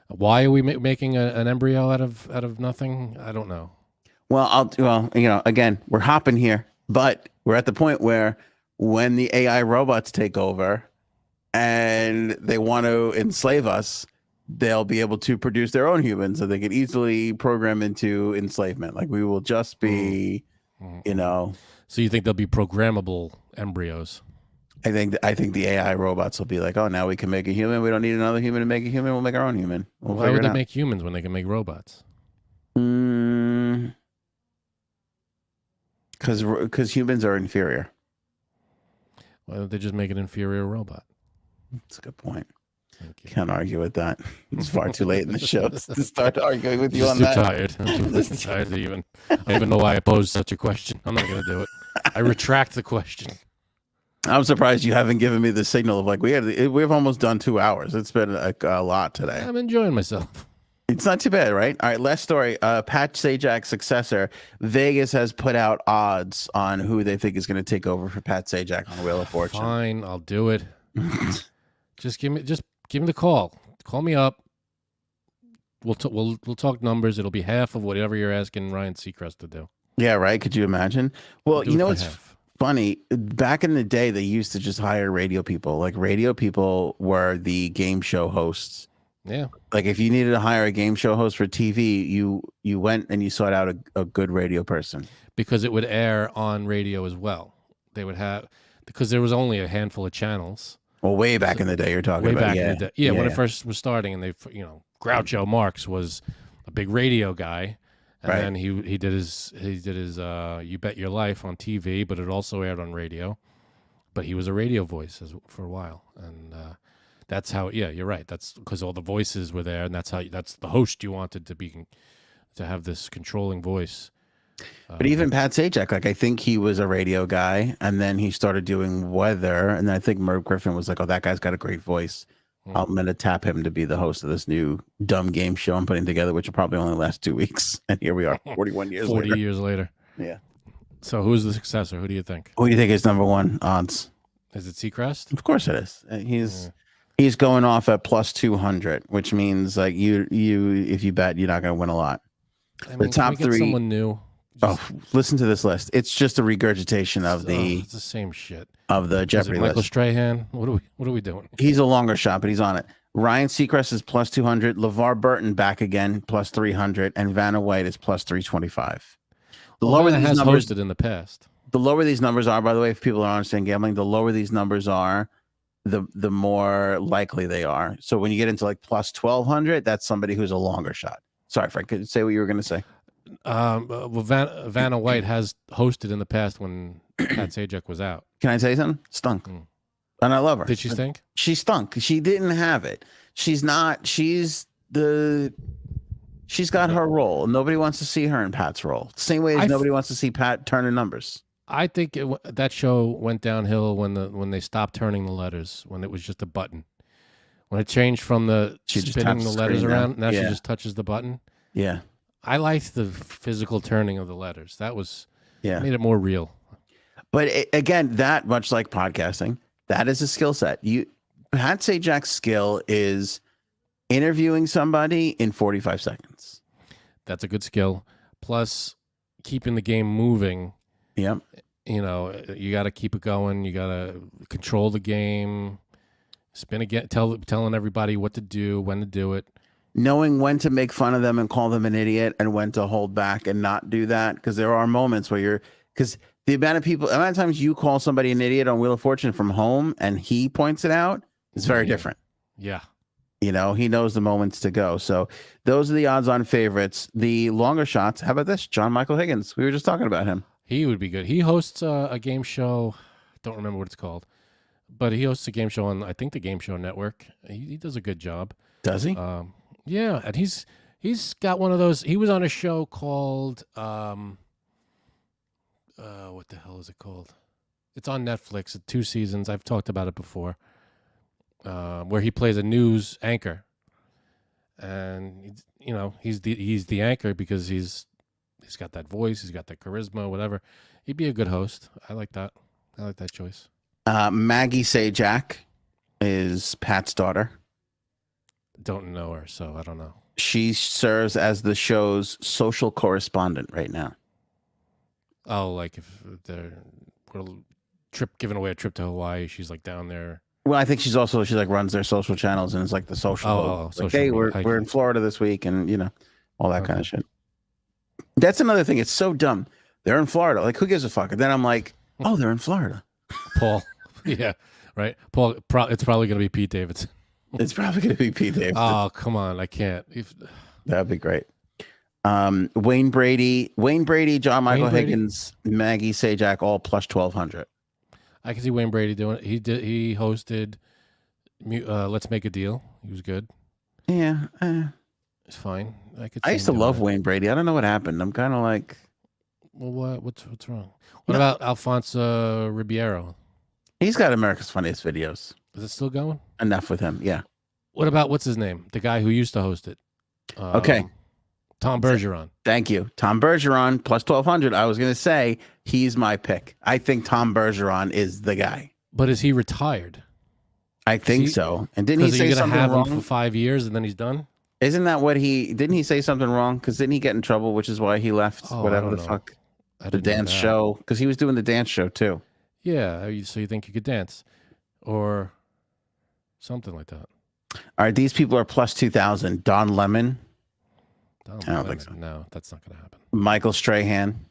why are we making an embryo out of nothing? I don't know. Well, again, we're hopping here, but we're at the point where when the AI robots take over and they want to enslave us, they'll be able to produce their own humans, so they can easily program into enslavement. Like we will just be, So you think there'll be programmable embryos? I think the AI robots will be like, oh, now we can make a human. We don't need another human to make a human. We'll make our own human. Why would they make humans when they can make robots? Because humans are inferior. Why don't they just make an inferior robot? That's a good point. Thank you. Can't argue with that. It's far too late in the show to start arguing with you Just on too that. tired. I'm too tired to even. I don't even know why I posed such a question. I'm not going to do it. I retract the question. I'm surprised you haven't given me the signal of like we've almost done 2 hours. It's been a lot today. I'm enjoying myself. It's not too bad, right? All right, last story. Pat Sajak's successor, Vegas has put out odds on who they think is going to take over for Pat Sajak on Wheel of Fortune. Fine, I'll do it. Just give me the call. Call me up. We'll talk numbers. It'll be half of whatever you're asking Ryan Seacrest to do. Yeah, right. Could you imagine? Well, Do you it know for what's half. funny? Back in the day, they used to just hire radio people. Like radio people were the game show hosts. Yeah. Like if you needed to hire a game show host for TV, you went and you sought out a good radio person. Because it would air on radio as well. They would have, because there was only a handful of channels. Well, way back in the day, you're talking Way about. back Yeah. in the day. Yeah, when it first was starting, and Groucho Marx was a big radio guy, and Right. then he did his You Bet Your Life on TV, but it also aired on radio. But he was a radio voice for a while, and that's how. Yeah, you're right. That's because all the voices were there, and that's the host you wanted to have this controlling voice. But even Pat Sajak, like I think he was a radio guy, and then he started doing weather, and then I think Merv Griffin was like, "Oh, that guy's got a great voice. I'm gonna tap him to be the host of this new dumb game show I'm putting together, which will probably only last 2 weeks." And here we are, 41 years 40 later. years later. Yeah. So who's the successor? Who do you think? Who do you think is number one odds? Is it Seacrest? Of course it is. He's going off at plus 200, which means like you if you bet, you're not gonna win a lot. I mean, top can we get three- someone new. Oh, listen to this list. It's just a regurgitation of It's the same shit. the Is it Jeopardy Michael list. Strahan? What are we doing? He's a longer shot, but he's on it. Ryan Seacrest is plus 200. LeVar Burton back again, plus 300. And Vanna White is plus 325. The lower Vanna these has numbers, hosted in the past. the lower these numbers are, by the way, if people don't understand gambling, the lower these numbers are, the more likely they are. So when you get into like plus 1200, that's somebody who's a longer shot. Sorry, Frank, could you say what you were going to say? Well, Vanna White has hosted in the past when Pat Sajak was out. Can I say something? Stunk. And I love her. Did she stink? She stunk. She didn't have it. She's got her role. Nobody wants to see her in Pat's role. Same way as nobody wants to see Pat turning numbers. I think that show went downhill when they stopped turning the letters, when it was just a button. When it changed from She just spinning taps the the letters screen around, now. now she Yeah. just touches the button. Yeah. I liked the physical turning of the letters. That made it more real. But again, that much like podcasting, that is a skill set. Pat Sajak's skill is interviewing somebody in 45 seconds. That's a good skill. Plus, keeping the game moving. Yep. You got to keep it going. You got to control the game. Spin again. Telling everybody what to do, when to do it. Knowing when to make fun of them and call them an idiot, and when to hold back and not do that, because there are moments where because the amount of times you call somebody an idiot on Wheel of Fortune from home and he points it out, it's very different. Yeah. He knows the moments to go. So those are the odds-on favorites. The longer shots. How about this? John Michael Higgins. We were just talking about him. He would be good. He hosts a game show. Don't remember what it's called, but he hosts a game show on, I think, the Game Show Network. He does a good job. Does he? Yeah, and he's got one of those. He was on a show called what the hell is it called? It's on Netflix. 2 seasons. I've talked about it before. Where he plays a news anchor, and he's the anchor because he's got that voice, he's got that charisma, whatever. He'd be a good host. I like that. I like that choice. Maggie Sajak is Pat's daughter. Don't know her, so I don't know. She serves as the show's social correspondent right now. Oh, like if they're giving away a trip to Hawaii, she's like down there. Well, I think she like runs their social channels and is like the social. Like, hey, we're in Florida this week, and all that kind of shit. That's another thing. It's so dumb. They're in Florida. Like, who gives a fuck? And then I'm like, oh, they're in Florida. Paul. Yeah, right. Paul. It's probably going to be Pete Davidson. It's probably going to be Pete Davidson. Oh, come on. I can't. That'd be great. Wayne Brady, John Michael Higgins, Maggie Sajak, all plus 1,200. I can see Wayne Brady doing it. He hosted Let's Make a Deal. He was good. Yeah. It's fine. I used to love Wayne Brady. I don't know what happened. I'm kind of like... Well, what's wrong? What about Alfonso Ribeiro? He's got America's Funniest Videos. Is it still going? Enough with him, yeah. What about, what's his name? The guy who used to host it. Okay. Tom Bergeron. Thank you. Tom Bergeron, plus 1,200. I was going to say, he's my pick. I think Tom Bergeron is the guy. But is he retired? I think so. And didn't he say something have wrong? Him for 5 years and then he's done? Isn't that what didn't he say something wrong? Because didn't he get in trouble, which is why he left whatever the fuck? The dance show. Because he was doing the dance show too. Yeah. So you think you could dance? Or something like that. All right. These people are plus 2,000. Don Lemon. I don't think so. No, that's not going to happen. Michael Strahan.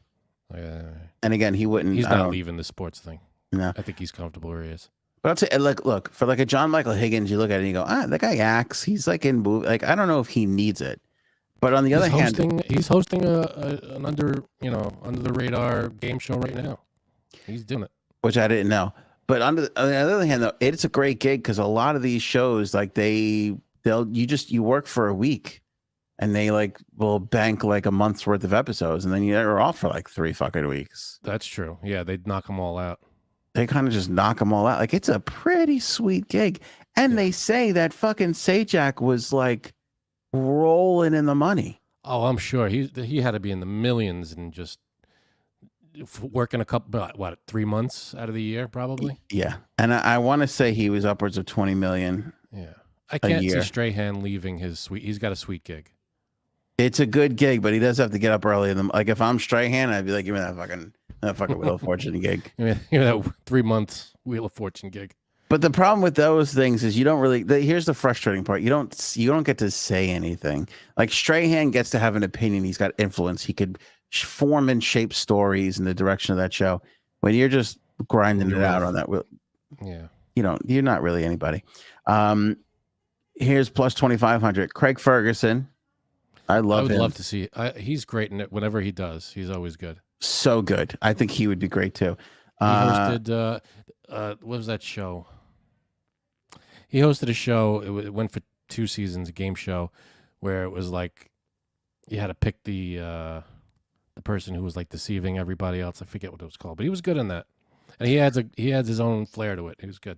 Yeah. And again, he wouldn't. He's not leaving the sports thing. No. I think he's comfortable where he is. But I'll say, look, for like a John Michael Higgins, you look at it and you go, that guy acts. He's like in movie. Like, I don't know if he needs it. But on the other hand, he's hosting an under the radar game show right now. He's doing it, which I didn't know. But on the other hand, though, it's a great gig because a lot of these shows, like you work for a week. And they will bank like a month's worth of episodes, and then you're off for like 3 fucking weeks. That's true. Yeah, they'd knock them all out. They kind of just knock them all out. Like, it's a pretty sweet gig. And they say that fucking Sajak was like rolling in the money. Oh, I'm sure he had to be in the millions and just working a couple 3 months out of the year probably. Yeah, and I want to say he was upwards of 20 million. Yeah, I can't see Strahan leaving his suite. He's got a sweet gig. It's a good gig, but he does have to get up early. Like, if I'm Strahan, I'd be like, give me that fucking Wheel of Fortune gig. Give me that 3 months Wheel of Fortune gig. But the problem with those things is you don't really. Here's the frustrating part: you don't get to say anything. Like, Strahan gets to have an opinion. He's got influence. He could form and shape stories in the direction of that show. When you're just grinding it out on that wheel, yeah, you're not really anybody. Here's plus 2,500. Craig Ferguson. I would love to see. He's great in it. Whenever he does, he's always good. So good. I think he would be great too. He hosted. What was that show? He hosted a show. It went for 2 seasons, a game show, where it was like you had to pick the person who was like deceiving everybody else. I forget what it was called, but he was good in that, and he has his own flair to it. He was good.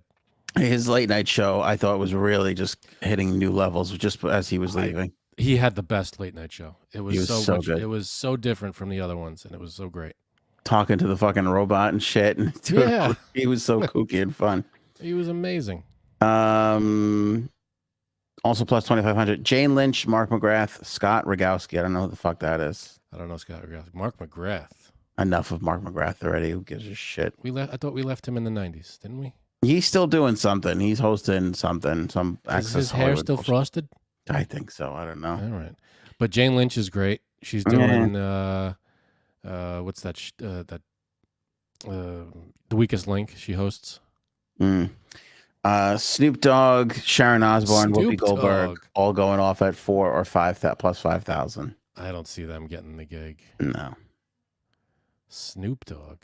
His late night show, I thought, was really just hitting new levels just as he was leaving. He had the best late night show. It was so good. It was so different from the other ones, and it was so great. Talking to the fucking robot and shit. And yeah. He was so kooky and fun. He was amazing. Also plus 2,500. Jane Lynch, Mark McGrath, Scott Rogowski. I don't know who the fuck that is. I don't know Scott Rogowski. Mark McGrath. Enough of Mark McGrath already. Who gives a shit? I thought we left him in the 90s, didn't we? He's still doing something. He's hosting something. Is his hair still frosted? I think so. I don't know. All right. But Jane Lynch is great. She's doing what's that? The Weakest Link. She hosts. Snoop Dogg, Sharon Osbourne, Whoopi Goldberg, all going off at 4 or 5 plus 5,000. I don't see them getting the gig. No. Snoop Dogg.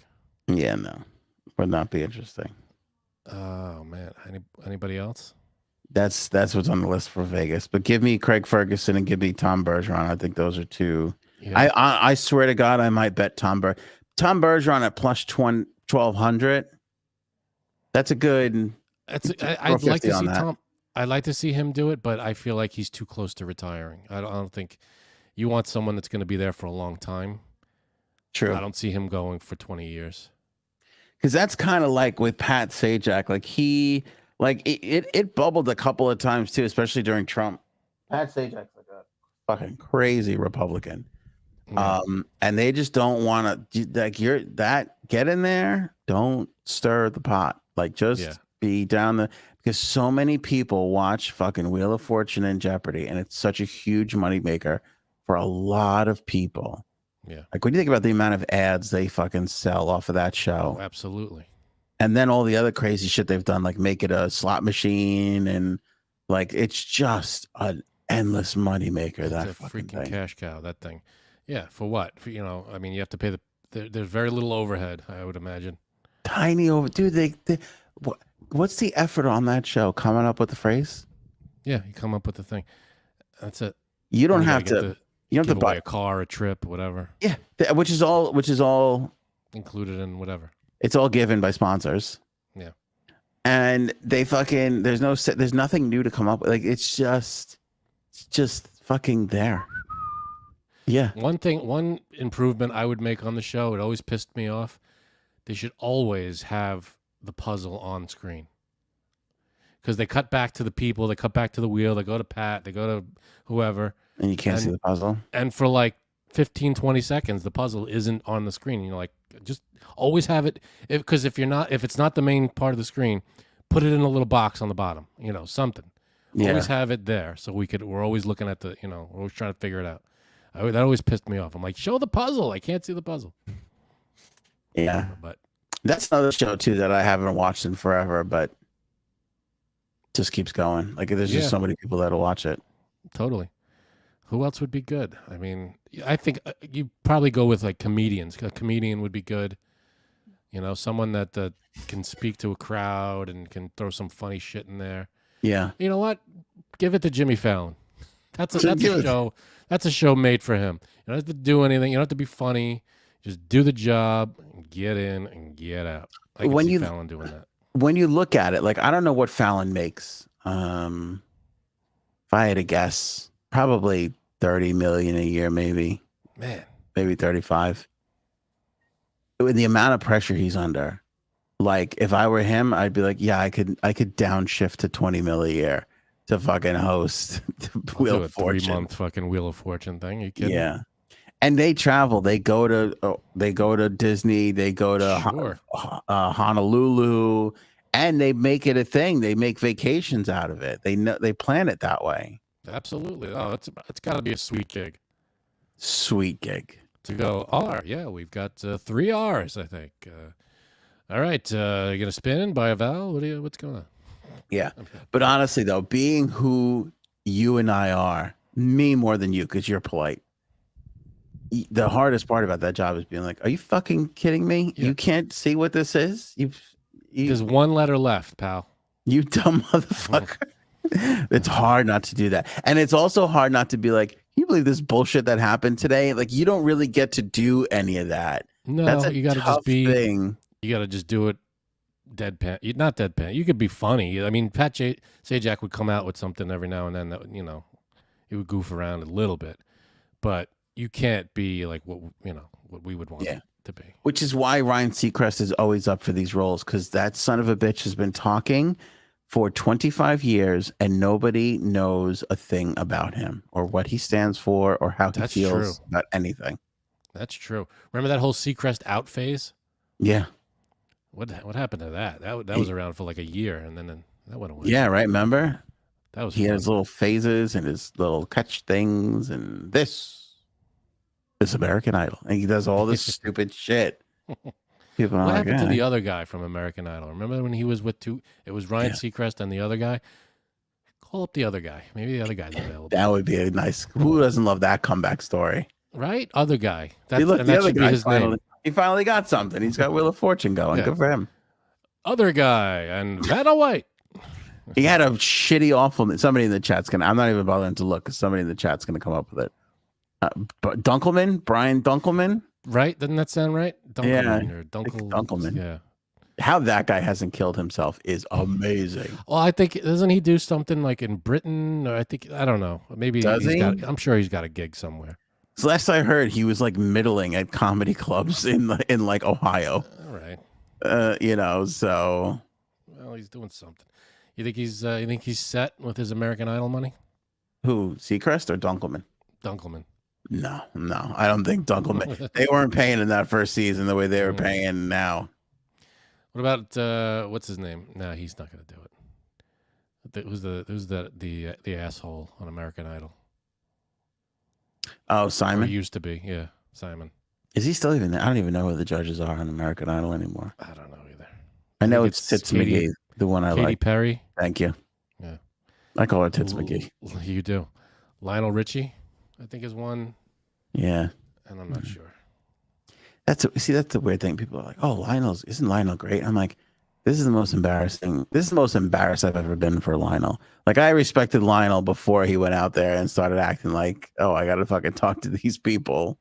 Yeah, no. Would not be interesting. Oh man. Anybody else? That's what's on the list for Vegas. But give me Craig Ferguson and give me Tom Bergeron. I think those are two. Yeah. I swear to God, I might bet Tom Bergeron at plus 1200. That's a good. I'd like to see that. Tom. I'd like to see him do it, but I feel like he's too close to retiring. I don't think you want someone that's going to be there for a long time. True. I don't see him going for 20 years. Because that's kind of like with Pat Sajak. Like it bubbled a couple of times too, especially during Trump. Pat Sajak's like a fucking crazy Republican. Yeah. And they just don't want to get in there. Don't stir the pot. Like just be down because so many people watch fucking Wheel of Fortune and Jeopardy, and it's such a huge moneymaker for a lot of people. Yeah. Like when you think about the amount of ads they fucking sell off of that show. Oh, absolutely. And then all the other crazy shit they've done, like make it a slot machine, and like it's just an endless moneymaker. It's that a fucking freaking thing. cash cow. That thing. Yeah. For what? You have to pay there's very little overhead, I would imagine. Tiny over, dude. What's the effort on that show? Coming up with the phrase? Yeah, you come up with the thing. That's it. You don't have to. You don't have to buy a car, a trip, whatever. Yeah, which is all included in whatever. It's all given by sponsors. Yeah, and they fucking there's nothing new to come up with. Like it's just fucking there. Yeah. One improvement I would make on the show, it always pissed me off. They should always have the puzzle on screen. Because they cut back to the people, they cut back to the wheel, they go to Pat, they go to whoever. And you can't see the puzzle. And for like 15, 20 seconds, the puzzle isn't on the screen. You know, like just always have it. Because if it's not the main part of the screen, put it in a little box on the bottom. You know, something. Yeah. Always have it there, so we're always looking at we're always trying to figure it out. That always pissed me off. I'm like, show the puzzle. I can't see the puzzle. Yeah, but that's another show too that I haven't watched in forever, but just keeps going. Like there's just so many people that'll watch it. Totally. Who else would be good? I mean, I think you probably go with like comedians. A comedian would be good. You know, someone that can speak to a crowd and can throw some funny shit in there. Yeah. You know what? Give it to Jimmy Fallon. That's a show. That's a show made for him. You don't have to do anything. You don't have to be funny. Just do the job, get in and get out. I can see Fallon doing that. When you look at it, like I don't know what Fallon makes. If I had to guess, probably 30 million a year, maybe. Man. Maybe 35. With the amount of pressure he's under, like if I were him, I'd be like, yeah, I could downshift to 20 mil a year to fucking host the Wheel of Fortune. 3-month fucking Wheel of Fortune thing. You kidding? Yeah. And they travel. They go to Disney. They go to Honolulu, and they make it a thing. They make vacations out of it. They plan it that way. Absolutely. Oh, it's got to be a sweet gig. Sweet gig to go. R. Yeah, we've got 3 R's. I think. All right, you gonna spin by a vowel? What's going on? Yeah, but honestly though, being who you and I are, me more than you, because you're polite. The hardest part about that job is being like, "Are you fucking kidding me? Yeah. You can't see what this is? There's one letter left, pal. You dumb motherfucker." It's hard not to do that, and it's also hard not to be like, "Can you believe this bullshit that happened today?" Like you don't really get to do any of that. No, that's you got to just be. Thing. You got to just do it. Deadpan. Not deadpan. You could be funny. I mean, Pat Sajak would come out with something every now and then that he would goof around a little bit, but you can't be like what we would want it to be. Which is why Ryan Seacrest is always up for these roles, because that son of a bitch has been talking for 25 years and nobody knows a thing about him or what he stands for or how he feels about anything. That's true. Remember that whole Seacrest out phase? Yeah. What happened to that? That was around for like a year, and then that went away. Yeah, right. Remember? That was. He had his little phases and his little catch things, and this American Idol, and he does all this stupid shit. People what happened to the other guy from American Idol? Remember when he was with two? It was Ryan Seacrest and the other guy. Call up the other guy. Maybe the other guy's available. That would be a nice. Who doesn't love that comeback story? Right, other guy. That should be his name. He finally got something. He's got Wheel of Fortune going. Good for him. Other guy and Vanna White. He had a shitty, awful. Somebody in the chat's gonna. I'm not even bothering to look because somebody in the chat's gonna come up with it. But Brian Dunkelman, right? Doesn't that sound right? Dunkelman or Dunkelman. Yeah. How that guy hasn't killed himself is amazing. Well, I think doesn't he do something like in Britain? Or I don't know. Maybe I'm sure he's got a gig somewhere. So last I heard, he was like middling at comedy clubs in like Ohio. All right. So. Well, he's doing something. You think he's set with his American Idol money? Who, Seacrest or Dunkelman? Dunkelman. No, I don't think Dunkelman. They weren't paying in that first season the way they were paying now. What about what's his name? No, he's not going to do it. Who's the asshole on American Idol? Oh, Simon. Or he used to be, yeah, Simon. Is he still even there? I don't even know who the judges are on American Idol anymore. I don't know either. I know it's Tits McGee, the one I like. Katy Perry. Thank you. Yeah, I call her Tits McGee. You do. Lionel Richie, I think, is one. Yeah, and I'm not sure. That's the weird thing. People are like, "Oh, isn't Lionel great?" I'm like, this is the most embarrassing. This is the most embarrassed I've ever been for Lionel. Like, I respected Lionel before he went out there and started acting like, oh, I got to fucking talk to these people,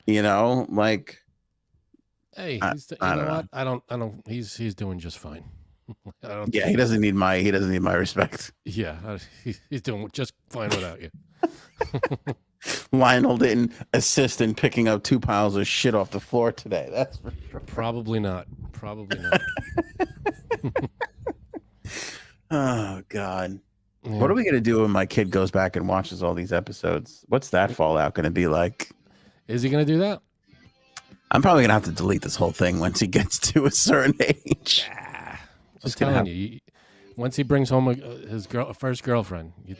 like. Hey, you know what? I don't. He's doing just fine. Yeah, he doesn't need my respect. Yeah, he's doing just fine without you. Lionel didn't assist in picking up 2 piles of shit off the floor today. That's for sure. Probably not. Oh God, yeah. What are we gonna do when my kid goes back and watches all these episodes? What's that fallout gonna be like? Is he gonna do that? I'm probably gonna have to delete this whole thing once he gets to a certain age. I'm telling you, once he brings home his first girlfriend, you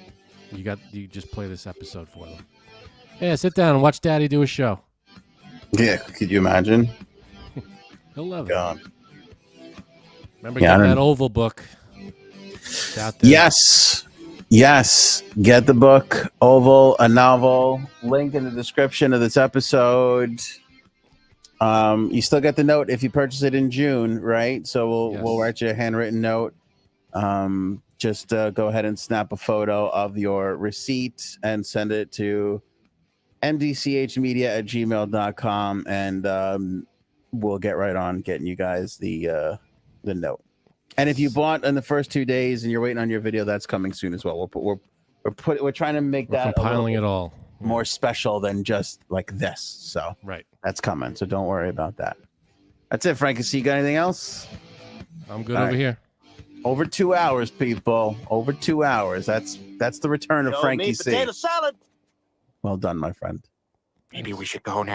just play this episode for them. Yeah, sit down and watch Daddy do a show. Yeah, could you imagine? He'll love God. it. Remember, get that Oval book. It's out there. Yes. Get the book, Oval, a novel. Link in the description of this episode. You still get the note if you purchase it in June, right? So we'll write you a handwritten note. Just go ahead and snap a photo of your receipt and send it to mdchmedia@gmail.com, and we'll get right on getting you guys the note. And if you bought in the first 2 days and you're waiting on your video, that's coming soon as well. We're trying to make that compiling it all more special than just like this. So right, that's coming. So don't worry about that. That's it, Frankie. You got anything else? I'm good over here. Over 2 hours, people. Over 2 hours. That's the return of Frankie C. Potato salad. Well done, my friend. Maybe we should go now.